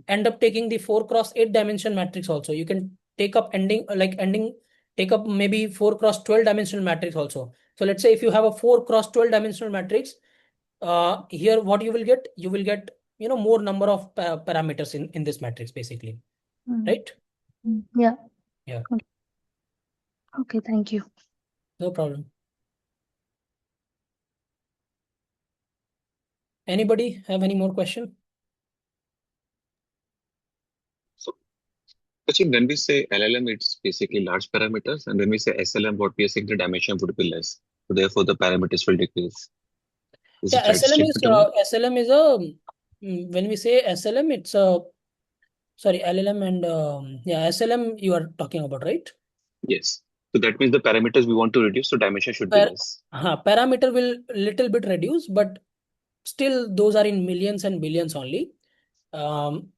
end up taking the 4 cross 8 dimension matrix also. You can take up maybe 4 cross 12 dimensional matrix also. So let's say if you have a 4 cross 12 dimensional matrix, here what you will get, more number of parameters in this matrix basically, Mm. right? Yeah. Yeah. Okay, thank you. No problem. Anybody have any more question? So Actually, when we say LLM, it's basically large parameters, and when we say SLM, what we are saying the dimension would be less. So therefore, the parameters will decrease. Is Yeah, it right SLM is statement to me? when we say SLM, it's a sorry, LLM and SLM you are talking about, right? Yes. So that means the parameters we want to reduce, so dimension should be Par less. Parameter will little bit reduce, but still those are in millions and billions only. Um,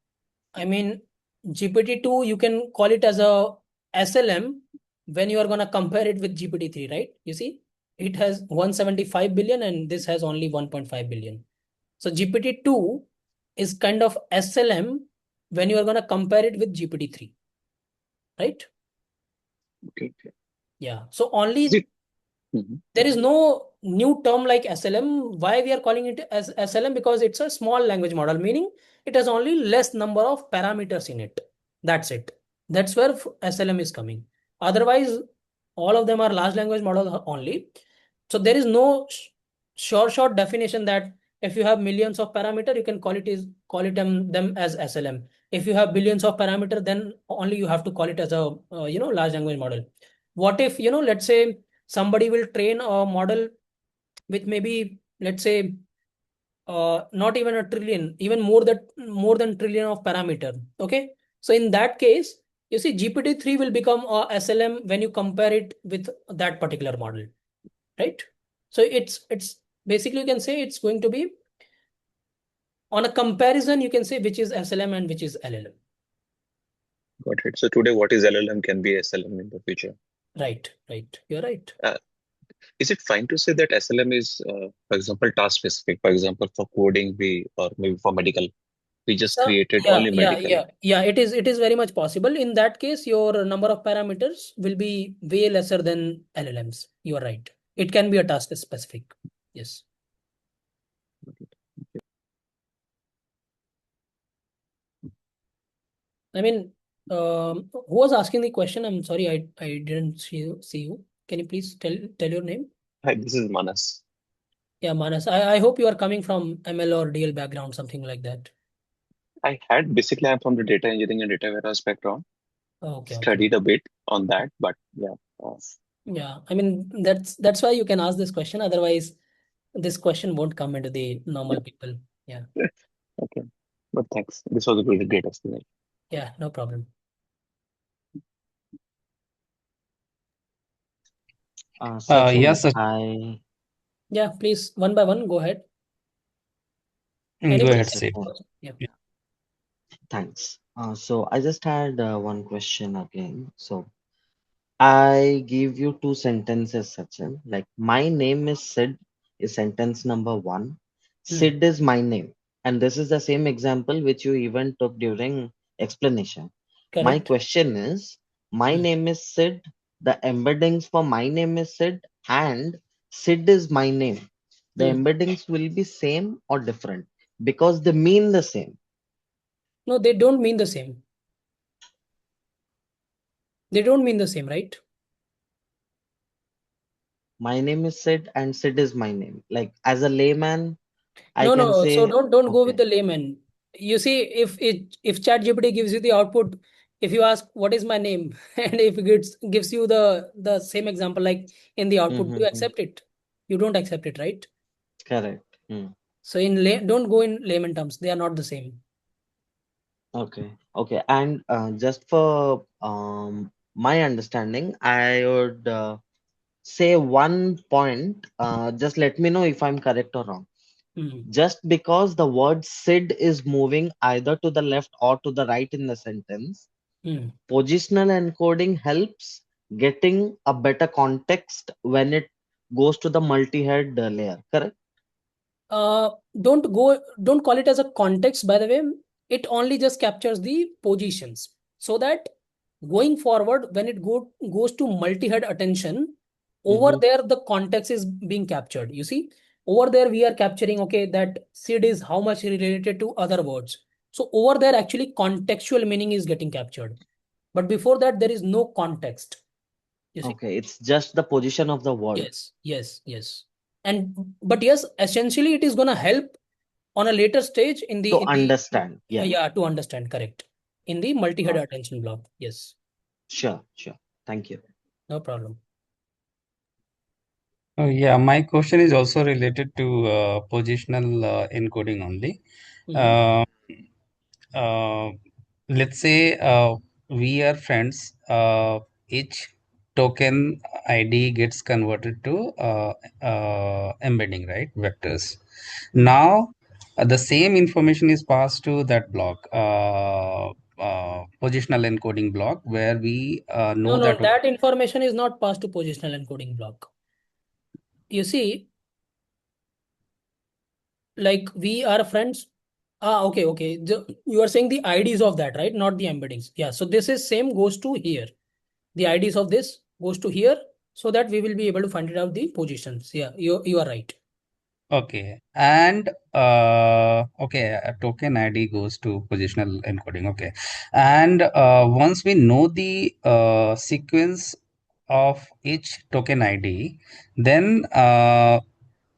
I mean, GPT-2, you can call it as a SLM when you are going to compare it with GPT-3, right? You see, it has 175 billion and this has only 1.5 billion. So GPT-2 is kind of SLM when you are going to compare it with GPT-3, right? Okay. Yeah. So Is only it? Mhm. there is no new term like SLM. Why we are calling it as SLM? Because it's a small language model, meaning it has only less number of parameters in it. That's it. That's where SLM is coming. Otherwise, all of them are large language model only. So there is no short definition that if you have millions of parameter, you can call it them as SLM. If you have billions of parameter, then only you have to call it as a large language model. What if let's say somebody will train a model with maybe let's say not even a trillion, even more than trillion of parameter. Okay, so in that case, you see GPT-3 will become a SLM when you compare it with that particular model, right? So it's basically you can say it's going to be on a comparison. You can say which is SLM and which is LLM. Got it. So today, what is LLM can be SLM in the future. Right. You're right. Is it fine to say that SLM is, for example, task specific? For example, for coding, or maybe for medical, we just So created yeah, only yeah, medical. yeah, yeah. It is very much possible. In that case, your number of parameters will be way lesser than LLMs. You are right. It can be a task specific. Yes. I mean, who was asking the question? I'm sorry, I didn't see you. Can you please tell your name? Hi, this is Manas. Yeah, Manas. I hope you are coming from ML or DL background, something like that. I'm from the data engineering and data warehouse background. Okay. Studied a bit on that, but yeah. Yeah, I mean that's why you can ask this question. Otherwise, this question won't come into the normal people. Yeah. Okay. But thanks. This was a really great explanation. Yeah, no problem. Sachin, Yes, Yeah, please, one by one, go ahead. go Anybody ahead, yes, can Sid. Sachin. yeah. Thanks. So I just had one question again. So I give you two sentences, Sachin. Like, my name is Sid is sentence number one. Sid is my name. And this is the same example which you even took during explanation. My Correct. question is, my name is Sid. The embeddings for my name is Sid and Sid is my name. The embeddings will be same or different because they mean the same. No, they don't mean the same. They don't mean the same, right? My name is Sid and Sid is my name. Like, as a layman, I No, can no. So say, don't go with okay. the layman. You see, if ChatGPT gives you the output, if you ask what is my name, and if it gives you the same example like in the output, do you accept it? You don't accept it, right? Correct. So don't go in layman terms. They are not the same. Okay. Okay. And just for my understanding, I would say one point. Just let me know if I'm correct or wrong. Just because the word Sid is moving either to the left or to the right in the sentence, positional encoding helps getting a better context when it goes to the multi-head layer. Correct? Uh, don't call it as a context, by the way. It only just captures the positions so that going forward, when it goes to multi-head attention, over there, the context is being captured. You see, over there, we are capturing, okay, that seed is how much related to other words. So over there, actually, contextual meaning is getting captured. But before that, there is no context. You see? Okay, it's just the position of the word. Yes. But yes, essentially, it is gonna help on a later stage in the To understand. Yeah. yeah, to understand. Correct. in the multi-head attention block. Yes. Sure. Thank you. No problem. Oh, yeah, my question is also related to positional encoding only. Uh, uh, let's say we are friends. Each token ID gets converted to embedding, right? Vectors. Now, the same information is passed to that block, positional encoding block, where we know No, that. that information is not passed to positional encoding block. You see, like we are friends. Okay. You are saying the IDs of that, right? Not the embeddings. Yeah. So this is same goes to here. The IDs of this goes to here so that we will be able to find it out the positions. Yeah, you are right. Okay, and okay, a token ID goes to positional encoding. Okay, and once we know the sequence of each token ID, then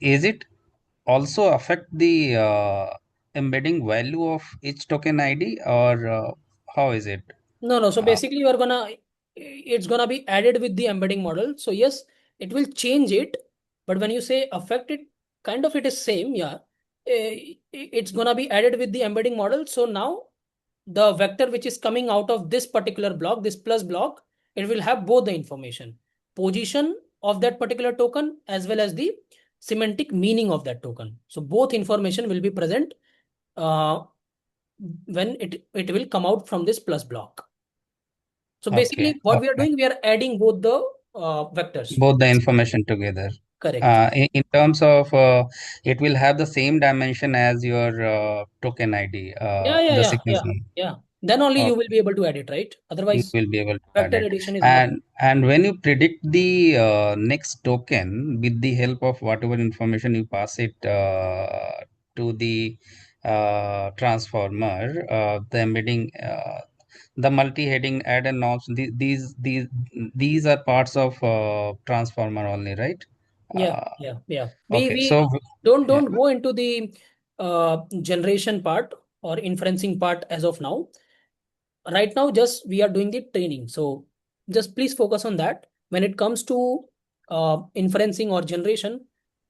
is it also affect the embedding value of each token ID, or how is it? No. So Uh, basically, it's gonna be added with the embedding model. So yes, it will change it. But when you say affect it, kind of it is same. Yeah, it's gonna be added with the embedding model. So now the vector which is coming out of this particular block, this plus block, it will have both the information, position of that particular token as well as the semantic meaning of that token. So both information will be present uh, when it will come out from this plus block. So okay, basically, what we are okay. doing, we are adding both the vectors. Both the information together. Correct. In terms of it will have the same dimension as your token ID, the sequence number. Yeah. Then only you Okay, will be able to add it, right? you Otherwise, will be able to add vector it. addition is not. And when you predict the next token with the help of whatever information you pass it to the transformer, the embedding, the multi-heading add and knobs, these are parts of transformer only, right? Yeah, Uh, yeah. okay, We so yeah, don't go into the generation part or inferencing part as of now. Right now, just we are doing the training. So just please focus on that. When it comes to inferencing or generation,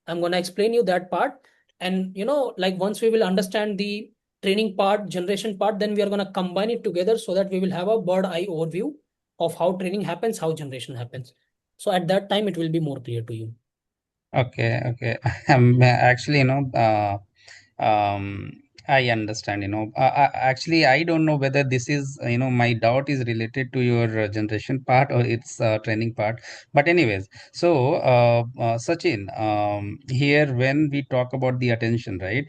I'm gonna explain you that part. And like once we will understand the training part, generation part, then we are gonna combine it together so that we will have a bird eye overview of how training happens, how generation happens. So at that time, it will be more clear to you. okay. Actually, um, I understand, actually, I don't know whether this is, my doubt is related to your generation part or its training part. But anyways, so Sachin, here when we talk about the attention, right?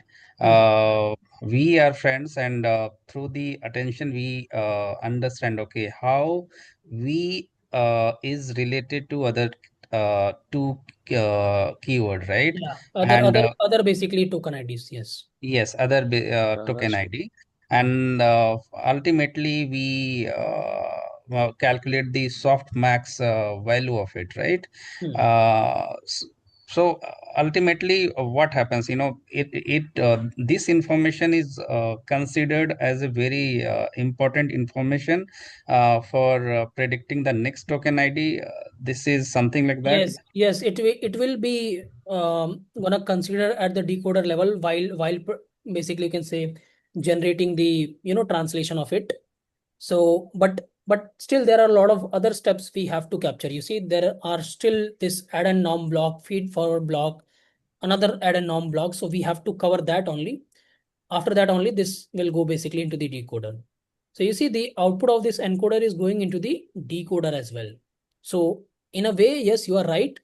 We are friends, and through the attention, we understand, okay, how we is related to other two keyword, right? Yeah. And Other basically token IDs. Yes. yes, other token That's true. ID, and ultimately we well, calculate the soft max value of it, right? Uh, s- so ultimately, what happens? This information is considered as a very important information for predicting the next token ID. This is something like that. Yes. It will be gonna consider at the decoder level basically you can say generating the translation of it. So, but still there are a lot of other steps we have to capture. You see, there are still this add and norm block, feed forward block, another add and norm block. So we have to cover that only. After that only this will go basically into the decoder. So you see the output of this encoder is going into the decoder as well. So in a way, yes, you are right.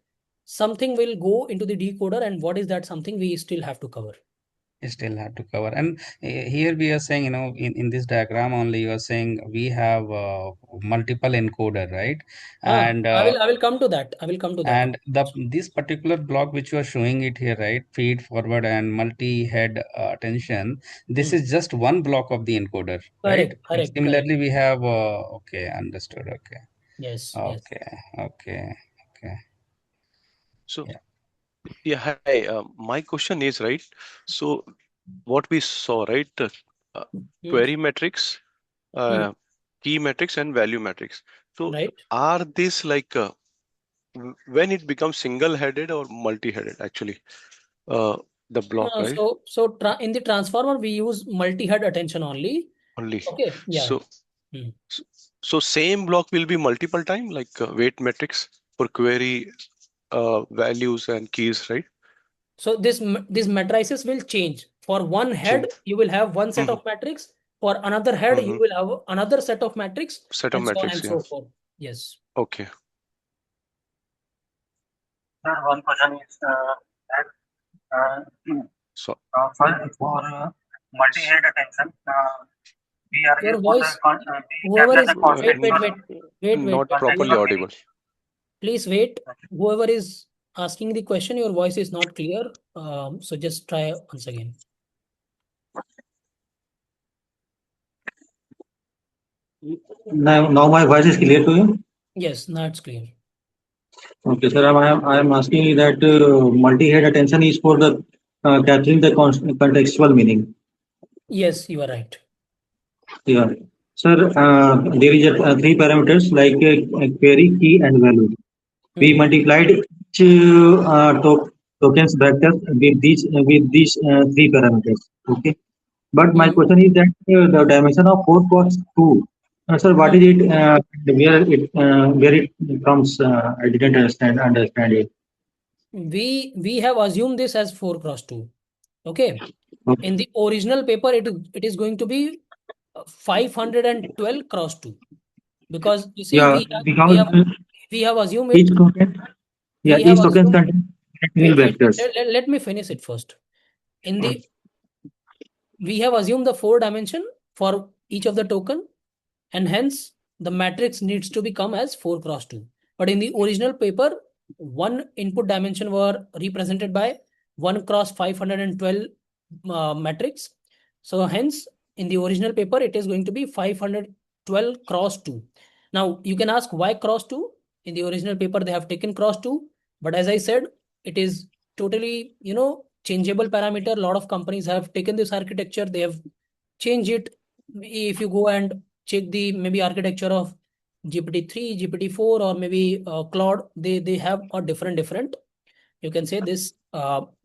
Something will go into the decoder, and what is that something we still have to cover. Still have to cover. And here we are saying, in this diagram only, you are saying we have multiple encoder, right? And I will come to that. I will come to that. this particular block which you are showing it here, right? Feed forward and multi-head attention. This is just one block of the encoder, right? But Correct. similarly, we have okay, understood. Okay, Yes. okay. So, Yeah. yeah, hi. My question is, right? So, what we saw, right? Uh, Hmm. Query metrics key metrics and value metrics. So Right. are this like when it becomes single-headed or multi-headed actually? The block, right? In the transformer we use multi-head attention only. Only. Okay. Yeah. So so same block will be multiple time, like weight metrics for query values and keys, right? So these matrices will change. For one head, Change. you will have one set of matrix. For another head, you will have another set of matrix, Set of and so on metrics, and yeah. so forth. Yes. Okay. Sir, one question is that So for multi-head attention, we are Your used for the voice, we whoever capture is, the constant. not properly audible. Please wait. Whoever is asking the question, your voice is not clear. So just try once again. Now my voice is clear to you? Yes, now it's clear. Okay, sir. I am asking you that multi-head attention is for the capturing the contextual meaning. Yes, you are right. Yeah. Sir, there is three parameters like query, key, and value. We multiplied each tokens vector with these three parameters. Okay. But my question is that the dimension of 4 cross 2. Sir, what is it? Where it comes? I didn't understand it. We have assumed this as 4 cross 2. Okay. In the original paper, it is going to be 512 cross 2. Because you see, Yeah, because we have assumed each it. token, yeah, We have each token assumed. contains Wait, vectors. let me finish it first. We have assumed the 4 dimension for each of the token, and hence the matrix needs to become as 4 cross 2. But in the original paper, one input dimension were represented by 1 cross 512 matrix. So hence in the original paper, it is going to be 512 cross 2. Now you can ask why cross 2? In the original paper, they have taken cross 2, but as I said, it is totally, changeable parameter. A lot of companies have taken this architecture, they have changed it. If you go and check the maybe architecture of GPT-3, GPT-4, or maybe Claude, they have a different, you can say, this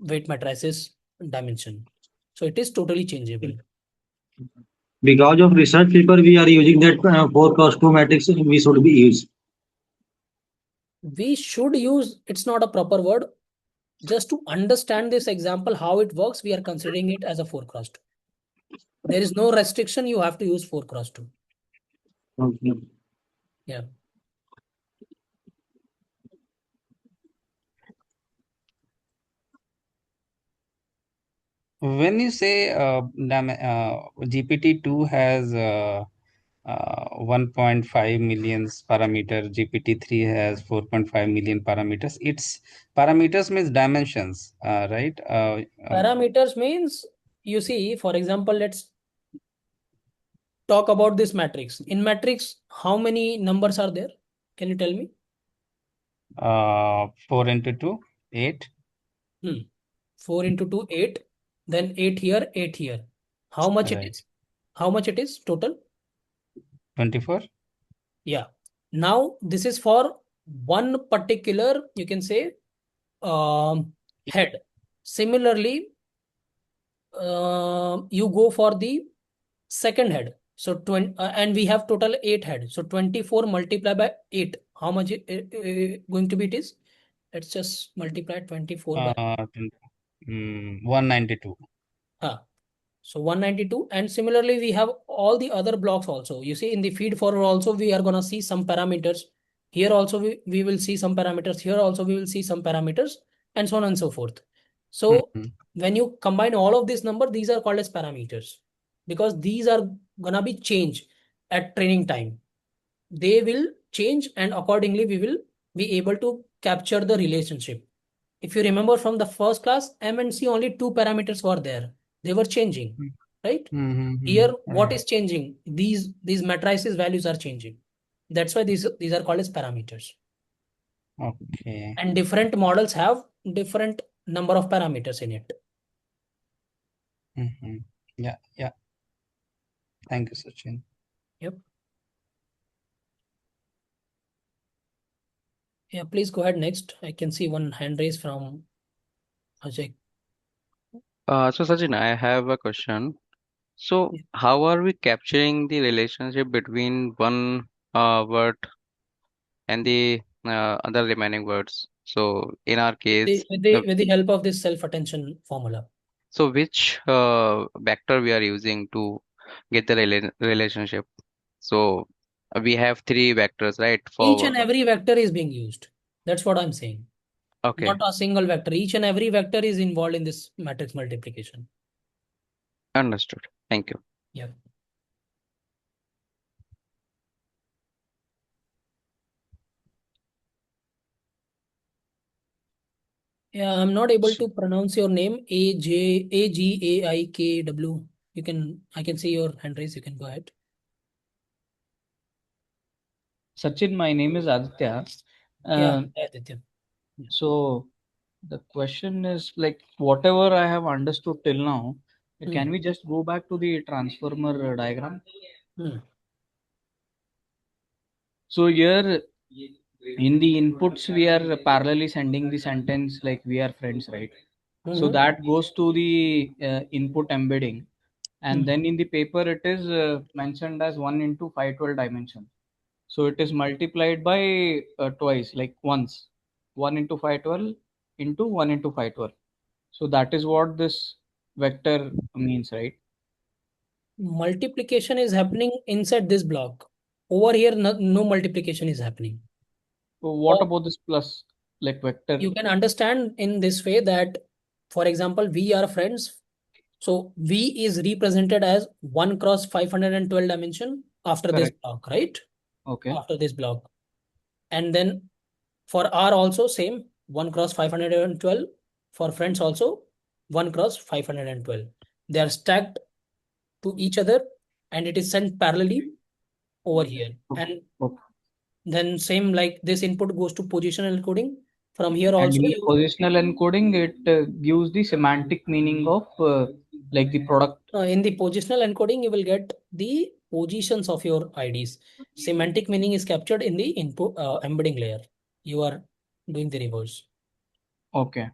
weight matrices dimension. So it is totally changeable. Because of research paper, we are using that 4 cross 2 matrix. We should be used. We should use, it's not a proper word. Just to understand this example, how it works, we are considering it as a 4 cross 2. There is no restriction, you have to use 4 cross 2. Okay. Yeah. When you say GPT-2 has 1.5 million parameter, GPT-3 has 4.5 million parameters. Its parameters means dimensions, right? Parameters means, you see, for example, let's talk about this matrix. In matrix, how many numbers are there? Can you tell me? 4 into 2, 8. 4 into 2, 8. Then 8 here, 8 here. How much it is? How much it is total? 24. Yeah. Now this is for one particular, you can say, head. Similarly, you go for the second head. So 20, and we have total 8 head. So 24 multiplied by 8. How much going to be it is? Let's just multiply 24 by 192. So 192. And similarly, we have all the other blocks also. You see, in the feed forward also, we are going to see some parameters. Here also, we will see some parameters. Here also, we will see some parameters, and so on and so forth. So when you combine all of this number, these are called as parameters, because these are going to be changed at training time. They will change, and accordingly, we will be able to capture the relationship. If you remember from the first class, M and C, only 2 parameters were there. They were changing, right? Here, what is changing? These matrices values are changing. That's why these are called as parameters. Okay. And different models have different number of parameters in it. Yeah. Thank you, Sachin. Yep. Yeah, please go ahead next. I can see one hand raised from Ajay. So Sachin, I have a question. So Yeah. how are we capturing the relationship between one word and the other remaining words? So in our case, With the help of this self-attention formula. so which vector we are using to get the relationship? So we have three vectors, right? Each For and every vector is being used. That's what I'm saying. okay, Not a single vector. Each and every vector is involved in this matrix multiplication. understood. Thank you. Yeah. Yeah, I'm not able to pronounce your name. Ajaikw. I can see your hand raise. You can go ahead. Sachin, my name is Aditya. Yeah, Aditya. So the question is like whatever I have understood till now, can we just go back to the transformer diagram? So here in the inputs we are parallelly sending the sentence like we are friends, right? So that goes to the input embedding, and then in the paper it is mentioned as 1 into 512 dimension. So it is multiplied by twice, like once, 1 into 512 into 1 into 512. So that is what this vector means, right? Multiplication is happening inside this block. Over here, no multiplication is happening. So what about this plus, like vector? You can understand in this way that, for example, we are friends. So V is represented as 1 cross 512 dimension after this Correct. block, right? Okay. After this block. And then for R also same, 1 cross 512. For friends also, 1 cross 512. They are stacked to each other and it is sent parallelly over here. And then same like this input goes to positional encoding. From here And also in the you positional encoding, it gives the semantic meaning of like the product. in the positional encoding you will get the positions of your IDs. Semantic meaning is captured in the input embedding layer. You are doing the reverse. Okay.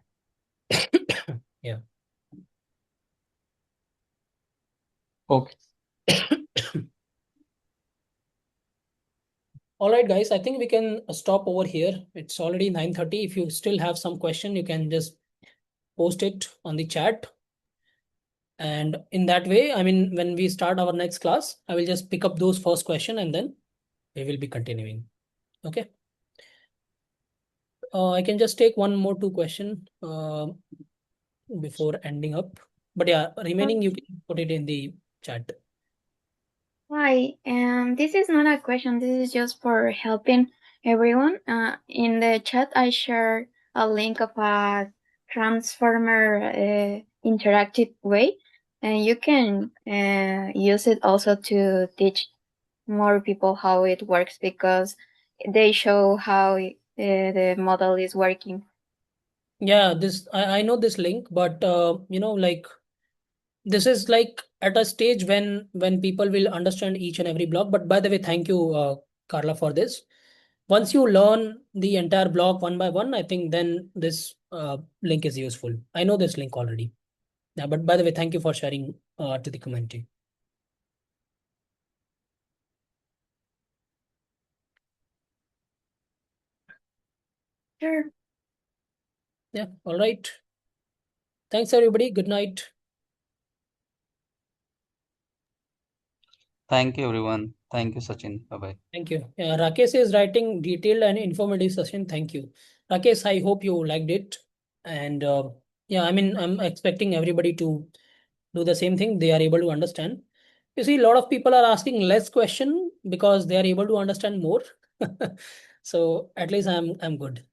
Yeah. Okay. All right, guys. I think we can stop over here. It's already 9:30. If you still have some question, you can just post it on the chat. And in that way, I mean, when we start our next class, I will just pick up those first question and then we will be continuing. Okay. I can just take one more two question before ending up. But yeah, remaining you can put it in the chat. Hi, this is not a question. This is just for helping everyone. In the chat, I share a link of a transformer interactive way, and you can use it also to teach more people how it works because they show how the model is working. Yeah, this I know this link, but you know, like this is like at a stage when people will understand each and every block. But by the way, thank you, Carla, for this. Once you learn the entire block one by one, I think then this link is useful. I know this link already. Yeah, but by the way, thank you for sharing to the community. Sure. Yeah, all right. Thanks, everybody. Good night. Thank you, everyone. Thank you, Sachin. Bye-bye. Thank you. Rakesh is writing detailed and informative session. Thank you. Rakesh, I hope you liked it. And yeah, I mean, I'm expecting everybody to do the same thing. They are able to understand. You see, a lot of people are asking less question because they are able to understand more. So at least I'm good.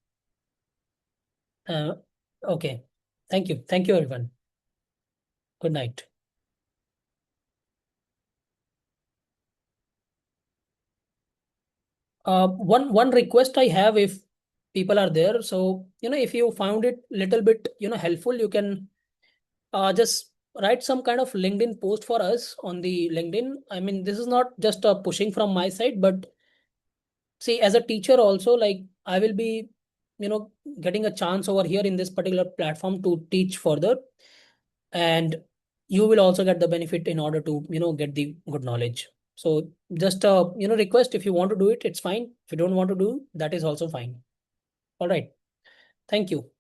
Okay. Thank you. Thank you, everyone. Good night. One request I have, if people are there, so you know, if you found it little bit, you know, helpful, you can just write some kind of LinkedIn post for us on the LinkedIn. I mean, this is not just a pushing from my side, but see, as a teacher also, like I will be, getting a chance over here in this particular platform to teach further, and you will also get the benefit in order to, get the good knowledge. So just request, if you want to do it, it's fine. If you don't want to do, that is also fine. All right. Thank you.